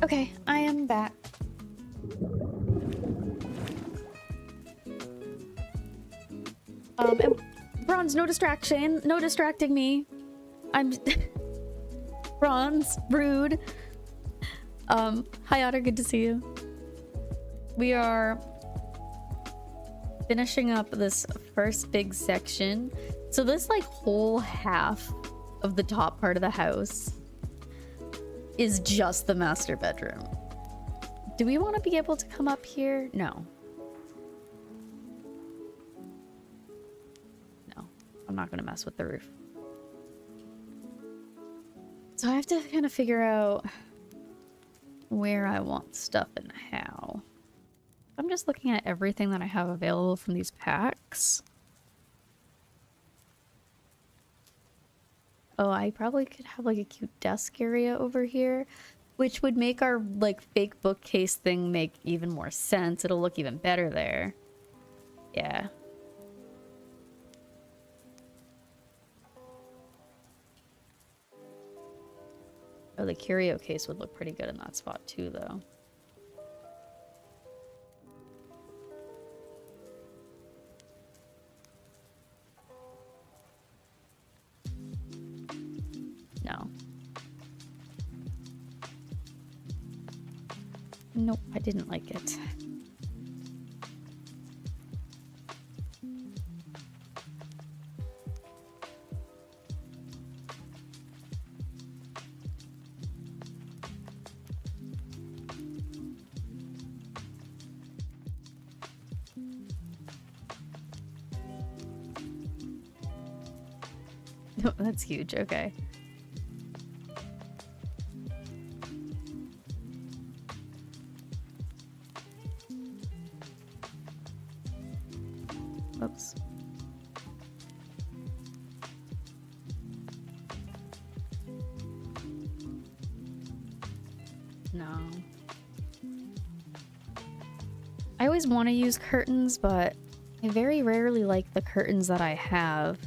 Okay, I am back. And Bronze, no distraction. No distracting me. I'm... Bronze, rude. Hi Otter, good to see you. We are finishing up this first big section. So this like whole half of the top part of the house is just the master bedroom. Do we want to be able to come up here? No. No, I'm not going to mess with the roof. So I have to kind of figure out where I want stuff and how. I'm just looking at everything that I have available from these packs. Oh, I probably could have like a cute desk area over here, which would make our like fake bookcase thing make even more sense. It'll look even better there. Yeah. Oh, the curio case would look pretty good in that spot too, though. No. Nope, I didn't like it. No, that's huge. Okay. Oops. No. I always want to use curtains, but I very rarely like the curtains that I have.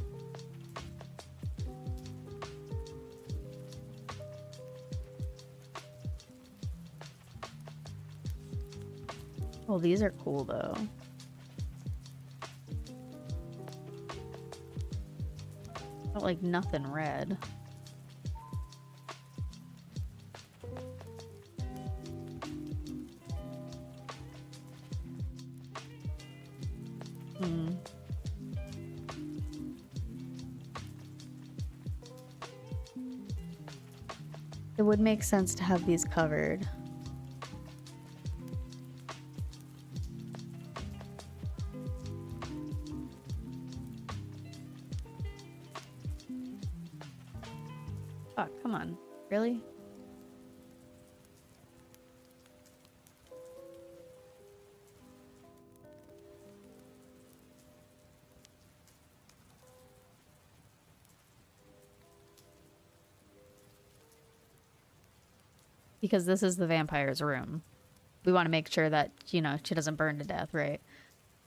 Oh, these are cool though. But like nothing red. It would make sense to have these covered. Oh, come on. Really? Because this is the vampire's room. We want to make sure that, you know, she doesn't burn to death, right?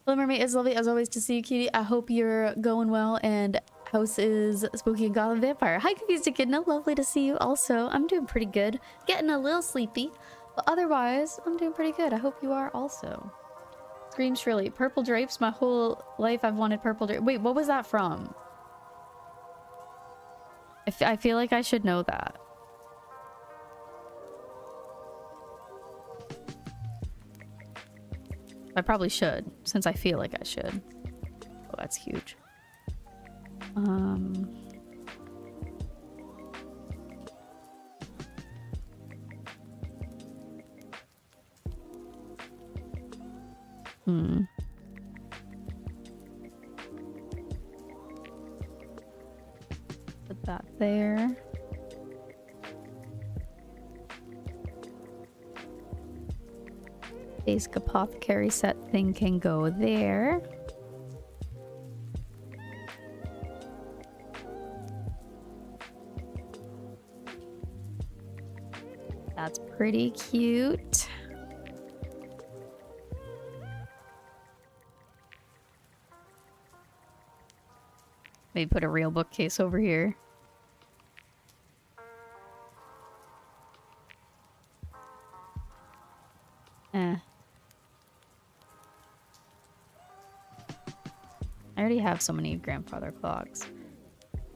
Hello, Mermaid. It's lovely as always to see you, cutie. I hope you're going well and house is spooky and goblin vampire. Hi, Confused Echidna. Lovely to see you also. I'm doing pretty good. Getting a little sleepy, but otherwise, I'm doing pretty good. I hope you are also. Scream shrilly. Purple drapes. My whole life I've wanted purple drapes. Wait, what was that from? I feel like I should know that. I probably should, since I feel like I should. Oh, that's huge. Put that there. Basic apothecary set thing can go there. That's pretty cute. Maybe put a real bookcase over here. Eh. I already have so many grandfather clocks.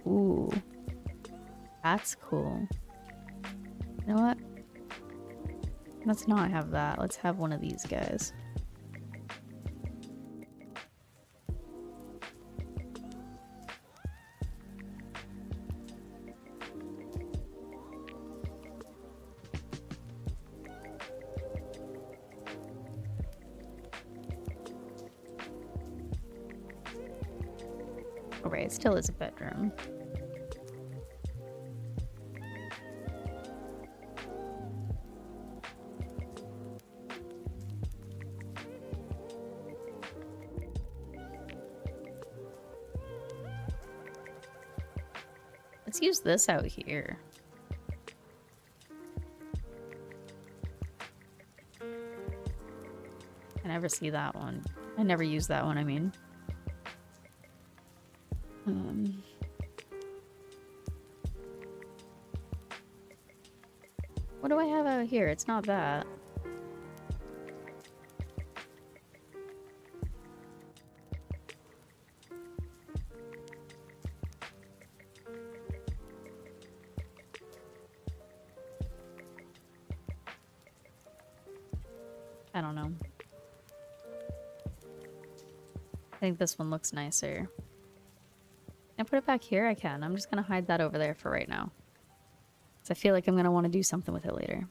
Ooh. That's cool. You know what? Let's not have that. Let's have one of these guys. Oh, right, it still is a bedroom. Let's use this out here. I never see that one. I never use that one, I mean. What do I have out here? It's not that. I don't know. I think this one looks nicer. Can I put it back here? I can. I'm just gonna hide that over there for right now. Because I feel like I'm gonna want to do something with it later.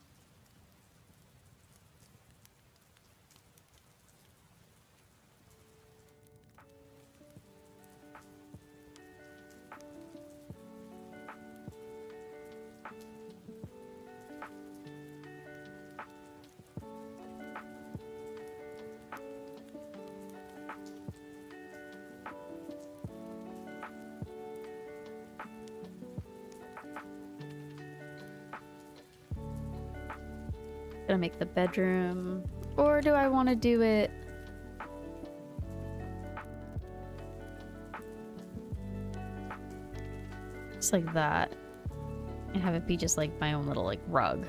Gonna make the bedroom, or do I want to do it just like that and have it be just like my own little like rug?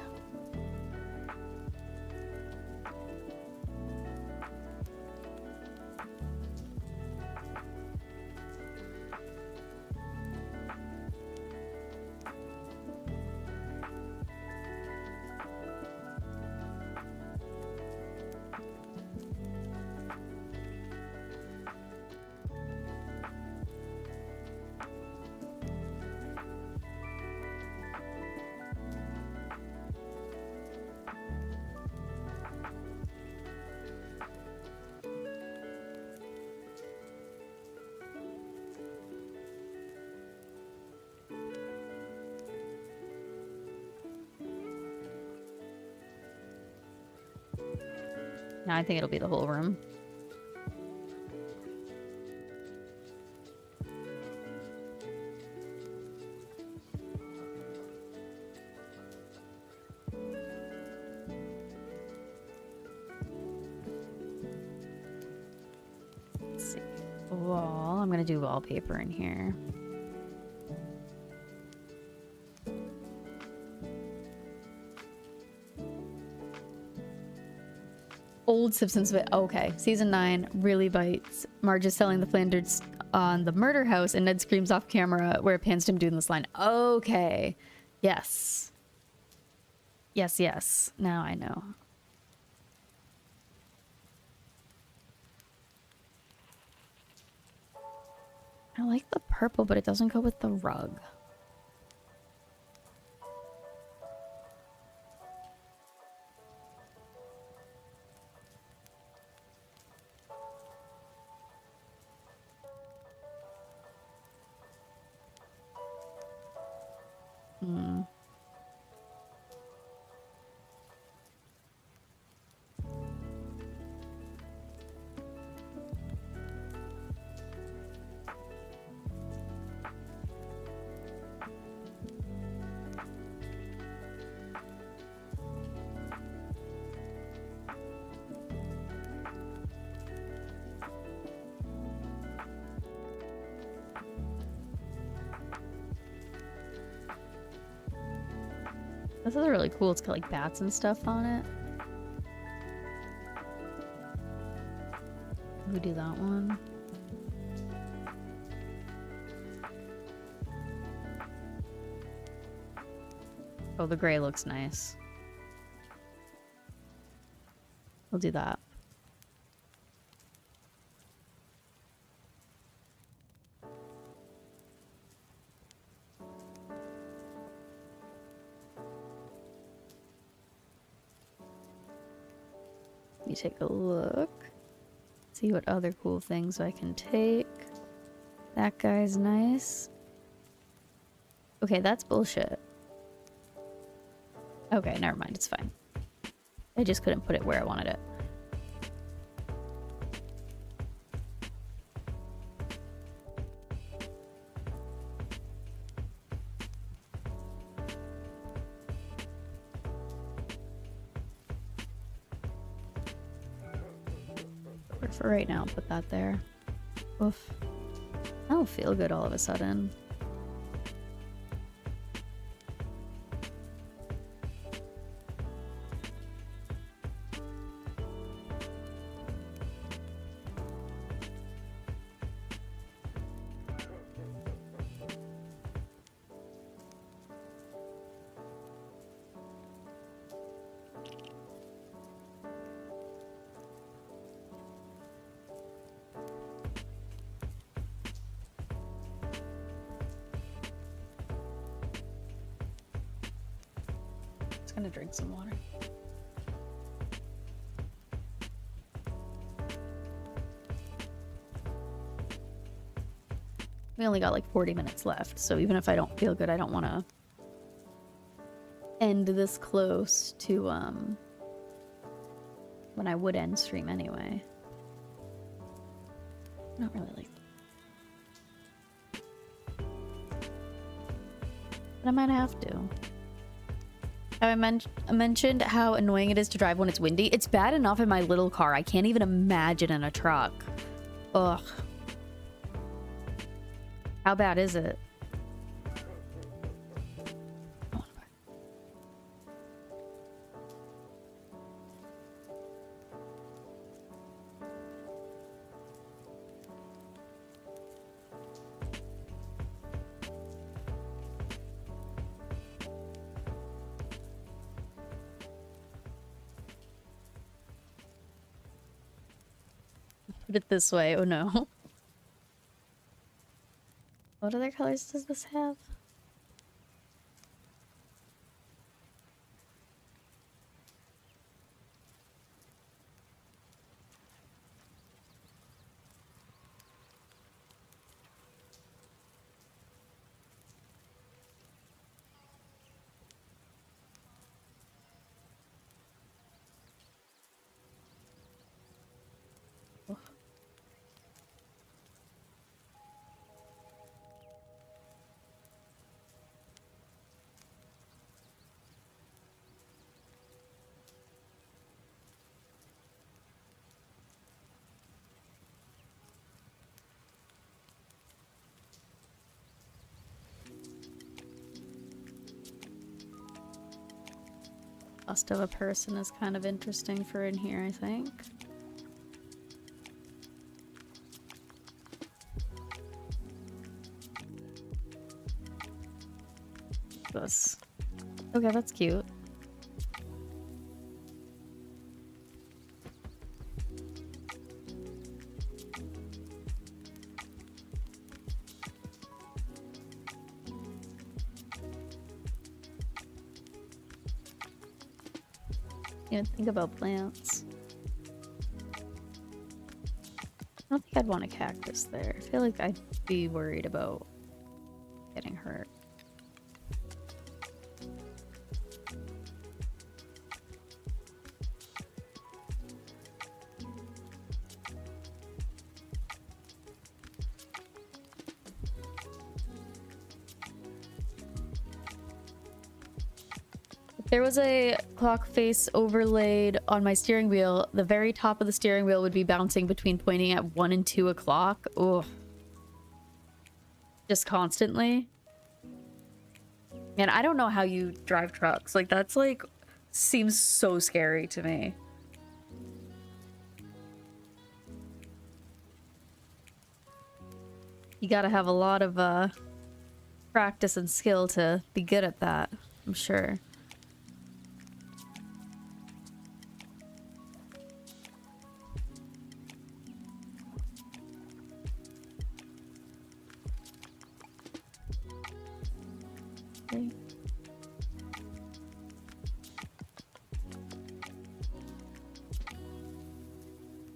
Now I think it'll be the whole room. Let's see. Wall. I'm gonna do wallpaper in here. Old Simpsons bit. Okay, season 9 really bites. Marge is selling the Flanders on the murder house, and Ned screams off camera where it pans to him doing this line. Okay, yes, yes, yes. Now I know. I like the purple, but it doesn't go with the rug. This is really cool. It's got like bats and stuff on it. we do that one? Oh, the gray looks nice. We'll do that. Let me take a look. See what other cool things I can take. That guy's nice. Okay, that's bullshit. Okay, never mind. It's fine. I just couldn't put it where I wanted it. For right now, put that there. Oof. I don't feel good all of a sudden. Gonna drink some water. We only got like 40 minutes left, so even if I don't feel good, I don't want to end this close to when I would end stream anyway. I don't really like that. But I might have to. I mentioned how annoying it is to drive when it's windy. It's bad enough in my little car. I can't even imagine in a truck. Ugh. How bad is it? Put it this way. Oh no. What other colors does this have? Bust of a person is kind of interesting for in here, I think. This. Okay, that's cute. Even think about plants. I don't think I'd want a cactus there. I feel like I'd be worried about getting hurt. There was a clock face overlaid on my steering wheel. The very top of the steering wheel would be bouncing between pointing at 1 and 2 o'clock. Oh, just constantly. And I don't know how you drive trucks. Like, that's like, seems so scary to me. You gotta have a lot of practice and skill to be good at that, I'm sure. Okay.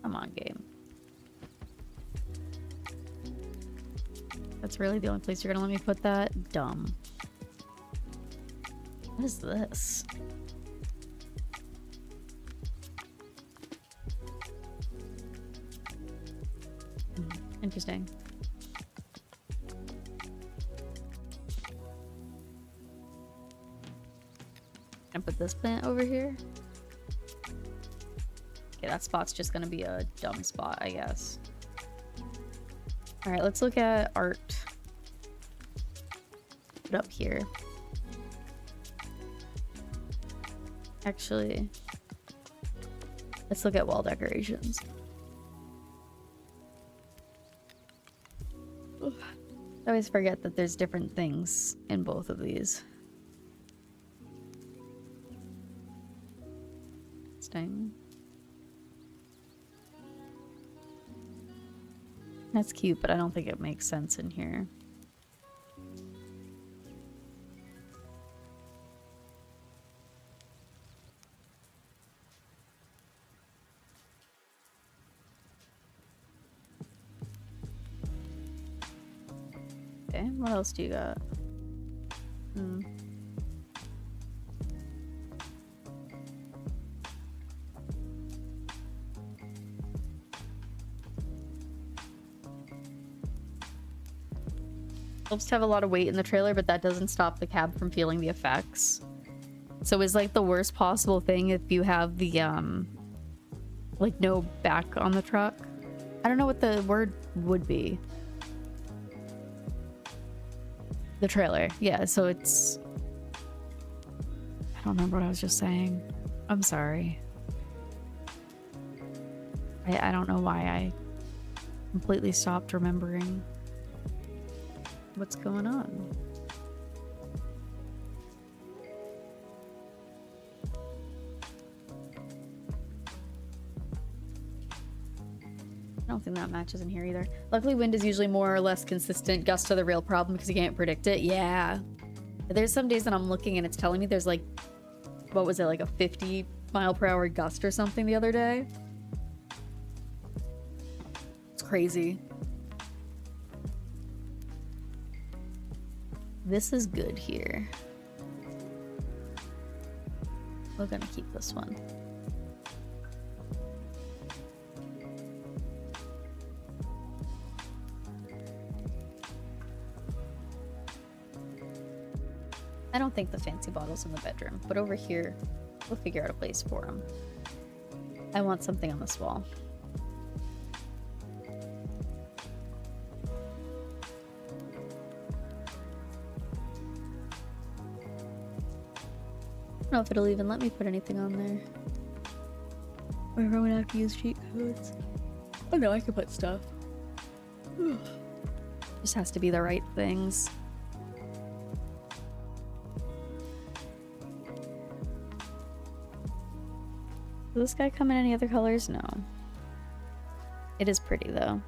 Come on, game. That's really the only place you're gonna let me put that? Dumb. What is this? Interesting. Can I put this plant over here? Okay, that spot's just gonna be a dumb spot, I guess. Alright, let's look at art. Put up here. Actually, let's look at wall decorations. I always forget that there's different things in both of these. Interesting. That's cute, but I don't think it makes sense in here. Okay, what else do you got? Helps to have a lot of weight in the trailer, but that doesn't stop the cab from feeling the effects. So it's like the worst possible thing if you have the like no back on the truck. I don't know what the word would be. The trailer. Yeah, so it's... I don't remember what I was just saying. I'm sorry. I don't know why I completely stopped remembering what's going on. I don't think that matches in here either. Luckily, wind is usually more or less consistent. Gusts are the real problem because you can't predict it. Yeah. There's some days that I'm looking and it's telling me there's like, what was it, like a 50-mile-per-hour gust or something the other day? It's crazy. This is good here. We're gonna keep this one. I don't think the fancy bottle's in the bedroom, but over here, we'll figure out a place for them. I want something on this wall. I don't know if it'll even let me put anything on there. Or if I'm gonna have to use cheat codes. Oh no, I can put stuff. Just has to be the right things. Does this guy come in any other colors? No. It is pretty though.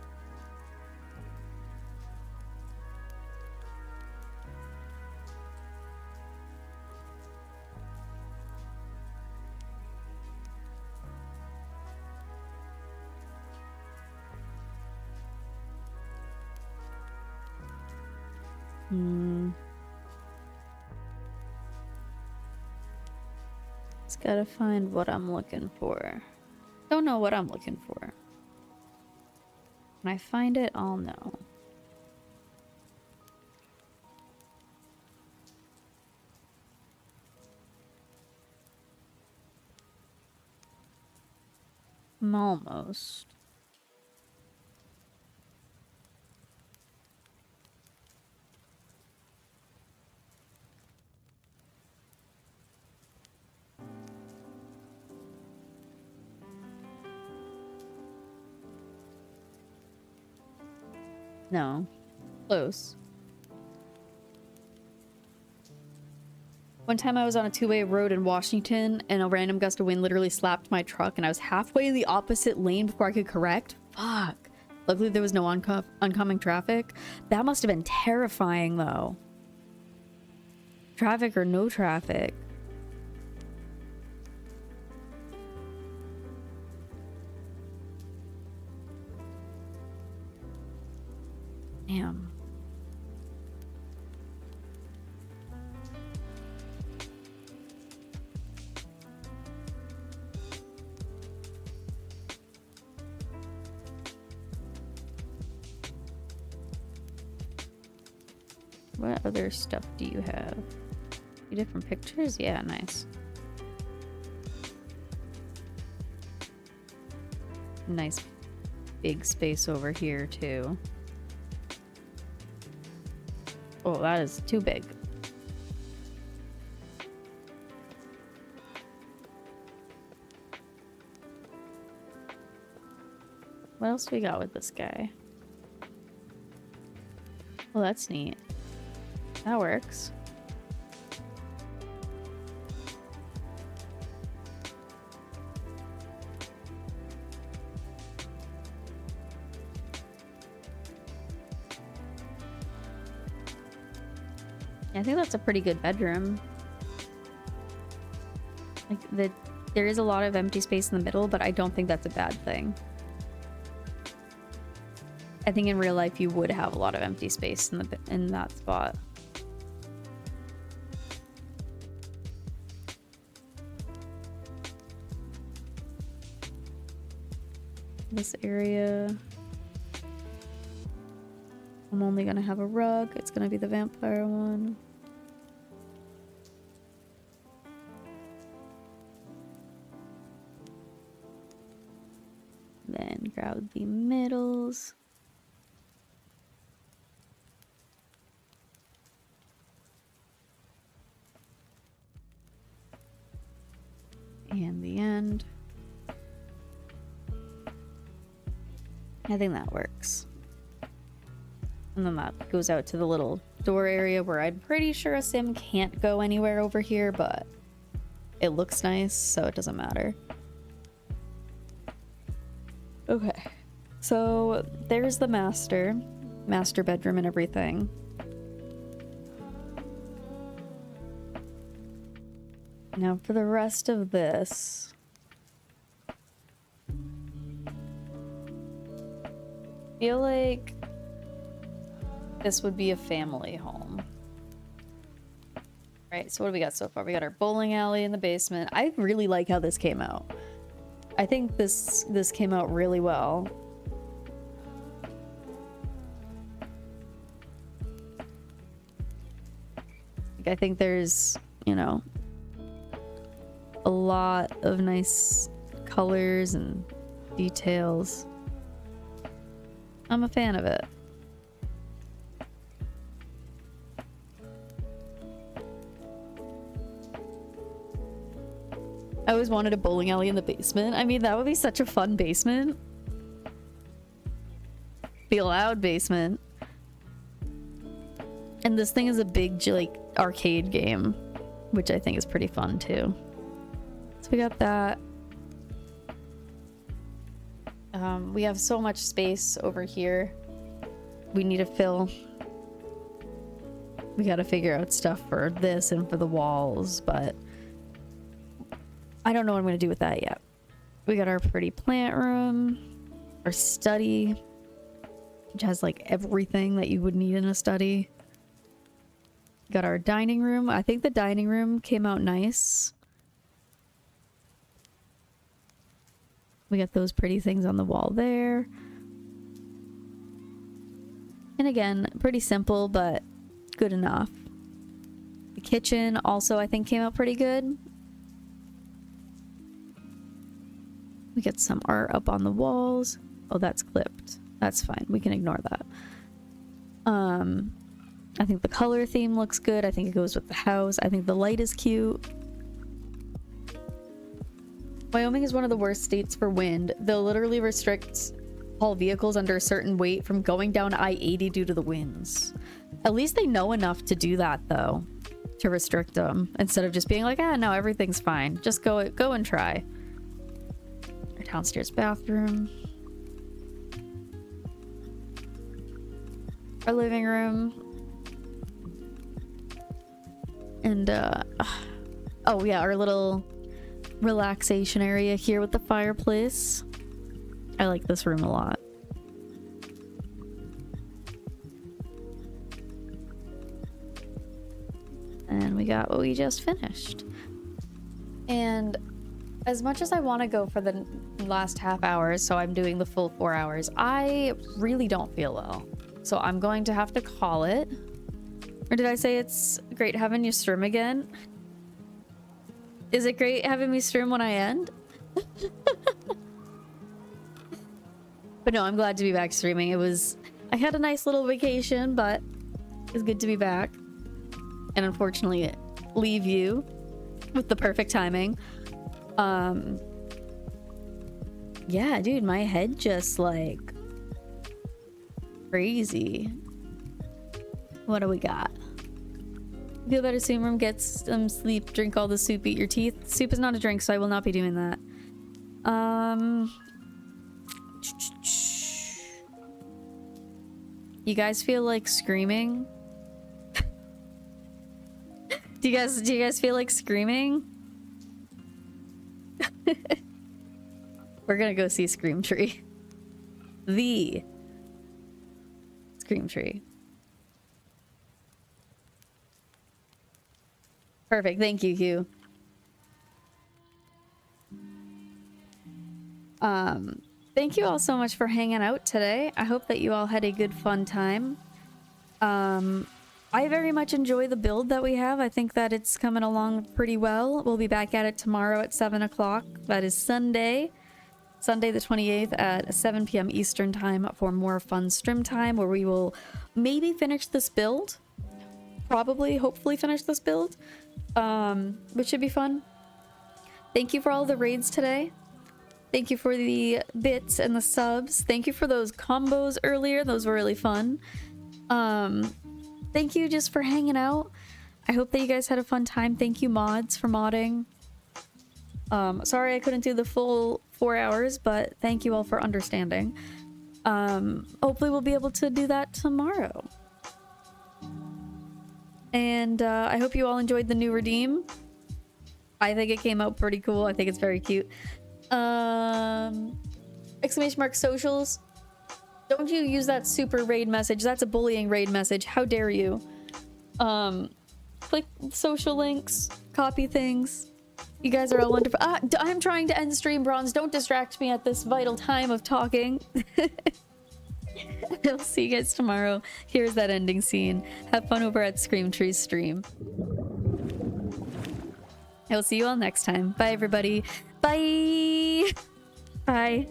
Just gotta find what I'm looking for. Don't know what I'm looking for. When I find it, I'll know. I'm almost. No. Close. One time I was on a two-way road in Washington and a random gust of wind literally slapped my truck and I was halfway in the opposite lane before I could correct. Fuck. Luckily there was no oncoming traffic. That must have been terrifying though. Traffic or no traffic. Damn. What other stuff do you have? Two different pictures? Yeah, nice. Nice big space over here too. Oh, that is too big. What else do we got with this guy? Well, that's neat. That works. I think that's a pretty good bedroom. Like there is a lot of empty space in the middle, but I don't think that's a bad thing. I think in real life you would have a lot of empty space in that spot. This area, I'm only gonna have a rug. It's gonna be the vampire one. Then grab the middles. And the end. I think that works. And then that goes out to the little door area where I'm pretty sure a sim can't go anywhere over here, but it looks nice, so it doesn't matter. Okay, so there's the master bedroom and everything. Now for the rest of this, I feel like this would be a family home. Right, so what do we got so far? We got our bowling alley in the basement. I really like how this came out. I think this came out really well. I think there's, you know, a lot of nice colors and details. I'm a fan of it. I always wanted a bowling alley in the basement. I mean, that would be such a fun basement. Be a loud basement. And this thing is a big, like, arcade game, which I think is pretty fun too. So we got that. We have so much space over here. We need to fill. We gotta figure out stuff for this and for the walls, but I don't know what I'm gonna do with that yet. We got our pretty plant room, our study, which has like everything that you would need in a study. Got our dining room. I think the dining room came out nice. We got those pretty things on the wall there. And again, pretty simple, but good enough. The kitchen also, I think, came out pretty good. We got some art up on the walls. Oh, that's clipped. That's fine. We can ignore that. I think the color theme looks good. I think it goes with the house. I think the light is cute. Wyoming is one of the worst states for wind. They'll literally restrict haul vehicles under a certain weight from going down I-80 due to the winds. At least they know enough to do that, though, to restrict them, instead of just being like, ah, no, everything's fine. Just go and try. Our downstairs bathroom. Our living room. And, oh yeah, our little relaxation area here with the fireplace. I like this room a lot. And we got what we just finished. And as much as I want to go for the last half hour, so I'm doing the full 4 hours, I really don't feel well. So I'm going to have to call it. Or did I say it's great having you stream again? Is it great having me stream when I end? But no, I'm glad to be back streaming. I had a nice little vacation, but it's good to be back. And unfortunately, leave you with the perfect timing. Yeah, dude, my head just like crazy. What do we got? Feel better soon, room, get some sleep, drink all the soup, eat your teeth. Soup is not a drink, so I will not be doing that. You guys feel like screaming? Do you guys feel like screaming? We're gonna go see Scream Tree. The Scream Tree. Perfect. Thank you, Hugh. Thank you all so much for hanging out today. I hope that you all had a good, fun time. I very much enjoy the build that we have. I think that it's coming along pretty well. We'll be back at it tomorrow at 7 o'clock. That is Sunday the 28th at 7 p.m. Eastern time for more fun stream time, where we will maybe finish this build. Probably, hopefully finish this build. Which should be fun. Thank you for all the raids today. Thank you for the bits and the subs. Thank you for those combos earlier. Those were really fun. Thank you just for hanging out. I hope that you guys had a fun time. Thank you, mods, for modding. Sorry I couldn't do the full 4 hours, but thank you all for understanding. Hopefully we'll be able to do that tomorrow. And I hope you all enjoyed the new redeem. I think it came out pretty cool. I think it's very cute. Exclamation mark socials. Don't you use that super raid message. That's a bullying raid message. How dare you? Click social links. Copy things. You guys are all wonderful. I'm trying to end stream, Bronze. Don't distract me at this vital time of talking. I'll see you guys tomorrow. Here's that ending scene. Have fun over at Scream Tree's stream. I will see you all next time. Bye, everybody. Bye. Bye.